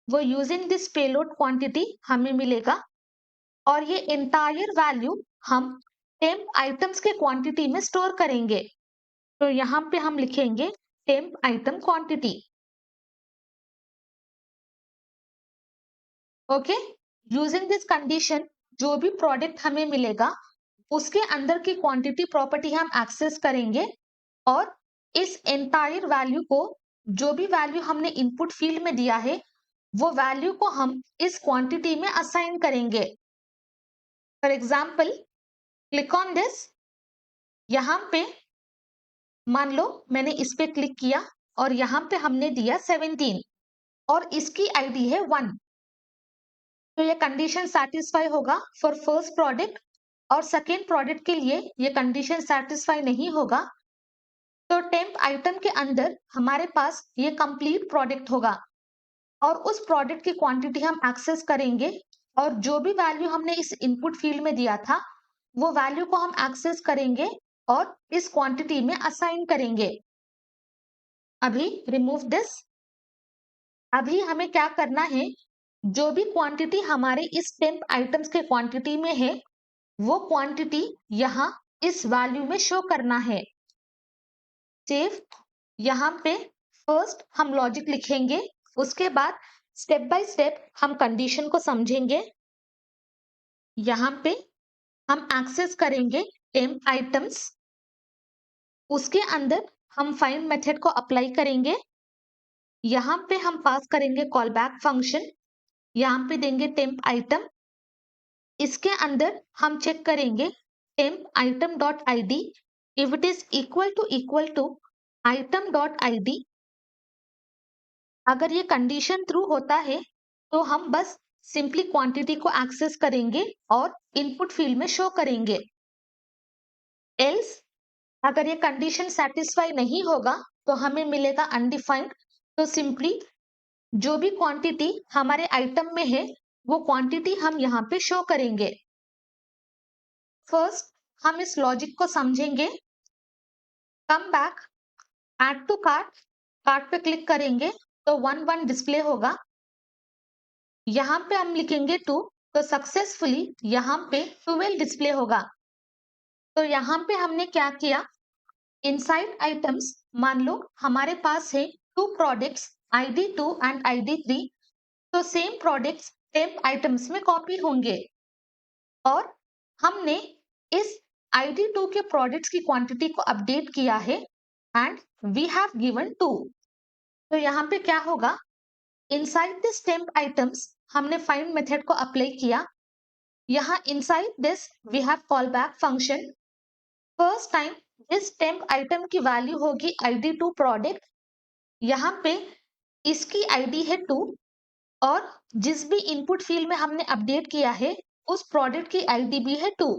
वो यूजिंग दिस पेलोड क्वांटिटी हमें मिलेगा और ये एंटायर वैल्यू हम टेम्प आइटम्स के क्वांटिटी में स्टोर करेंगे। तो यहाँ पे हम लिखेंगे temp item quantity. Okay, using this condition जो भी प्रोडक्ट हमें मिलेगा उसके अंदर की क्वांटिटी प्रॉपर्टी हम एक्सेस करेंगे और इस एंटायर वैल्यू को, जो भी वैल्यू हमने इनपुट फील्ड में दिया है वो वैल्यू को हम इस क्वांटिटी में असाइन करेंगे। For example, click on this. यहाँ पे मान लो मैंने इस पे क्लिक किया और यहाँ पे हमने दिया 17 और इसकी आईडी है 1, तो ये कंडीशन सेटिस्फाई होगा फॉर फर्स्ट प्रोडक्ट और सेकेंड प्रोडक्ट के लिए ये कंडीशन सेटिस्फाई नहीं होगा। तो टेम्प आइटम के अंदर हमारे पास ये कंप्लीट प्रोडक्ट होगा और उस प्रोडक्ट की क्वांटिटी हम एक्सेस करेंगे और जो भी वैल्यू हमने इस इनपुट फील्ड में दिया था वो वैल्यू को हम एक्सेस करेंगे और इस क्वांटिटी में असाइन करेंगे। अभी रिमूव दिस। अभी हमें क्या करना है, जो भी क्वांटिटी हमारे इस टेम्प आइटम्स के क्वांटिटी में है वो क्वांटिटी यहाँ इस वैल्यू में शो करना है। सेव। यहाँ पे फर्स्ट हम लॉजिक लिखेंगे, उसके बाद स्टेप बाय स्टेप हम कंडीशन को समझेंगे। यहाँ पे हम एक्सेस करेंगे टेम्प आइटम्स, उसके अंदर हम फाइंड मेथड को अप्लाई करेंगे। यहाँ पे हम पास करेंगे कॉल बैक फंक्शन, यहाँ पे देंगे टेम्प आइटम। इसके अंदर हम चेक करेंगे temp item dot ID, if it is equal to item dot ID. अगर ये कंडीशन ट्रू होता है तो हम बस सिंपली क्वांटिटी को एक्सेस करेंगे और इनपुट फील्ड में शो करेंगे। एल्स, अगर ये कंडीशन सेटिस्फाई नहीं होगा तो हमें मिलेगा अनडिफाइंड। तो सिंपली जो भी क्वांटिटी हमारे आइटम में है वो क्वांटिटी हम यहाँ पे शो करेंगे। फर्स्ट हम इस लॉजिक को समझेंगे। Come back, add to cart, cart पे क्लिक करेंगे तो 1 डिस्प्ले होगा। यहाँ पे हम लिखेंगे 2, तो सक्सेसफुली यहाँ पे 12 डिस्प्ले होगा। तो यहाँ पे हमने क्या किया, इनसाइड आइटम्स मान लो हमारे पास है 2 प्रोडक्ट्स ID2 एंड ID3, तो सेम प्रोडक्ट्स टेम्प आइटम्स में कॉपी होंगे और हमने इस ID2 के प्रोडक्ट्स की क्वांटिटी को अपडेट किया है एंड वी हैव गिवन 2। तो यहाँ पे क्या होगा, इनसाइड दिस टेम्प आइटम्स हमने फाइंड मेथड को अप्लाई किया। यहाँ inside this we have call back function. First time इस टेम्प आइटम की वैल्यू होगी आईडी टू प्रोडक्ट। यहाँ पे इसकी आईडी है 2 और जिस भी इनपुट फील्ड में हमने अपडेट किया है उस प्रोडक्ट की आईडी भी है 2।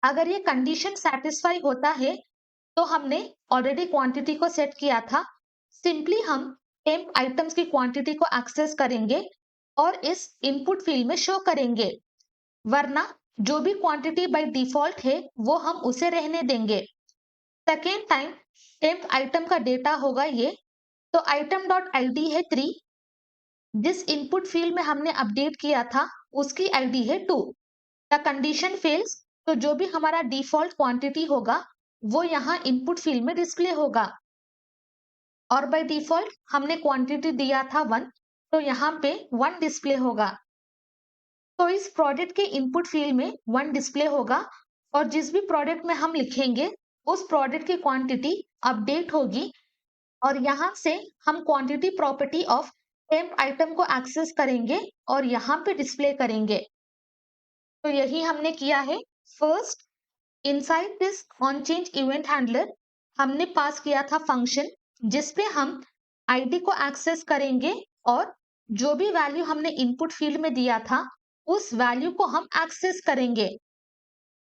अगर ये कंडीशन सेटिस्फाई होता है तो हमने ऑलरेडी क्वांटिटी को सेट किया था। सिंपली हम टेम्प आइटम्स की क्वांटिटी को एक्सेस करेंगे और इस इनपुट फील्ड में शो करेंगे, वरना जो भी क्वांटिटी बाय डिफॉल्ट है वो हम उसे रहने देंगे। सेकेंड टाइम टेम्प आइटम का डेटा होगा ये, तो आइटम डॉट आईडी है 3, जिस इनपुट फील्ड में हमने अपडेट किया था उसकी आईडी है 2। द कंडीशन फेल्स, तो जो भी हमारा डिफॉल्ट क्वांटिटी होगा वो यहाँ इनपुट फील्ड में डिस्प्ले होगा। और बाय डिफॉल्ट हमने क्वांटिटी दिया था 1, तो यहाँ पे 1 डिस्प्ले होगा। तो इस प्रोडक्ट के इनपुट फील्ड में 1 डिस्प्ले होगा और जिस भी प्रोडक्ट में हम लिखेंगे उस प्रोडक्ट की क्वांटिटी अपडेट होगी और यहाँ से हम quantity property of temp item को एक्सेस करेंगे और यहाँ पे डिस्प्ले करेंगे। तो यही हमने किया है। First, inside this on change event handler हमने पास किया था फंक्शन जिसपे हम आईडी को एक्सेस करेंगे और जो भी वैल्यू हमने इनपुट फील्ड में दिया था उस वैल्यू को हम एक्सेस करेंगे।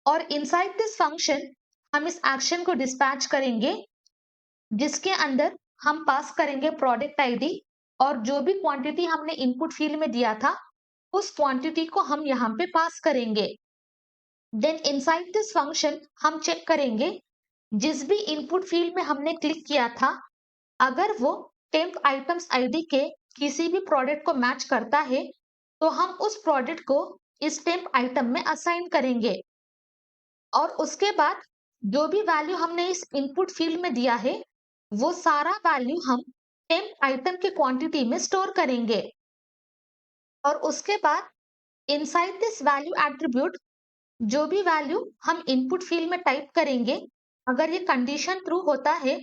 और इनसाइड दिस फंक्शन हम इस एक्शन को डिस्पैच करेंगे जिसके अंदर हम पास करेंगे प्रोडक्ट आईडी और जो भी क्वांटिटी हमने इनपुट फील्ड में दिया था उस क्वांटिटी को हम यहाँ पे पास करेंगे। देन इनसाइड दिस फंक्शन हम चेक करेंगे जिस भी इनपुट फील्ड में हमने क्लिक किया था अगर वो टेम्प आइटम्स आईडी के किसी भी प्रोडक्ट को मैच करता है तो हम उस प्रोडक्ट को इस टेम्प आइटम में असाइन करेंगे और उसके बाद जो भी वैल्यू हमने इस इनपुट फील्ड में दिया है वो सारा वैल्यू हम टेम्प आइटम के क्वांटिटी में स्टोर करेंगे। और उसके बाद इनसाइड दिस वैल्यू एट्रीब्यूट जो भी वैल्यू हम इनपुट फील्ड में टाइप करेंगे अगर ये कंडीशन ट्रू होता है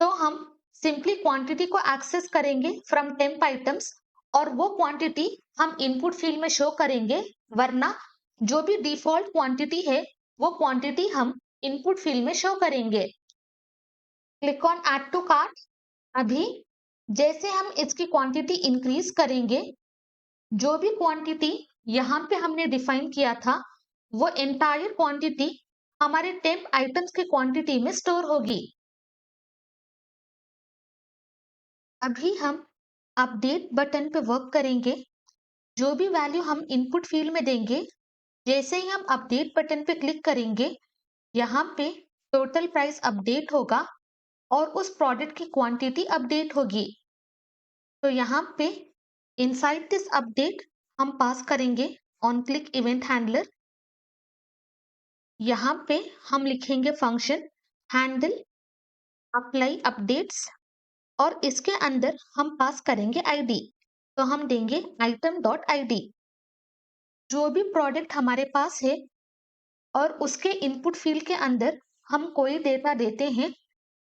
तो हम सिंपली क्वांटिटी को एक्सेस करेंगे फ्रॉम टेम्प आइटम्स और वो क्वांटिटी हम इनपुट फील्ड में शो करेंगे, वरना जो भी डिफॉल्ट क्वांटिटी है वो क्वांटिटी हम इनपुट फील्ड में शो करेंगे। Click on add to cart. अभी जैसे हम इसकी क्वांटिटी इंक्रीज करेंगे जो भी क्वांटिटी यहाँ पे हमने डिफाइन किया था वो एंटायर क्वांटिटी हमारे टेम्प आइटम्स की क्वांटिटी में स्टोर होगी। अभी हम अपडेट बटन पे वर्क करेंगे। जो भी वैल्यू हम इनपुट फील्ड में देंगे जैसे ही हम अपडेट बटन पे क्लिक करेंगे यहाँ पे टोटल प्राइस अपडेट होगा और उस प्रोडक्ट की क्वांटिटी अपडेट होगी। तो यहाँ पे इनसाइड दिस अपडेट हम पास करेंगे ऑन क्लिक इवेंट हैंडलर। यहाँ पे हम लिखेंगे फंक्शन हैंडल अप्लाई अपडेट्स और इसके अंदर हम पास करेंगे आईडी। तो हम देंगे आइटम डॉट आईडी। जो भी प्रोडक्ट हमारे पास है और उसके इनपुट फील्ड के अंदर हम कोई डेटा देते हैं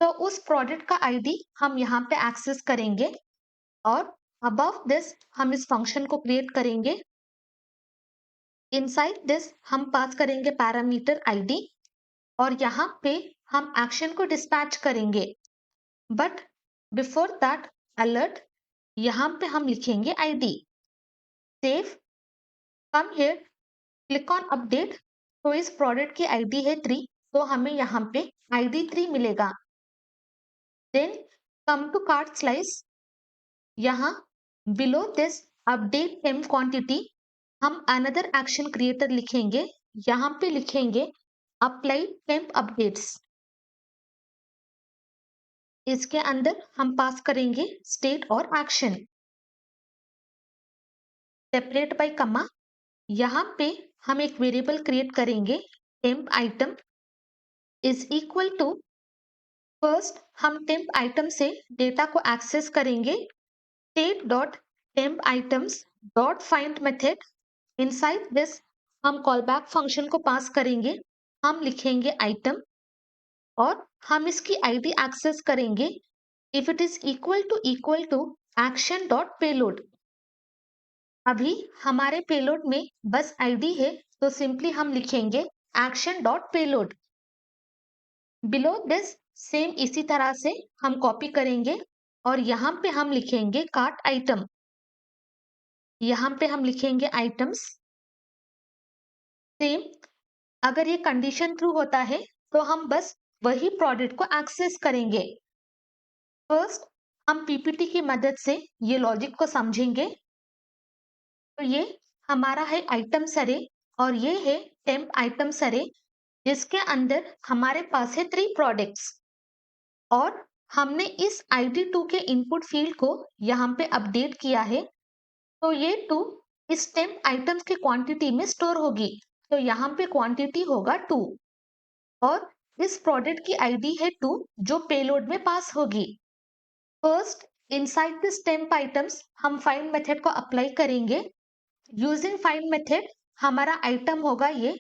तो उस प्रोडक्ट का आईडी हम यहाँ पे एक्सेस करेंगे और अबव दिस हम इस फंक्शन को क्रिएट करेंगे। इनसाइड दिस हम पास करेंगे पैरामीटर आईडी और यहाँ पे हम एक्शन को डिस्पैच करेंगे। बट बिफोर दैट अलर्ट यहाँ पे हम लिखेंगे ID. Save, come here, click on update. तो इस प्रोडक्ट की आईडी है 3 तो हमें यहाँ पे आईडी 3 मिलेगा। Then come to cart slice. यहाँ below this update temp quantity हम अनदर एक्शन क्रिएटर लिखेंगे। यहाँ पे लिखेंगे अप्लाई टेम्प अपडेट्स। इसके अंदर हम पास करेंगे स्टेट और एक्शन। सेपरेट बाय कमा। यहाँ पे हम एक वेरिएबल क्रिएट करेंगे temp item is equal to, first हम टेम्प आइटम से डेटा को एक्सेस करेंगे state dot temp items dot find method. Inside this हम कॉल बैक फंक्शन को पास करेंगे। हम लिखेंगे आइटम और हम इसकी आईडी एक्सेस करेंगे if it is equal to action dot payload. अभी हमारे पेलोड में बस आईडी है, तो सिंपली हम लिखेंगे action dot payload. Below this same इसी तरह से हम कॉपी करेंगे और यहाँ पे हम लिखेंगे कार्ट आइटम। यहाँ पे हम लिखेंगे आइटम्स। सेम अगर ये कंडीशन ट्रू होता है तो हम बस वही प्रोडक्ट को एक्सेस करेंगे। फर्स्ट हम पीपीटी की मदद से ये लॉजिक को समझेंगे। तो ये हमारा है आइटम्स अरे और ये है टेम्प आइटम्स अरे, जिसके अंदर हमारे पास है 3 प्रोडक्ट्स और हमने इस ID2 के इनपुट फील्ड को यहाँ पे अपडेट किया है। तो ये 2 इस टेम्प आइटम्स की क्वांटिटी में स्टोर होगी। तो यहाँ पे क्वांटिटी होगा 2 और इस प्रोडक्ट की आईडी है 2 जो पेलोड में पास होगी। First inside this temp items हम फाइंड मेथड को अप्लाई करेंगे। यूजिंग फाइंड मेथड हमारा आइटम होगा ये,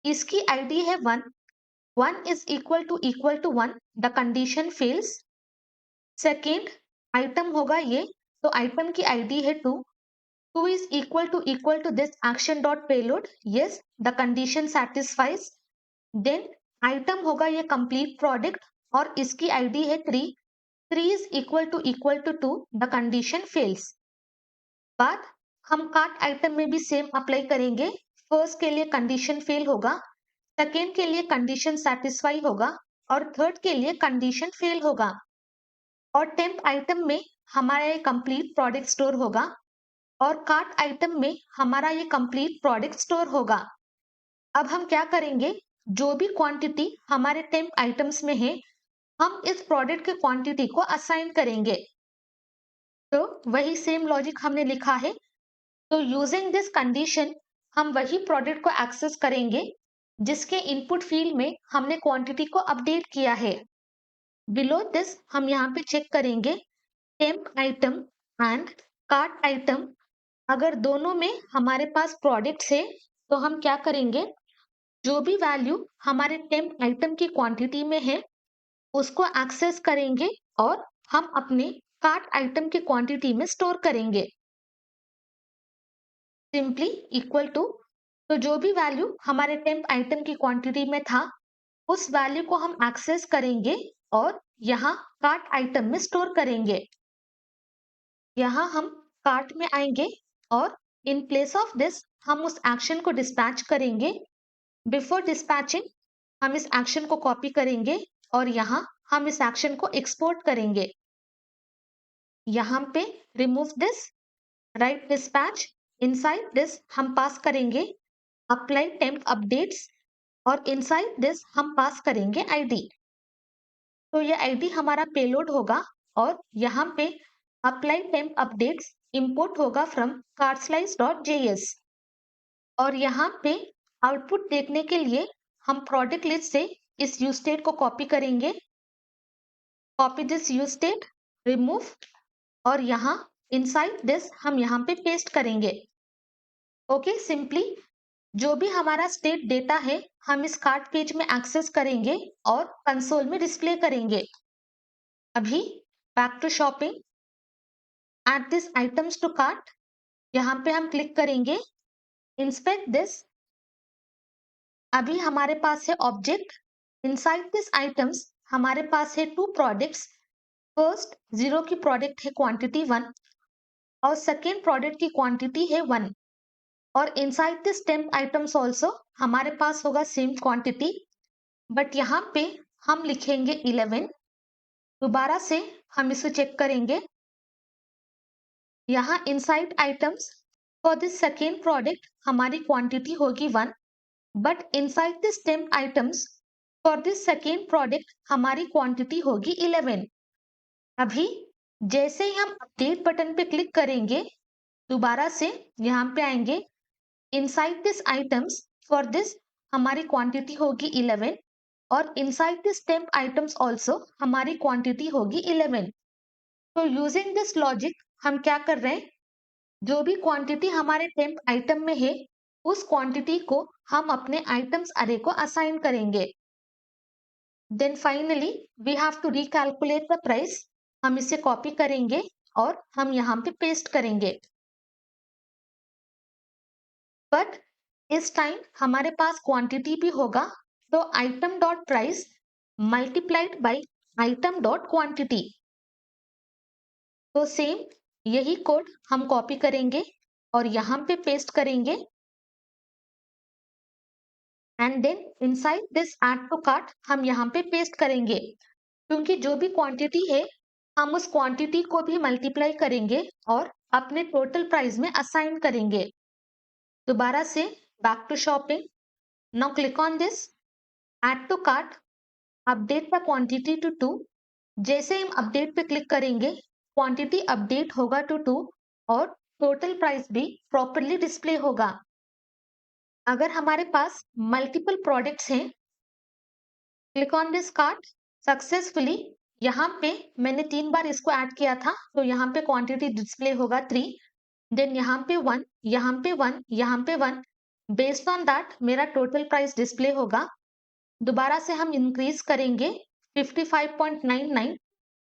इसकी आईडी है 1, 1 is equal to 1, the condition fails. Second item होगा ये, तो आइटम की आईडी है 2, 2 is equal to this action dot payload, yes, the condition satisfies। Then item होगा ये कंप्लीट प्रोडक्ट और इसकी आईडी है 3, 3 is equal to 2, the condition fails. बात हम कार्ट आइटम में भी सेम अप्लाई करेंगे। फर्स्ट के लिए कंडीशन फेल होगा, सेकेंड के लिए कंडीशन सेटिस्फाई होगा और थर्ड के लिए कंडीशन फेल होगा। और टेम्प आइटम में हमारा ये कंप्लीट प्रोडक्ट स्टोर होगा और कार्ट आइटम में हमारा ये कंप्लीट प्रोडक्ट स्टोर होगा। अब हम क्या करेंगे, जो भी क्वांटिटी हमारे टेम्प आइटम्स में है हम इस प्रोडक्ट के क्वांटिटी को असाइन करेंगे। तो वही सेम लॉजिक हमने लिखा है। तो यूजिंग दिस कंडीशन हम वही प्रोडक्ट को एक्सेस करेंगे जिसके इनपुट फील्ड में हमने क्वांटिटी को अपडेट किया है। बिलो दिस हम यहाँ पे चेक करेंगे temp item and cart item, अगर दोनों में हमारे पास प्रोडक्ट्स है तो हम क्या करेंगे, जो भी वैल्यू हमारे टेम्प आइटम की क्वांटिटी में है उसको एक्सेस करेंगे और हम अपने कार्ट आइटम की क्वांटिटी में स्टोर करेंगे। सिंपली इक्वल टू, तो जो भी वैल्यू हमारे टेम्प आइटम की क्वांटिटी में था उस वैल्यू को हम एक्सेस करेंगे और यहाँ कार्ट आइटम में स्टोर करेंगे। यहाँ हम कार्ट में आएंगे और इन प्लेस ऑफ दिस हम उस एक्शन को डिस्पैच करेंगे। बिफोर डिस्पैचिंग हम इस एक्शन को कॉपी करेंगे और यहाँ हम इस एक्शन को एक्सपोर्ट करेंगे। यहाँ पे remove this, right dispatch, inside this हम पास करेंगे अप्लाई टेम्प अपडेट्स और इनसाइड दिस हम पास करेंगे आईडी। तो ये आईडी हमारा पेलोड होगा और यहाँ पे अप्लाई टेम्प अपडेट्स इंपोर्ट होगा फ्रॉम cardslice.js और यहाँ पे आउटपुट देखने के लिए हम प्रोडक्ट लिस्ट से इस यूज स्टेट को कॉपी करेंगे। Copy this use state, remove और यहाँ इनसाइड दिस हम यहाँ पे पेस्ट करेंगे। ओके, सिंपली जो भी हमारा स्टेट डेटा है हम इस कार्ट पेज में एक्सेस करेंगे और कंसोल में डिस्प्ले करेंगे। अभी back to shopping, add this items to cart, यहाँ पे हम क्लिक करेंगे, इंस्पेक्ट दिस। अभी हमारे पास है ऑब्जेक्ट, इनसाइड दिस आइटम्स हमारे पास है 2 प्रोडक्ट्स। फर्स्ट 0 की प्रोडक्ट है क्वांटिटी 1 और सेकेंड प्रोडक्ट की क्वांटिटी है 1 और inside this temp items also हमारे पास होगा सेम क्वांटिटी, बट यहाँ पे हम लिखेंगे 11। दोबारा से हम इसे चेक करेंगे, यहाँ inside items for this second product हमारी क्वांटिटी होगी 1, but inside this temp items for this second product हमारी क्वांटिटी होगी 11। अभी जैसे ही हम अपडेट बटन पे क्लिक करेंगे, दोबारा से यहाँ पे आएंगे, inside this items for this हमारी क्वांटिटी होगी 11 और inside this temp items also हमारी क्वांटिटी होगी 11। तो यूजिंग दिस लॉजिक हम क्या कर रहे हैं, जो भी क्वांटिटी हमारे टेम्प आइटम में है उस क्वांटिटी को हम अपने आइटम्स अरे को असाइन करेंगे। Then finally we have to recalculate the price. हम इसे कॉपी करेंगे और हम यहाँ पे पेस्ट करेंगे। बट इस टाइम हमारे पास क्वांटिटी भी होगा, तो item dot price multiplied by item dot quantity. तो सेम यही कोड हम कॉपी करेंगे और यहाँ पे पेस्ट करेंगे and then inside this add to cart हम यहाँ पे पेस्ट करेंगे, क्योंकि जो भी क्वांटिटी है हम उस क्वांटिटी को भी मल्टीप्लाई करेंगे और अपने टोटल प्राइस में असाइन करेंगे। दोबारा से back to shopping, now click on this add to cart, update the quantity to 2। जैसे हम अपडेट पे क्लिक करेंगे क्वांटिटी अपडेट होगा टू 2 और टोटल प्राइस भी प्रॉपरली डिस्प्ले होगा। अगर हमारे पास मल्टीपल प्रोडक्ट्स हैं, click on this cart successfully. यहाँ पे मैंने 3 बार इसको ऐड किया था, तो यहाँ पे क्वांटिटी डिस्प्ले होगा 3, देन यहाँ पे 1, यहाँ पे 1, यहाँ पे 1। बेस्ड ऑन दैट मेरा टोटल प्राइस डिस्प्ले होगा। दोबारा से हम इंक्रीज करेंगे 55.99,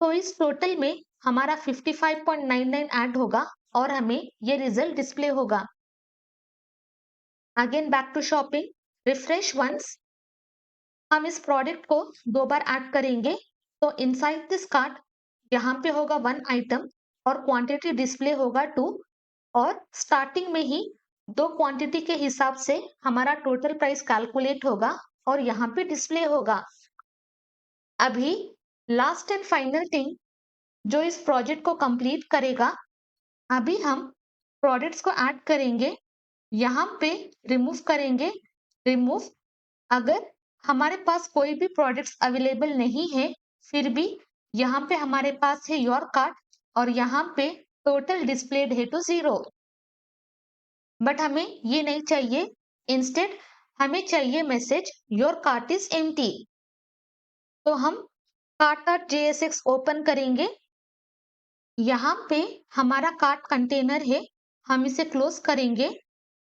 तो इस टोटल में हमारा 55.99 ऐड होगा और हमें ये रिजल्ट डिस्प्ले होगा। Again back to shopping, refresh once. हम इस प्रोडक्ट को 2 बार ऐड करेंगे, तो इनसाइड दिस कार्ट यहाँ पे होगा 1 आइटम और क्वांटिटी डिस्प्ले होगा 2, और स्टार्टिंग में ही 2 क्वांटिटी के हिसाब से हमारा टोटल प्राइस कैलकुलेट होगा और यहाँ पे डिस्प्ले होगा। अभी लास्ट एंड फाइनल थिंग जो इस प्रोजेक्ट को कंप्लीट करेगा, अभी हम प्रोडक्ट्स को ऐड करेंगे, यहाँ पे रिमूव करेंगे, रिमूव। अगर हमारे पास कोई भी प्रोडक्ट्स अवेलेबल नहीं है, फिर भी यहाँ पे हमारे पास है योर कार्ट और यहाँ पे टोटल डिस्प्लेड है टू 0। बट हमें ये नहीं चाहिए, इंस्टेड हमें चाहिए message your cart is empty. तो हम cart.jsx ओपन करेंगे, यहाँ पे हमारा कार्ट कंटेनर है, हम इसे क्लोज करेंगे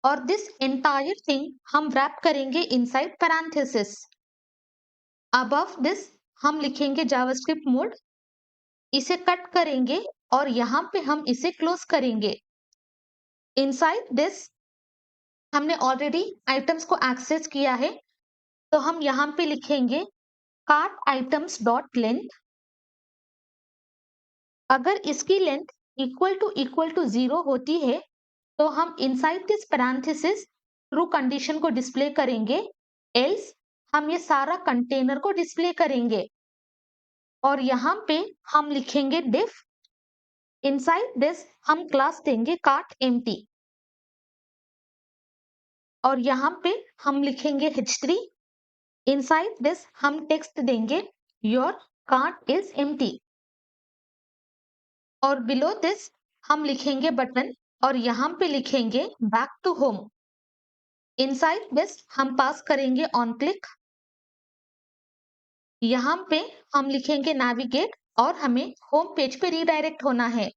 और दिस एंटायर थिंग हम रैप करेंगे इनसाइड पैरेंथेसिस। अबव दिस हम लिखेंगे जावास्क्रिप्ट मोड, इसे कट करेंगे और यहाँ पे हम इसे क्लोज करेंगे। इनसाइड दिस हमने ऑलरेडी आइटम्स को एक्सेस किया है, तो हम यहाँ पे लिखेंगे कार्ट आइटम्स डॉट लेंथ। अगर इसकी लेंथ इक्वल टू 0 होती है, तो हम inside this parenthesis true condition को डिस्प्ले करेंगे, एल्स हम ये सारा कंटेनर को डिस्प्ले करेंगे और यहाँ पे हम लिखेंगे डिफ। इनसाइड दिस हम क्लास देंगे कार्ट एम्प्टी और यहाँ पे हम लिखेंगे h3। इनसाइड दिस हम टेक्स्ट देंगे योर कार्ट इज एम्प्टी और बिलो दिस हम लिखेंगे बटन और यहाँ पे लिखेंगे back to home. Inside this हम पास करेंगे ऑन क्लिक, यहाँ पे हम लिखेंगे नेविगेट और हमें होम पेज पे रीडायरेक्ट होना है।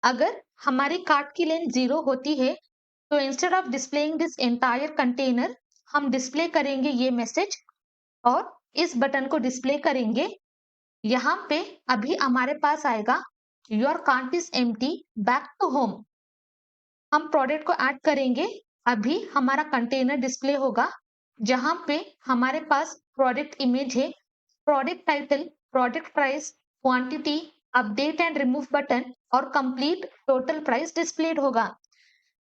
अगर हमारी कार्ट की लेंथ 0 होती है, तो instead of displaying this entire container हम डिस्प्ले करेंगे ये मैसेज और इस बटन को डिस्प्ले करेंगे। यहाँ पे अभी हमारे पास आएगा your cart is empty back to home. हम प्रोडक्ट को ऐड करेंगे, अभी हमारा कंटेनर डिस्प्ले होगा जहाँ पे हमारे पास प्रोडक्ट इमेज है, product title, product price, quantity, update and remove button और कंप्लीट टोटल प्राइस डिस्प्लेड होगा।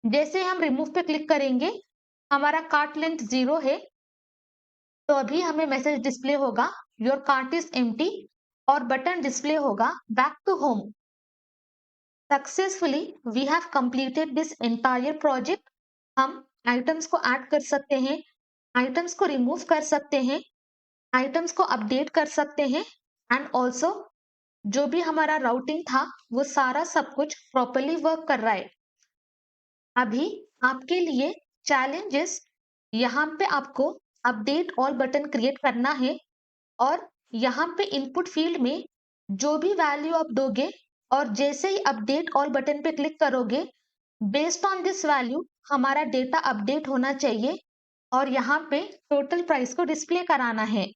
जैसे हम रिमूव पे क्लिक करेंगे, हमारा कार्ट लेंथ 0 है, तो अभी हमें मैसेज डिस्प्ले होगा योर कार्ट इज एम्प्टी और बटन डिस्प्ले होगा back to home. Successfully we have completed this entire project. हम आइटम्स को ऐड कर सकते हैं, आइटम्स को रिमूव कर सकते हैं, आइटम्स को अपडेट कर सकते हैं एंड ऑल्सो जो भी हमारा राउटिंग था वो सारा सब कुछ प्रॉपरली वर्क कर रहा है। अभी आपके लिए चैलेंजेस, यहाँ पे आपको अपडेट ऑल बटन क्रिएट करना है और यहाँ पे इनपुट फील्ड में जो भी वैल्यू आप दोगे और जैसे ही अपडेट ऑल बटन पे क्लिक करोगे, बेस्ड ऑन दिस वैल्यू हमारा डेटा अपडेट होना चाहिए और यहाँ पे टोटल प्राइस को डिस्प्ले कराना है।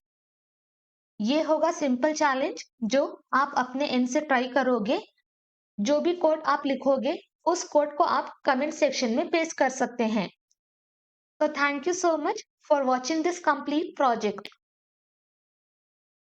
ये होगा सिंपल चैलेंज जो आप अपने एंड से ट्राई करोगे। जो भी कोड आप लिखोगे, उस कोड को आप कमेंट सेक्शन में पेस्ट कर सकते हैं। So thank you so much for watching this complete project.